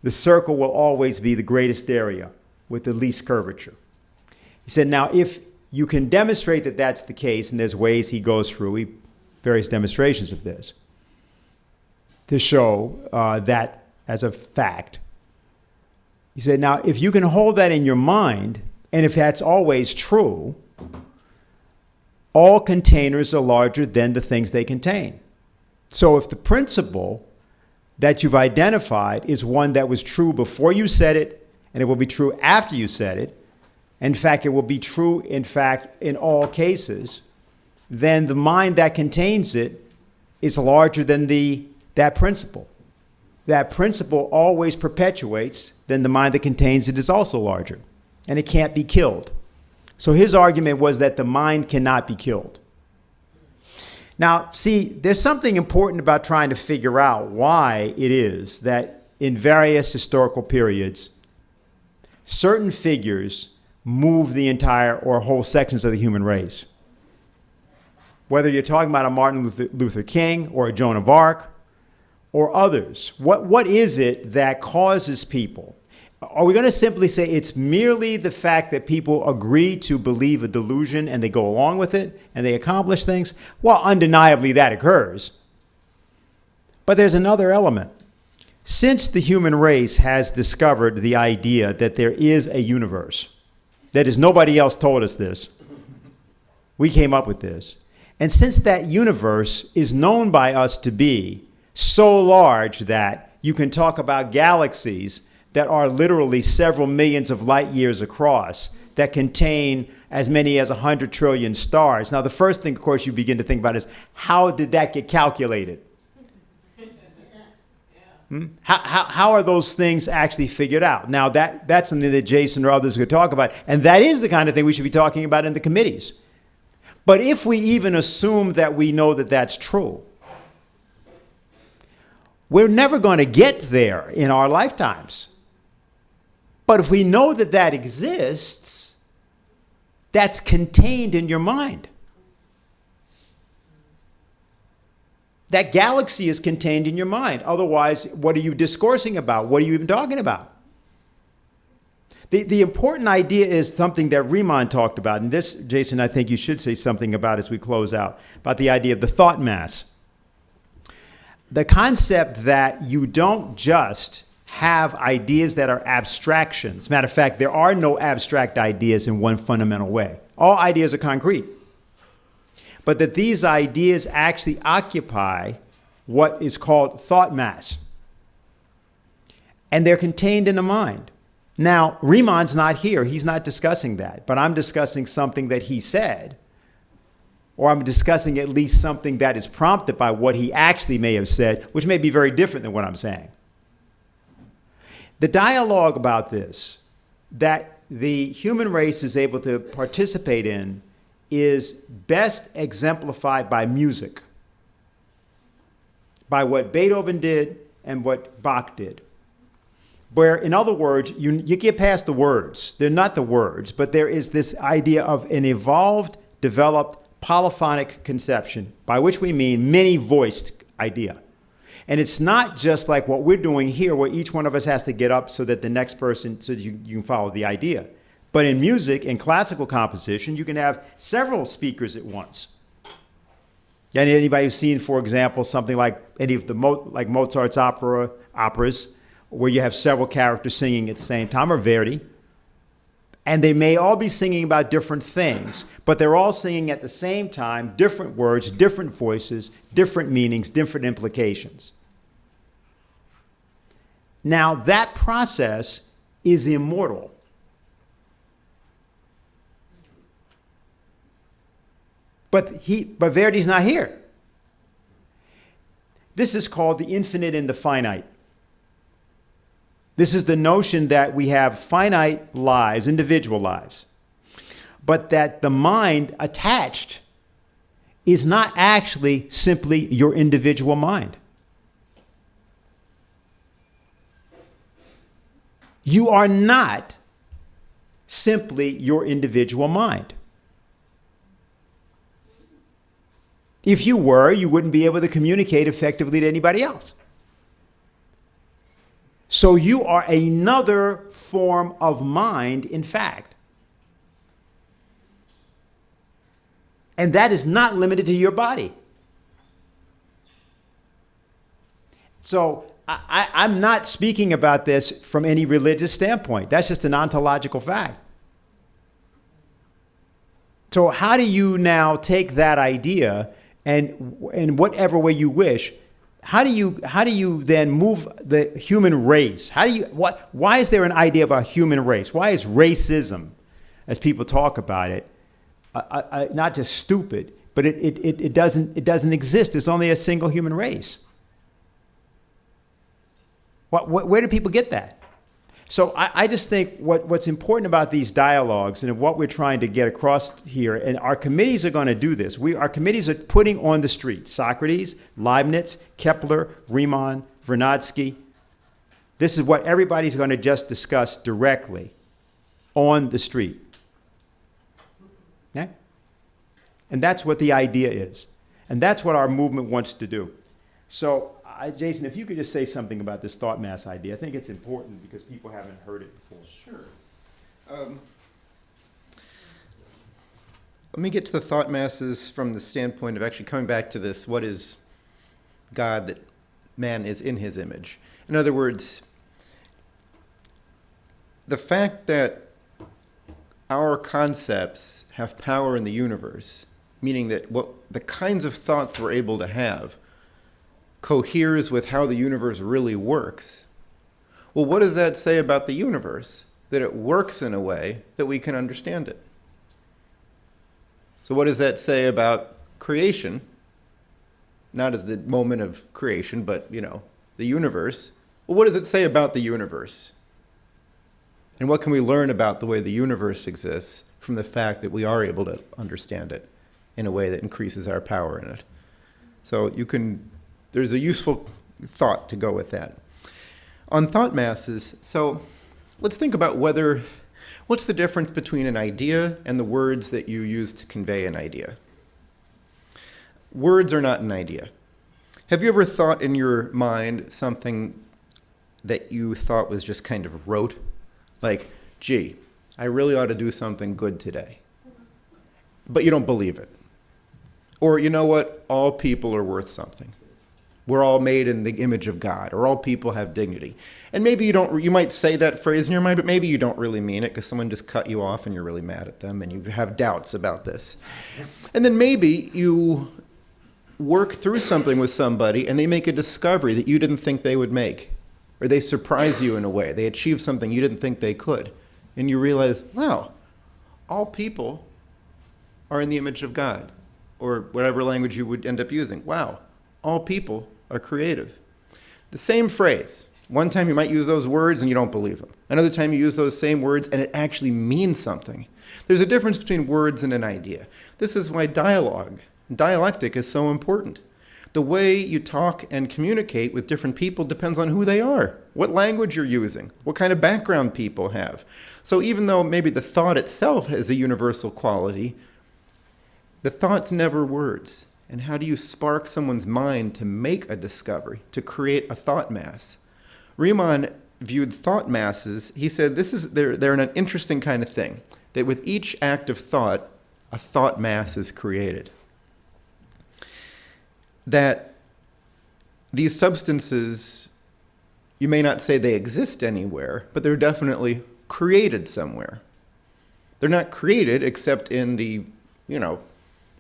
The circle will always be the greatest area with the least curvature. He said, now, if you can demonstrate that that's the case, and there's ways he goes through various demonstrations of this to show that as a fact. He said, now, if you can hold that in your mind, and if that's always true, all containers are larger than the things they contain. So if the principle that you've identified is one that was true before you said it, and it will be true after you said it, in fact, it will be true, in all cases, then the mind that contains it is larger than that principle. That principle always perpetuates, then the mind that contains it is also larger, and it can't be killed. So his argument was that the mind cannot be killed. Now, see, there's something important about trying to figure out why it is that in various historical periods, certain figures move the entire or whole sections of the human race. Whether you're talking about a Martin Luther King or a Joan of Arc or others, what is it that causes people? Are we going to simply say it's merely the fact that people agree to believe a delusion and they go along with it and they accomplish things? Well, undeniably that occurs. But there's another element. Since the human race has discovered the idea that there is a universe, that is, nobody else told us this, we came up with this. And since that universe is known by us to be so large that you can talk about galaxies that are literally several millions of light years across, that contain as many as 100 trillion stars. Now, the first thing, of course, you begin to think about is, how did that get calculated? How are those things actually figured out? Now, that's something that Jason or others could talk about, and that is the kind of thing we should be talking about in the committees. But if we even assume that we know that that's true, we're never going to get there in our lifetimes. But if we know that that exists, that's contained in your mind. That galaxy is contained in your mind. Otherwise, what are you discoursing about? What are you even talking about? The important idea is something that Riemann talked about. And this, Jason, I think you should say something about as we close out, about the idea of the thought mass. The concept that you don't just have ideas that are abstractions. Matter of fact, there are no abstract ideas in one fundamental way. All ideas are concrete. But that these ideas actually occupy what is called thought mass. And they're contained in the mind. Now, Riemann's not here. He's not discussing that. But I'm discussing something that he said. Or I'm discussing at least something that is prompted by what he actually may have said, which may be very different than what I'm saying. The dialogue about this, that the human race is able to participate in, is best exemplified by music, by what Beethoven did and what Bach did. Where, in other words, you get past the words. They're not the words, but there is this idea of an evolved, developed, polyphonic conception, by which we mean many-voiced idea. And it's not just like what we're doing here, where each one of us has to get up so that the next person, so that you can follow the idea. But in music, in classical composition, you can have several speakers at once. And anybody who's seen, for example, something like any of the like Mozart's operas, where you have several characters singing at the same time, or Verdi, and they may all be singing about different things, but they're all singing at the same time, different words, different voices, different meanings, different implications. Now, that process is immortal. But Verdi's not here. This is called the infinite and the finite. This is the notion that we have finite lives, individual lives, but that the mind attached is not actually simply your individual mind. You are not simply your individual mind. If you were, you wouldn't be able to communicate effectively to anybody else. So you are another form of mind, in fact. And that is not limited to your body. So I'm not speaking about this from any religious standpoint. That's just an ontological fact. So how do you now take that idea and in whatever way you wish, how do you then move the human race? Why is there an idea of a human race? Why is racism, as people talk about it, not just stupid, but it doesn't exist? There's only a single human race. Where do people get that? So I just think what's important about these dialogues and what we're trying to get across here, and our committees are going to do this. Our committees are putting on the street Socrates, Leibniz, Kepler, Riemann, Vernadsky. This is what everybody's going to just discuss directly on the street. Okay? And that's what the idea is. And that's what our movement wants to do. So Jason, if you could just say something about this thought mass idea. I think it's important because people haven't heard it before. Sure. Let me get to the thought masses from the standpoint of actually coming back to this, what is God, that man is in his image? In other words, the fact that our concepts have power in the universe, meaning that what the kinds of thoughts we're able to have coheres with how the universe really works. Well, what does that say about the universe? That it works in a way that we can understand it. So what does that say about creation? Not as the moment of creation, but, the universe. Well, what does it say about the universe? And what can we learn about the way the universe exists from the fact that we are able to understand it in a way that increases our power in it? So there's a useful thought to go with that. On thought masses, so let's think about what's the difference between an idea and the words that you use to convey an idea? Words are not an idea. Have you ever thought in your mind something that you thought was just kind of rote? Like, gee, I really ought to do something good today. But you don't believe it. Or, you know what? All people are worth something. We're all made in the image of God, or all people have dignity. And maybe you might say that phrase in your mind, but maybe you don't really mean it because someone just cut you off and you're really mad at them and you have doubts about this. And then maybe you work through something with somebody and they make a discovery that you didn't think they would make, or they surprise you in a way. They achieve something you didn't think they could. And you realize, wow, all people are in the image of God, or whatever language you would end up using. Wow, all people are creative. The same phrase. One time you might use those words and you don't believe them. Another time you use those same words and it actually means something. There's a difference between words and an idea. This is why dialectic is so important. The way you talk and communicate with different people depends on who they are, what language you're using, what kind of background people have. So even though maybe the thought itself has a universal quality, the thought's never words. And how do you spark someone's mind to make a discovery, to create a thought mass? Riemann viewed thought masses, he said they're an interesting kind of thing, that with each act of thought, a thought mass is created. That these substances, you may not say they exist anywhere, but they're definitely created somewhere. They're not created except in the,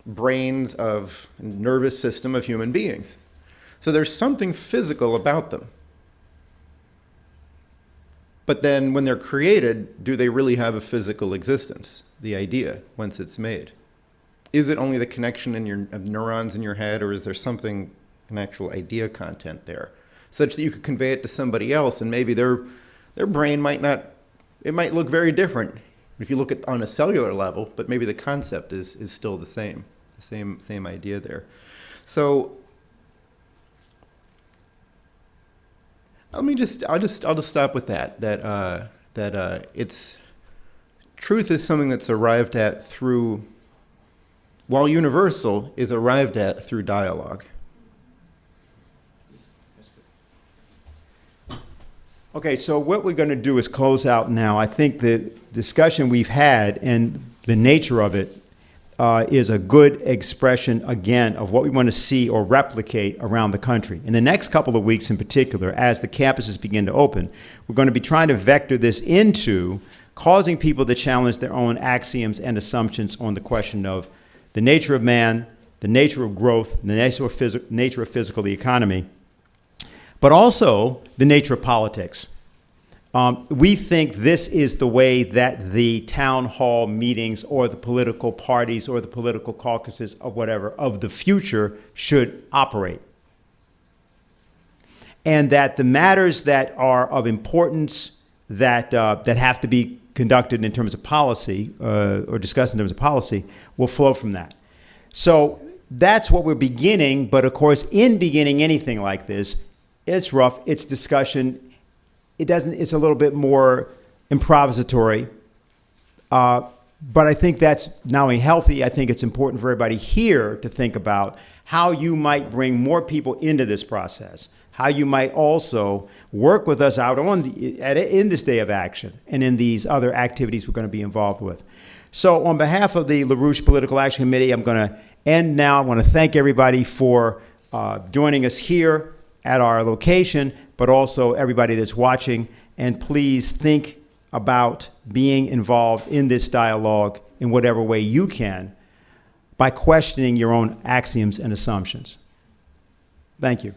brains of nervous system of human beings. So there's something physical about them. But then when they're created, do they really have a physical existence? The idea, once it's made. Is it only the connection of neurons in your head, or is there something, an actual idea content there, such that you could convey it to somebody else, and maybe their brain might look very different if you look at on a cellular level, but maybe the concept is still the same idea there. So I'll just stop with that. That it's truth is something that's arrived at through, while universal, is arrived at through dialogue. Okay, so what we're going to do is close out now. I think the discussion we've had and the nature of it is a good expression, again, of what we want to see or replicate around the country. In the next couple of weeks in particular, as the campuses begin to open, we're going to be trying to vector this into causing people to challenge their own axioms and assumptions on the question of the nature of man, the nature of growth, the nature of physical economy, but also the nature of politics. We think this is the way that the town hall meetings or the political parties or the political caucuses of whatever of the future should operate. And that the matters that are of importance that have to be conducted in terms of policy or discussed in terms of policy will flow from that. So that's what we're beginning, but of course, in beginning anything like this, it's rough, it's discussion, it's a little bit more improvisatory, but I think that's not only healthy, I think it's important for everybody here to think about how you might bring more people into this process, how you might also work with us out in this day of action and in these other activities we're going to be involved with. So on behalf of the LaRouche Political Action Committee, I'm going to end now. I want to thank everybody for joining us here at our location, but also everybody that's watching. And please think about being involved in this dialogue in whatever way you can by questioning your own axioms and assumptions. Thank you.